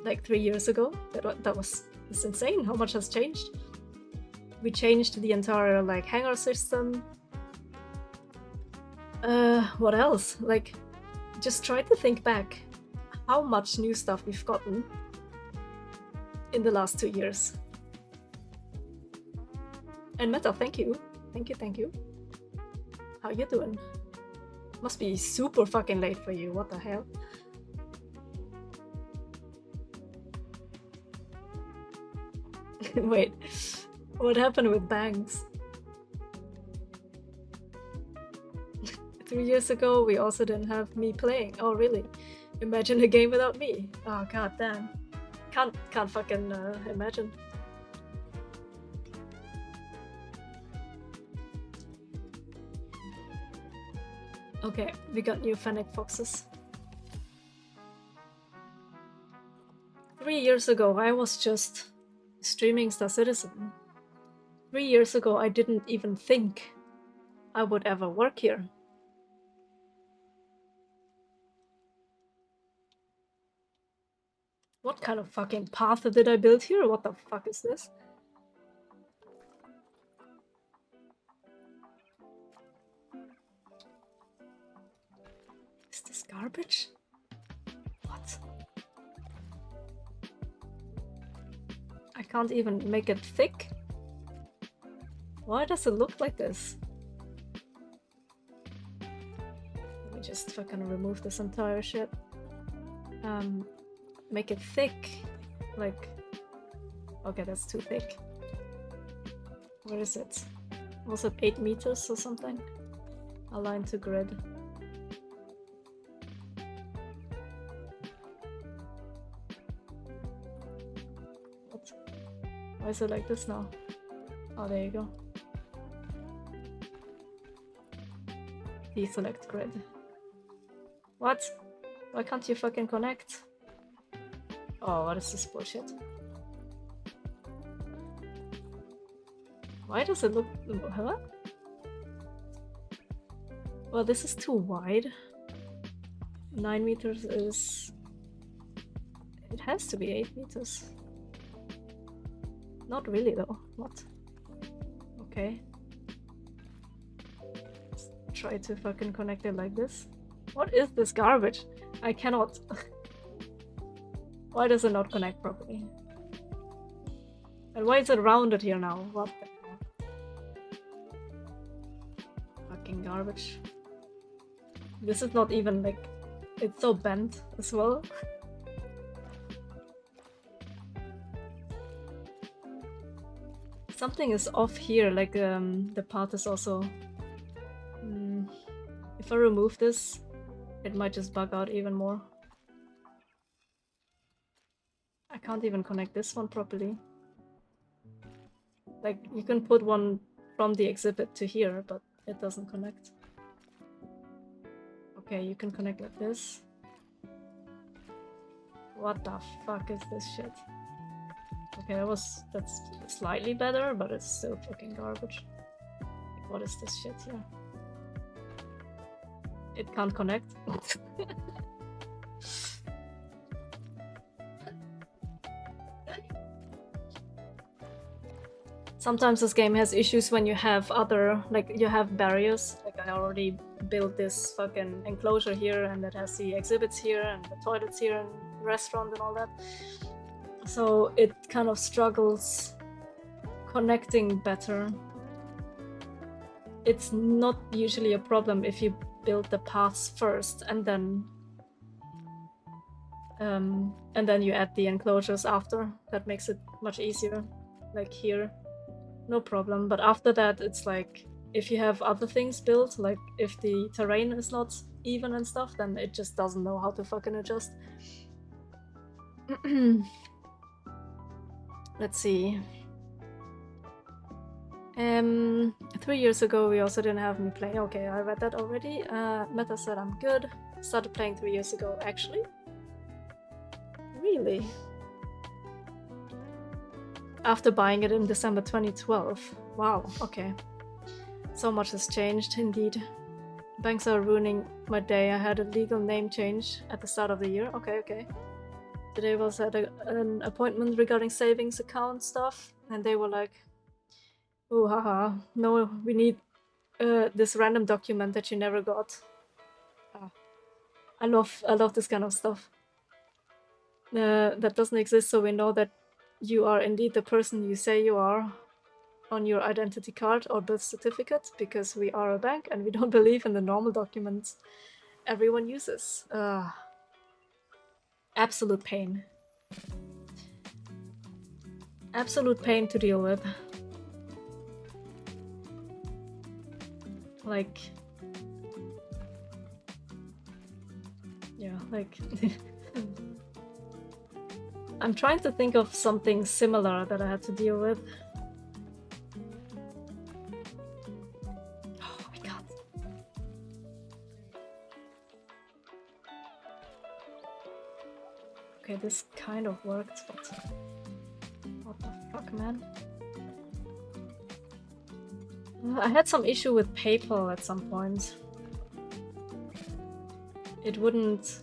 Like 3 years ago. That was insane how much has changed. We changed the entire like hangar system. What else? Like, just try to think back how much new stuff we've gotten in the last 2 years. And Meta, thank you. Thank you. How you doing? Must be super fucking late for you, what the hell? Wait, what happened with bangs? 3 years ago, we also didn't have me playing. Oh, really? Imagine a game without me. Oh, god damn. Can't fucking imagine. Okay, we got new fennec foxes. 3 years ago, I was just Streaming Star Citizen. 3 years ago, I didn't even think I would ever work here. What kind of fucking path did I build here? What the fuck is this? Is this garbage? What? I can't even make it thick. Why does it look like this? Let me just fucking remove this entire shit. Make it thick. Like, okay, that's too thick. Where is it? Was it 8 meters or something? Align to grid. What? Why is it like this now? Oh, there you go. Deselect grid. What? Why can't you fucking connect? Oh, what is this bullshit? Why does it look... Huh? Well, this is too wide. 9 meters is... It has to be 8 meters. Not really though. What? Okay. Let's try to fucking connect it like this. What is this garbage? I cannot... Why does it not connect properly? And why is it rounded here now? What the hell? Fucking garbage. This is not even like... It's so bent as well. Something is off here, like the path is also... If I remove this, it might just bug out even more. I can't even connect this one properly. Like, you can put one from the exhibit to here, but it doesn't connect. Okay, you can connect like this. What the fuck is this shit? Okay, that's slightly better, but it's still fucking garbage. What is this shit here? It can't connect. Sometimes this game has issues when you have other, like you have barriers. Like I already built this fucking enclosure here and it has the exhibits here and the toilets here and the restaurant and all that. So it kind of struggles connecting better. It's not usually a problem if you build the paths first and then you add the enclosures after. That makes it much easier. Like here. No problem, but after that it's like if you have other things built, like if the terrain is not even and stuff, then it just doesn't know how to fucking adjust. Let's see. 3 years ago we also didn't have me play. Okay, I read that already. Meta said I'm good. Started playing 3 years ago, actually. Really? After buying it in December 2012. Wow, okay. So much has changed, indeed. Banks are ruining my day. I had a legal name change at the start of the year. Okay. Today was at an appointment regarding savings account stuff, and they were like, "Oh, haha, no, we need this random document that you never got." I love this kind of stuff. That doesn't exist, so we know that you are indeed the person you say you are on your identity card or birth certificate, because we are a bank and we don't believe in the normal documents everyone uses. Absolute pain. Absolute pain to deal with. Like... Yeah, like... I'm trying to think of something similar that I had to deal with. Oh my god. Okay, this kind of worked, but... What the fuck? fuck, man. I had some issue with PayPal at some point. It wouldn't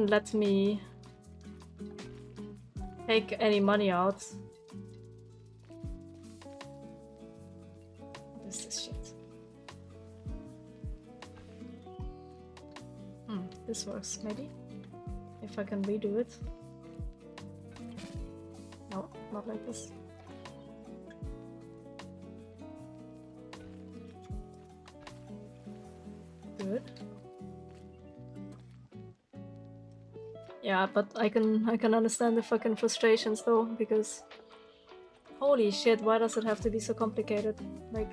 let me take any money out. What is this shit? This works maybe. If I can redo it. No, not like this. Good. Yeah, but I can understand the fucking frustrations though, because holy shit, why does it have to be so complicated? Like,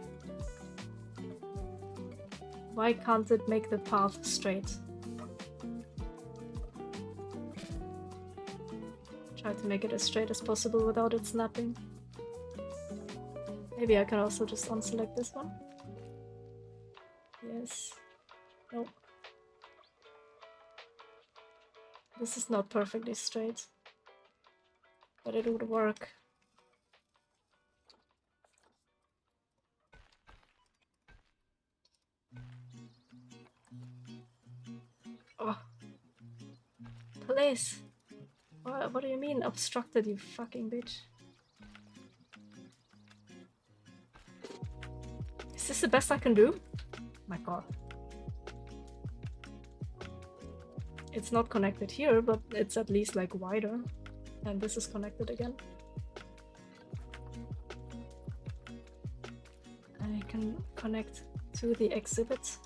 why can't it make the path straight? Try to make it as straight as possible without it snapping. Maybe I can also just unselect this one. Yes. Nope. This is not perfectly straight, but it would work. Oh. Please. What do you mean obstructed, you fucking bitch? Is this the best I can do? My god. It's not connected here, but it's at least like wider. And this is connected again. I can connect to the exhibit.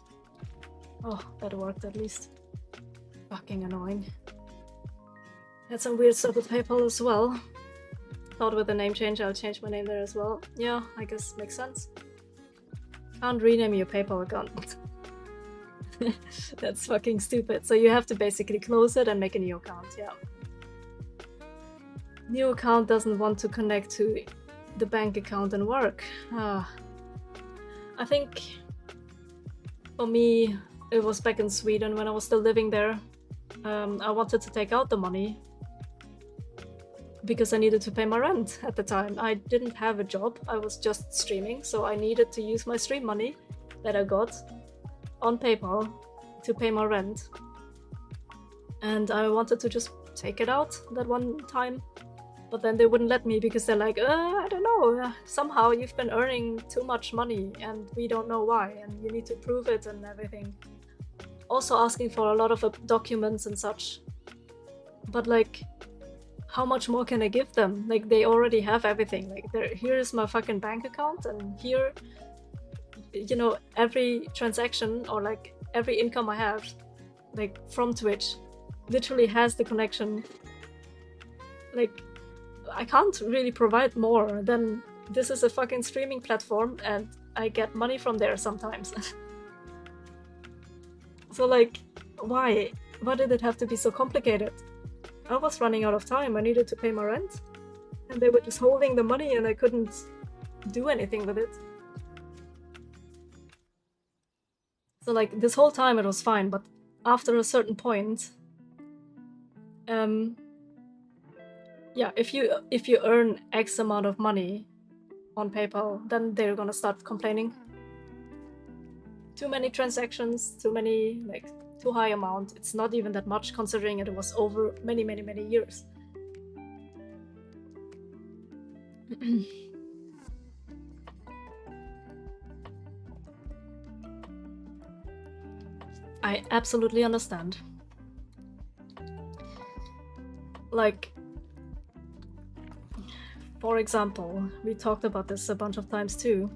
Oh, that worked at least. Fucking annoying. Had some weird stuff with PayPal as well. Thought with the name change I'll change my name there as well. Yeah, I guess makes sense. Can't rename your PayPal account. That's fucking stupid. So you have to basically close it and make a new account, yeah. New account doesn't want to connect to the bank account and work. I think for me it was back in Sweden when I was still living there. I wanted to take out the money because I needed to pay my rent at the time. I didn't have a job, I was just streaming, so I needed to use my stream money that I got on PayPal to pay my rent. And I wanted to just take it out that one time, but then they wouldn't let me because they're like, I don't know, somehow you've been earning too much money and we don't know why, and you need to prove it and everything. Also asking for a lot of documents and such. But like, how much more can I give them? Like, they already have everything. Like, here is my fucking bank account, and here, you know, every transaction or like every income I have, like from Twitch, literally has the connection. Like, I can't really provide more than this is a fucking streaming platform and I get money from there sometimes. So like, why? Why did it have to be so complicated? I was running out of time, I needed to pay my rent, and they were just holding the money and I couldn't do anything with it. So like, this whole time it was fine, but after a certain point, yeah, if you earn X amount of money on PayPal, then they're gonna start complaining. Too many transactions, too many, like, too high amount. It's not even that much considering it was over many years. I absolutely understand. Like, for example, we talked about this a bunch of times too.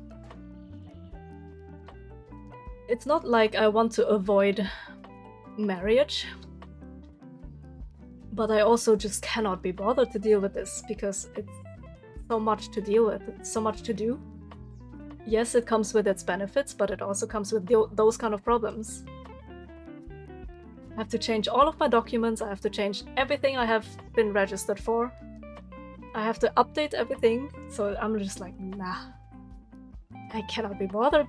It's not like I want to avoid marriage, but I also just cannot be bothered to deal with this because it's so much to deal with, it's so much to do. Yes, it comes with its benefits, but it also comes with those kind of problems. I have to change all of my documents, I have to change everything I have been registered for. I have to update everything, so I'm just like, nah, I cannot be bothered.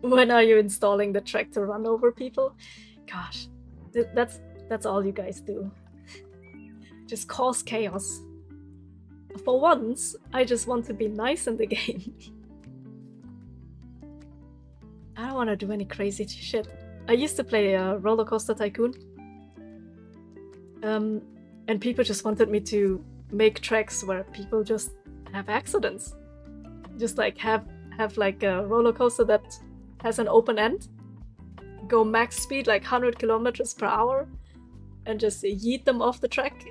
When are you installing the track to run over people? Gosh, that's That's all you guys do. Just cause chaos. For once, I just want to be nice in the game. I don't want to do any crazy shit. I used to play Roller Coaster Tycoon. And people just wanted me to make tracks where people just have accidents. Just like have like a roller coaster that has an open end. Go max speed like 100 kilometers per hour. And just yeet them off the track.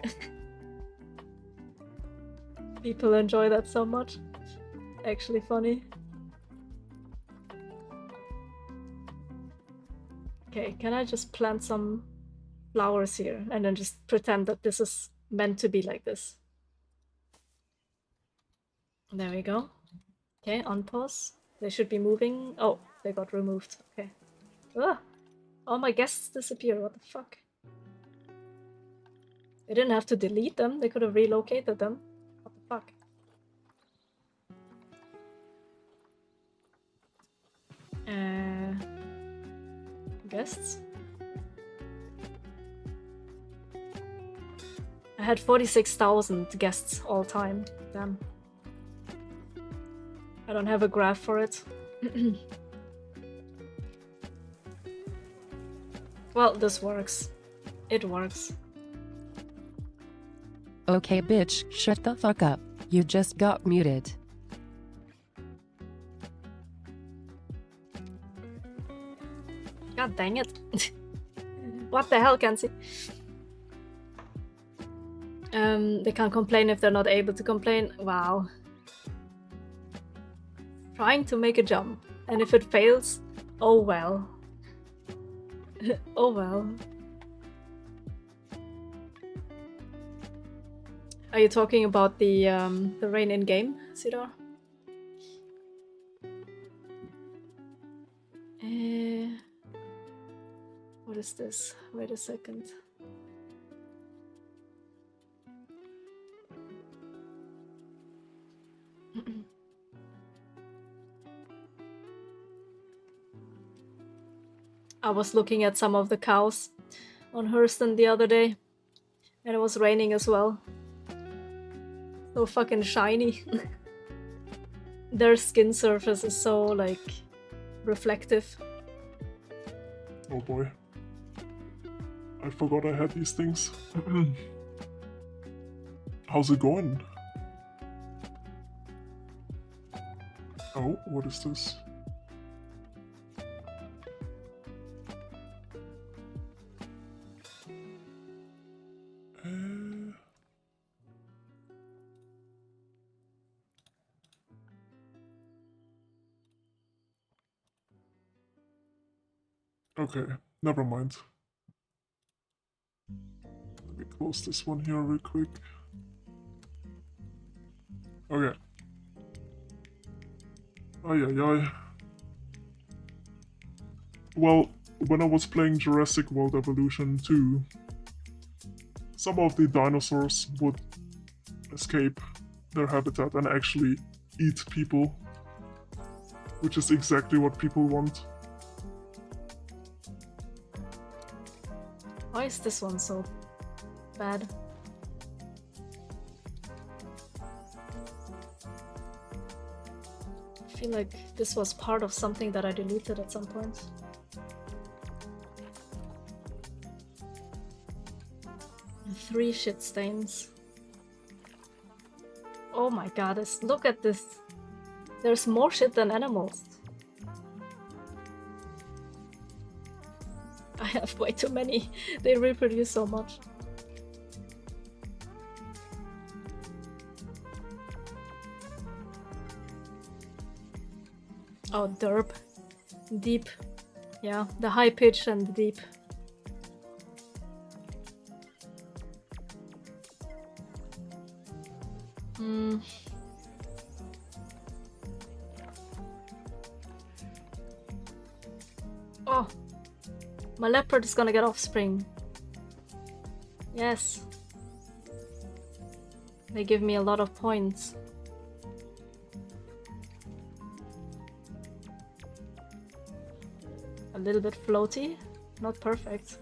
People enjoy that so much. Actually funny. Okay, can I just plant some flowers here and then just pretend that this is meant to be like this? There we go. Okay, unpause. They should be moving. Oh, they got removed. Okay. Ugh. All my guests disappear. What the fuck? They didn't have to delete them. They could have relocated them. What the fuck? Guests? I had 46,000 guests all time. Damn. I don't have a graph for it. Well, this works. It works. Okay, bitch, shut the fuck up. You just got muted. God dang it. What the hell, Kenzie? They can't complain if they're not able to complain. Wow. Trying to make a jump. And if it fails, oh well. Oh well. Are you talking about the rain in game, Sidor? What is this? Wait a second. I was looking at some of the cows on Hurston the other day, and it was raining as well. So fucking shiny. Their skin surface is so, like, reflective. Oh boy. I forgot I had these things. How's it going? Oh, what is this? Okay, never mind. Let me close this one here real quick. Okay. Ay ay ay. Well, when I was playing Jurassic World Evolution 2, some of the dinosaurs would escape their habitat and actually eat people, which is exactly what people want. Why is this one so bad? I feel like this was part of something that I deleted at some point. And 3 shit stains. Oh my god, look at this. There's more shit than animals. I have way too many. They reproduce so much. Oh, derp. Deep. Yeah, the high pitch and the deep. Oh. My leopard is gonna get offspring. Yes. They give me a lot of points. A little bit floaty, not perfect.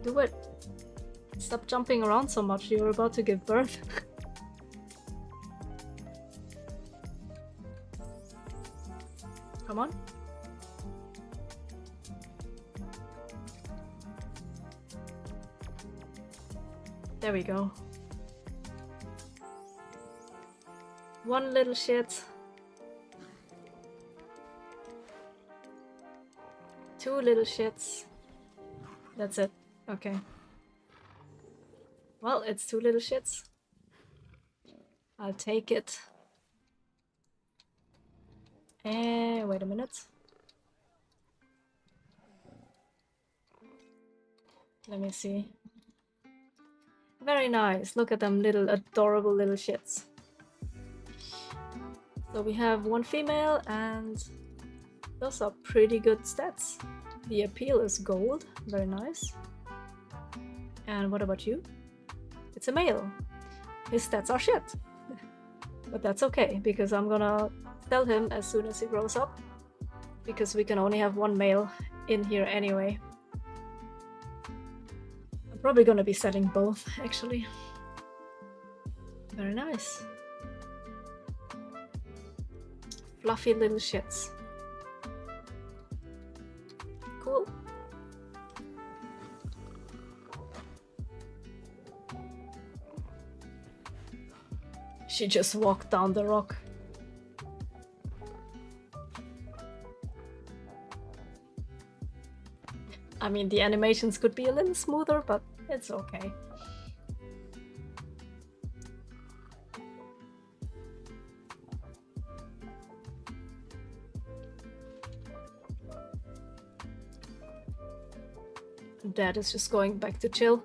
Do it. Stop jumping around so much. You're about to give birth. Come on. There we go. One little shit. Two little shits. That's it. Okay. Well, it's two little shits. I'll take it. Wait a minute. Let me see. Very nice. Look at them little adorable little shits. So we have one female and those are pretty good stats. The appeal is gold. Very nice. And what about you? It's a male. His stats are shit. But that's okay, because I'm gonna sell him as soon as he grows up. Because we can only have one male in here anyway. I'm probably gonna be selling both, actually. Very nice. Fluffy little shits. Cool. She just walked down the rock. I mean, the animations could be a little smoother, but it's okay. Dad is just going back to chill.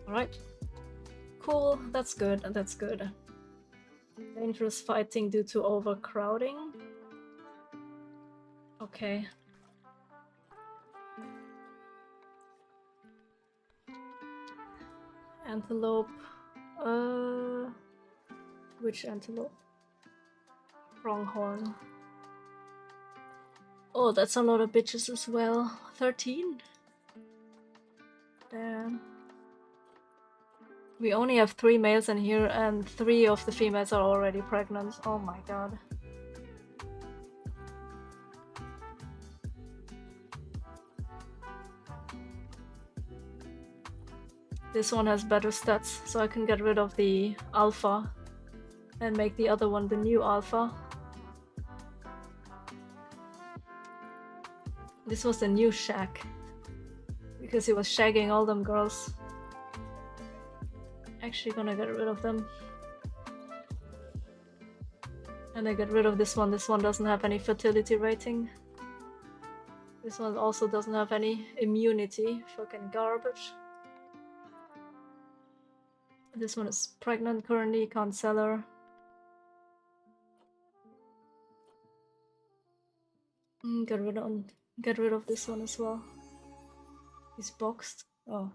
Alright. Cool, that's good, that's good. Dangerous fighting due to overcrowding. Okay. Antelope. Which antelope? Pronghorn. Oh, that's a lot of bitches as well. 13? Damn. We only have 3 males in here and 3 of the females are already pregnant. Oh my god. This one has better stats, so I can get rid of the alpha and make the other one the new alpha. This was the new shag, because he was shagging all them girls. Actually gonna get rid of them. And I get rid of this one. This one doesn't have any fertility rating. This one also doesn't have any immunity. Fucking garbage. This one is pregnant currently, can't sell her. Get rid of this one as well. He's boxed. Oh.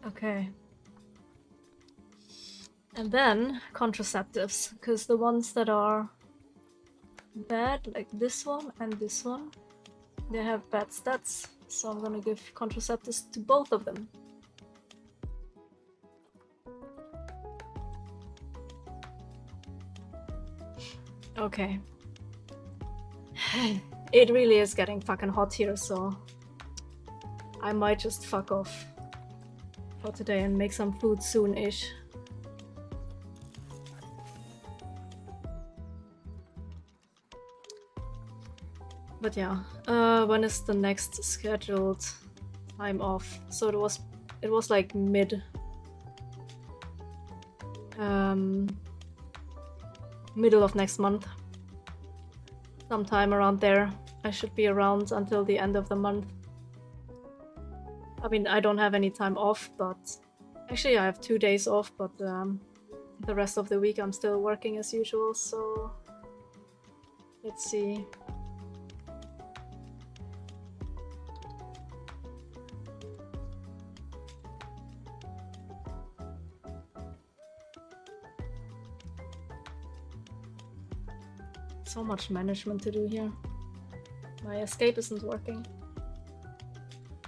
Okay. And then contraceptives, because the ones that are bad, like this one and this one, they have bad stats. So I'm gonna give contraceptives to both of them. Okay. It really is getting fucking hot here, so I might just fuck off for today and make some food soon-ish. But yeah, when is the next scheduled time off? So it was like middle of next month. Sometime around there. I should be around until the end of the month. I mean, I don't have any time off, but actually I have 2 days off, but the rest of the week I'm still working as usual, so let's see. So much management to do here. My escape isn't working.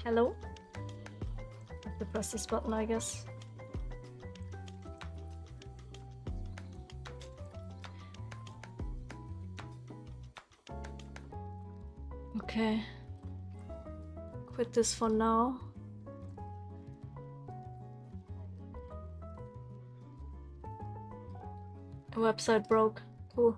Hello? I have to press this button, I guess. Okay. Quit this for now. Website broke. Cool.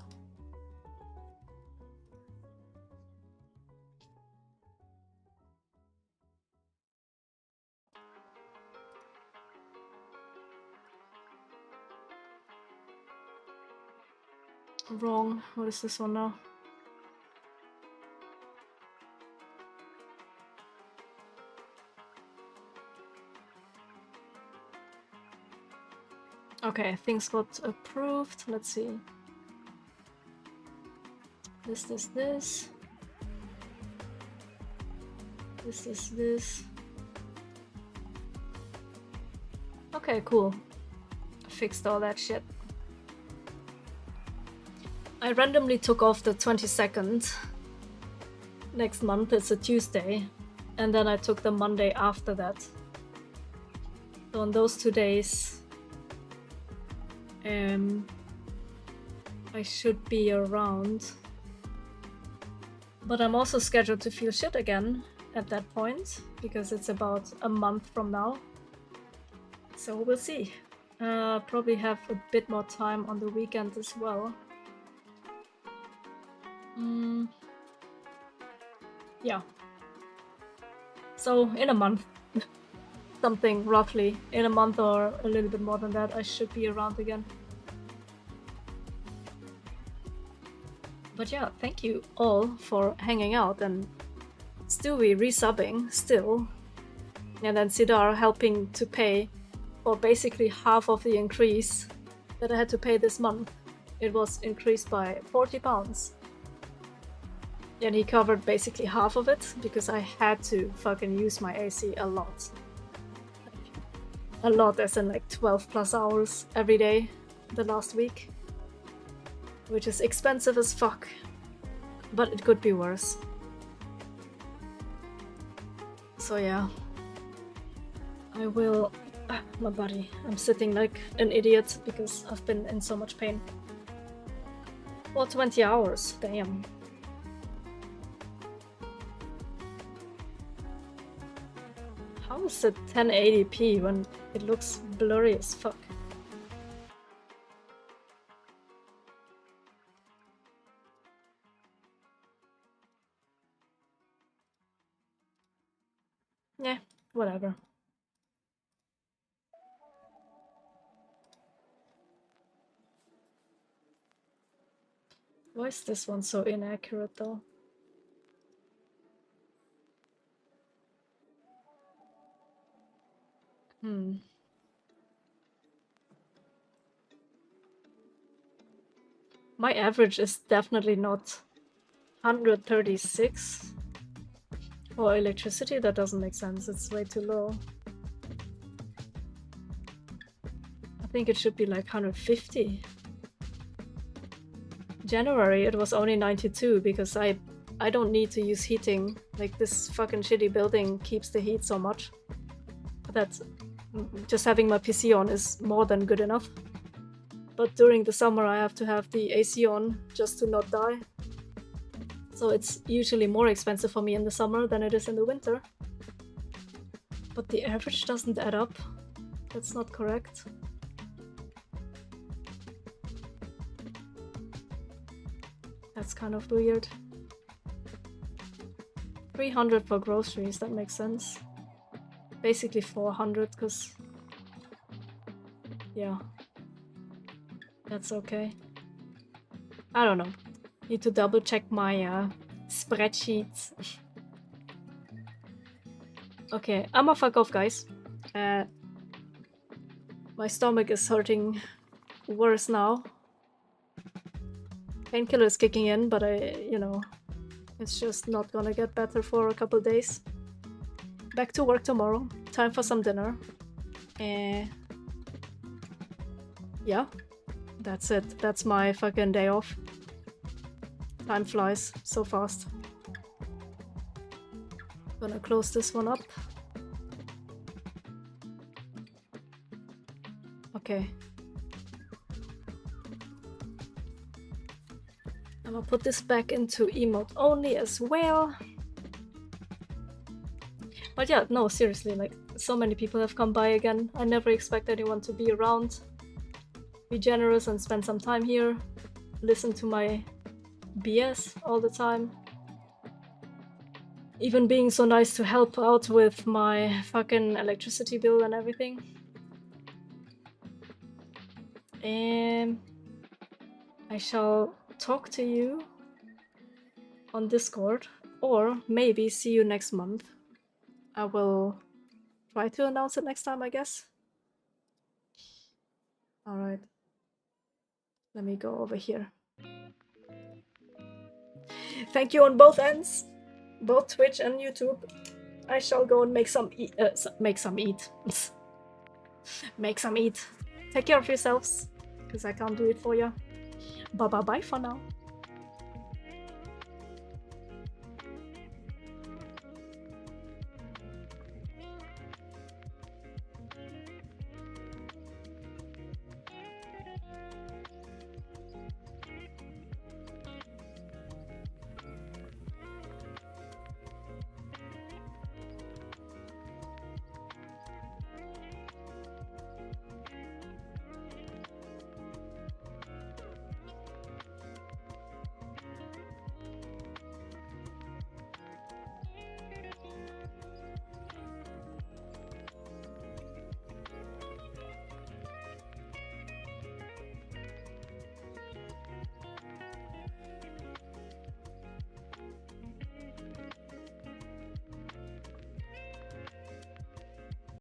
Wrong. What is this one now? Okay, things got approved. Let's see. This. This. Okay, cool. Fixed all that shit. I randomly took off the 22nd. Next month, it's a Tuesday. And then I took the Monday after that. So on those 2 days, I should be around. But I'm also scheduled to feel shit again at that point, because it's about a month from now. So we'll see. Probably have a bit more time on the weekend as well. Yeah. So in a month, something roughly, in a month or a little bit more than that, I should be around again. But yeah, thank you all for hanging out, and Stewie resubbing still, and then Sidar helping to pay for basically half of the increase that I had to pay this month. It was increased by £40. And he covered basically half of it, because I had to fucking use my AC a lot. A lot, as in like 12 plus hours every day the last week. Which is expensive as fuck. But it could be worse. So yeah. I will... my body. I'm sitting like an idiot because I've been in so much pain. For 20 hours, damn. How is it 1080p when it looks blurry as fuck? Yeah, whatever. Why is this one so inaccurate though? My average is definitely not 136. For electricity, that doesn't make sense. It's way too low. I think it should be like 150. January, it was only 92 because I don't need to use heating. Like, this fucking shitty building keeps the heat so much that just having my PC on is more than good enough. But during the summer I have to have the AC on just to not die. So it's usually more expensive for me in the summer than it is in the winter. But the average doesn't add up. That's not correct. That's kind of weird. 300 for groceries, that makes sense. Basically 400, because... yeah. That's okay. I don't know. Need to double check my spreadsheets. Okay, I'ma fuck off, guys. My stomach is hurting worse now. Painkiller is kicking in, but you know, it's just not gonna get better for a couple days. Back to work tomorrow. Time for some dinner. Yeah, that's it. That's my fucking day off. Time flies so fast. Gonna close this one up. Okay. I'm gonna put this back into emote only as well. But yeah, no, seriously, like, so many people have come by again. I never expect anyone to be around. Be generous and spend some time here. Listen to my BS all the time. Even being so nice to help out with my fucking electricity bill and everything. And I shall talk to you on Discord, or maybe see you next month. I will try to announce it next time, I guess. Alright. Let me go over here. Thank you on both ends, both Twitch and YouTube. I shall go and make some eat. Make some eat. Make some eat. Take care of yourselves, because I can't do it for you. Bye bye bye for now.